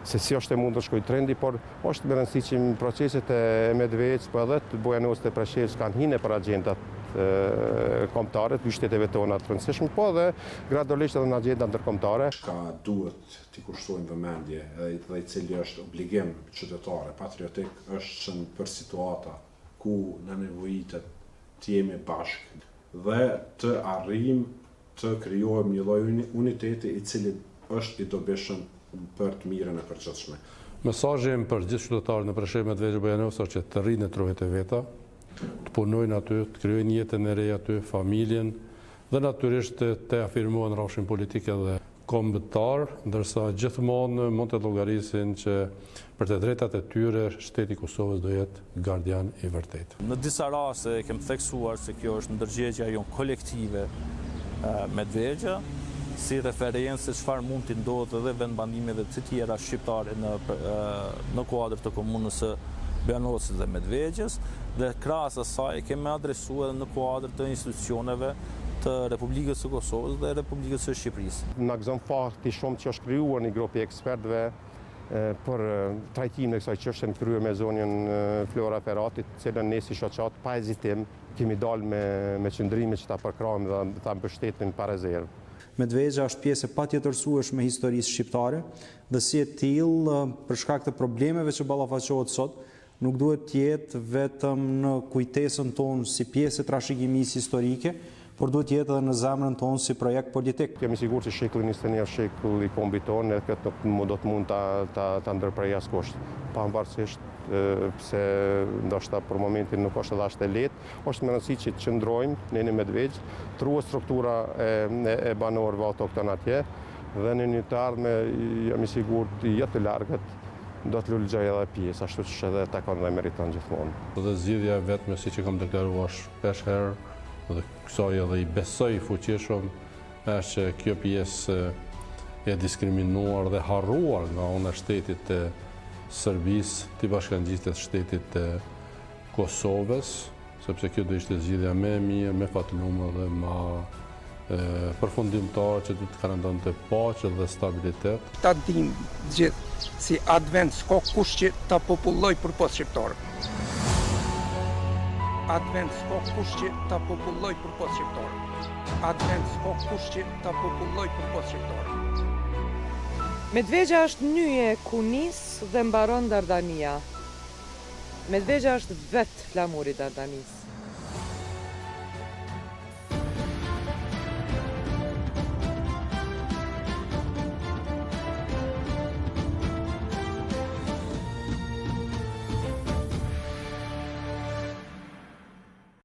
se si është e mundur shkoj trendi, por është me rëndësi që proceset e Medvegjës, po edhe të Bujanovës të Prashevës kanë hyrë për agjendat kombëtare të shteteve tona të rëndësishme, po edhe gradualisht edhe në agjendat ndërkombëtare. Ka duhet t'i kushtojmë vëmendje dhe i cili është obligim qytetare, patriotik, është që në për situata ku në nevojitet të jemi bashkë dhe të arrijmë të krijohem një lloj uniteti i cili është i dobishëm për të mirën e përgjithshme. Mesazhi im për gjithë qytetarët në Prashevë, Medvegjë, Bujanovës është që të rrinë në trojet e veta, të punojnë aty, të krijojnë jetën e re aty, familjen dhe natyrisht të afirmohen rrafshin politik edhe kombëtar, ndërsa gjithmonë mund të llogarisin që për të drejtat e tyre shteti i Kosovës do jetë gardian i vërtetë. Në disa raste kemi theksuar se kjo është ndërgjegjja jon kolektive Medvegjë, si referencë se çfarë mund të ndodhë edhe vendbanimeve të tjera shqiptare në kuadër të komunës së Bujanovës dhe Medvegjës, dhe krahas asaj kemi adresuar në kuadër të institucioneve të Republikës së Kosovës dhe Republikës së Shqipërisë. Na gëzon fakti shumë që është krijuar një grup i ekspertëve për trajtimin e kësaj çështje në krye me zonën Flora Ferratit, cilën ne si shoqat pa hezitim kemi dalë me qëndrime që ta përkrahim dhe ta mbështetim pa rezervë. Medvegjë është pjesë e patjetërsueshme e historisë shqiptare dhe si e tillë për shkak të problemeve që ballafaqohet sot, nuk duhet të jetë vetëm në kujtesën tonë si pjesë e trashëgimisë historike, por duhet të jetë edhe në zemrën tonë si projekt politik. Jam i sigurt që shekulli 21 është shekull i kombit tonë, dhe këtë do të mund ta ndërprej askush. Pavarësisht pse ndoshta për momentin nuk është edhe ashtë e lehtë, është me rëndësi që të qëndrojmë në Medvegjë, të ruhet struktura e banorëve autokton atje, dhe në një të ardhme jam i sigurt jetë të largët do të lullgjoj edhe pjesë, ashtu që edhe takon dhe meriton gjithmonë. Dhe zgjidhja vetme, siç e kam deklaruar shpesh herë, dhe kësaj edhe i besoj fuqishëm, është që kjo pjesë e diskriminuar dhe harruar nga ona e shtetit të Serbisë, të bashkangjisë të shtetit të Kosovës, sepse kjo do ishte zgjidhja më e mirë, më fatlume dhe më përfundimtar që do të garantonte paqe dhe stabilitet. Ta dim gjithë si Advent s'ka kush që ta populloj përpos shqiptarëve. Advent s'ka kush që ta populloj përpos shqiptarëve. Advent s'ka kush që ta populloj përpos shqiptarëve. Medvegja është nyje ku nis dhe mbaron Dardania. Medvegja është vetë flamuri Dardanisë.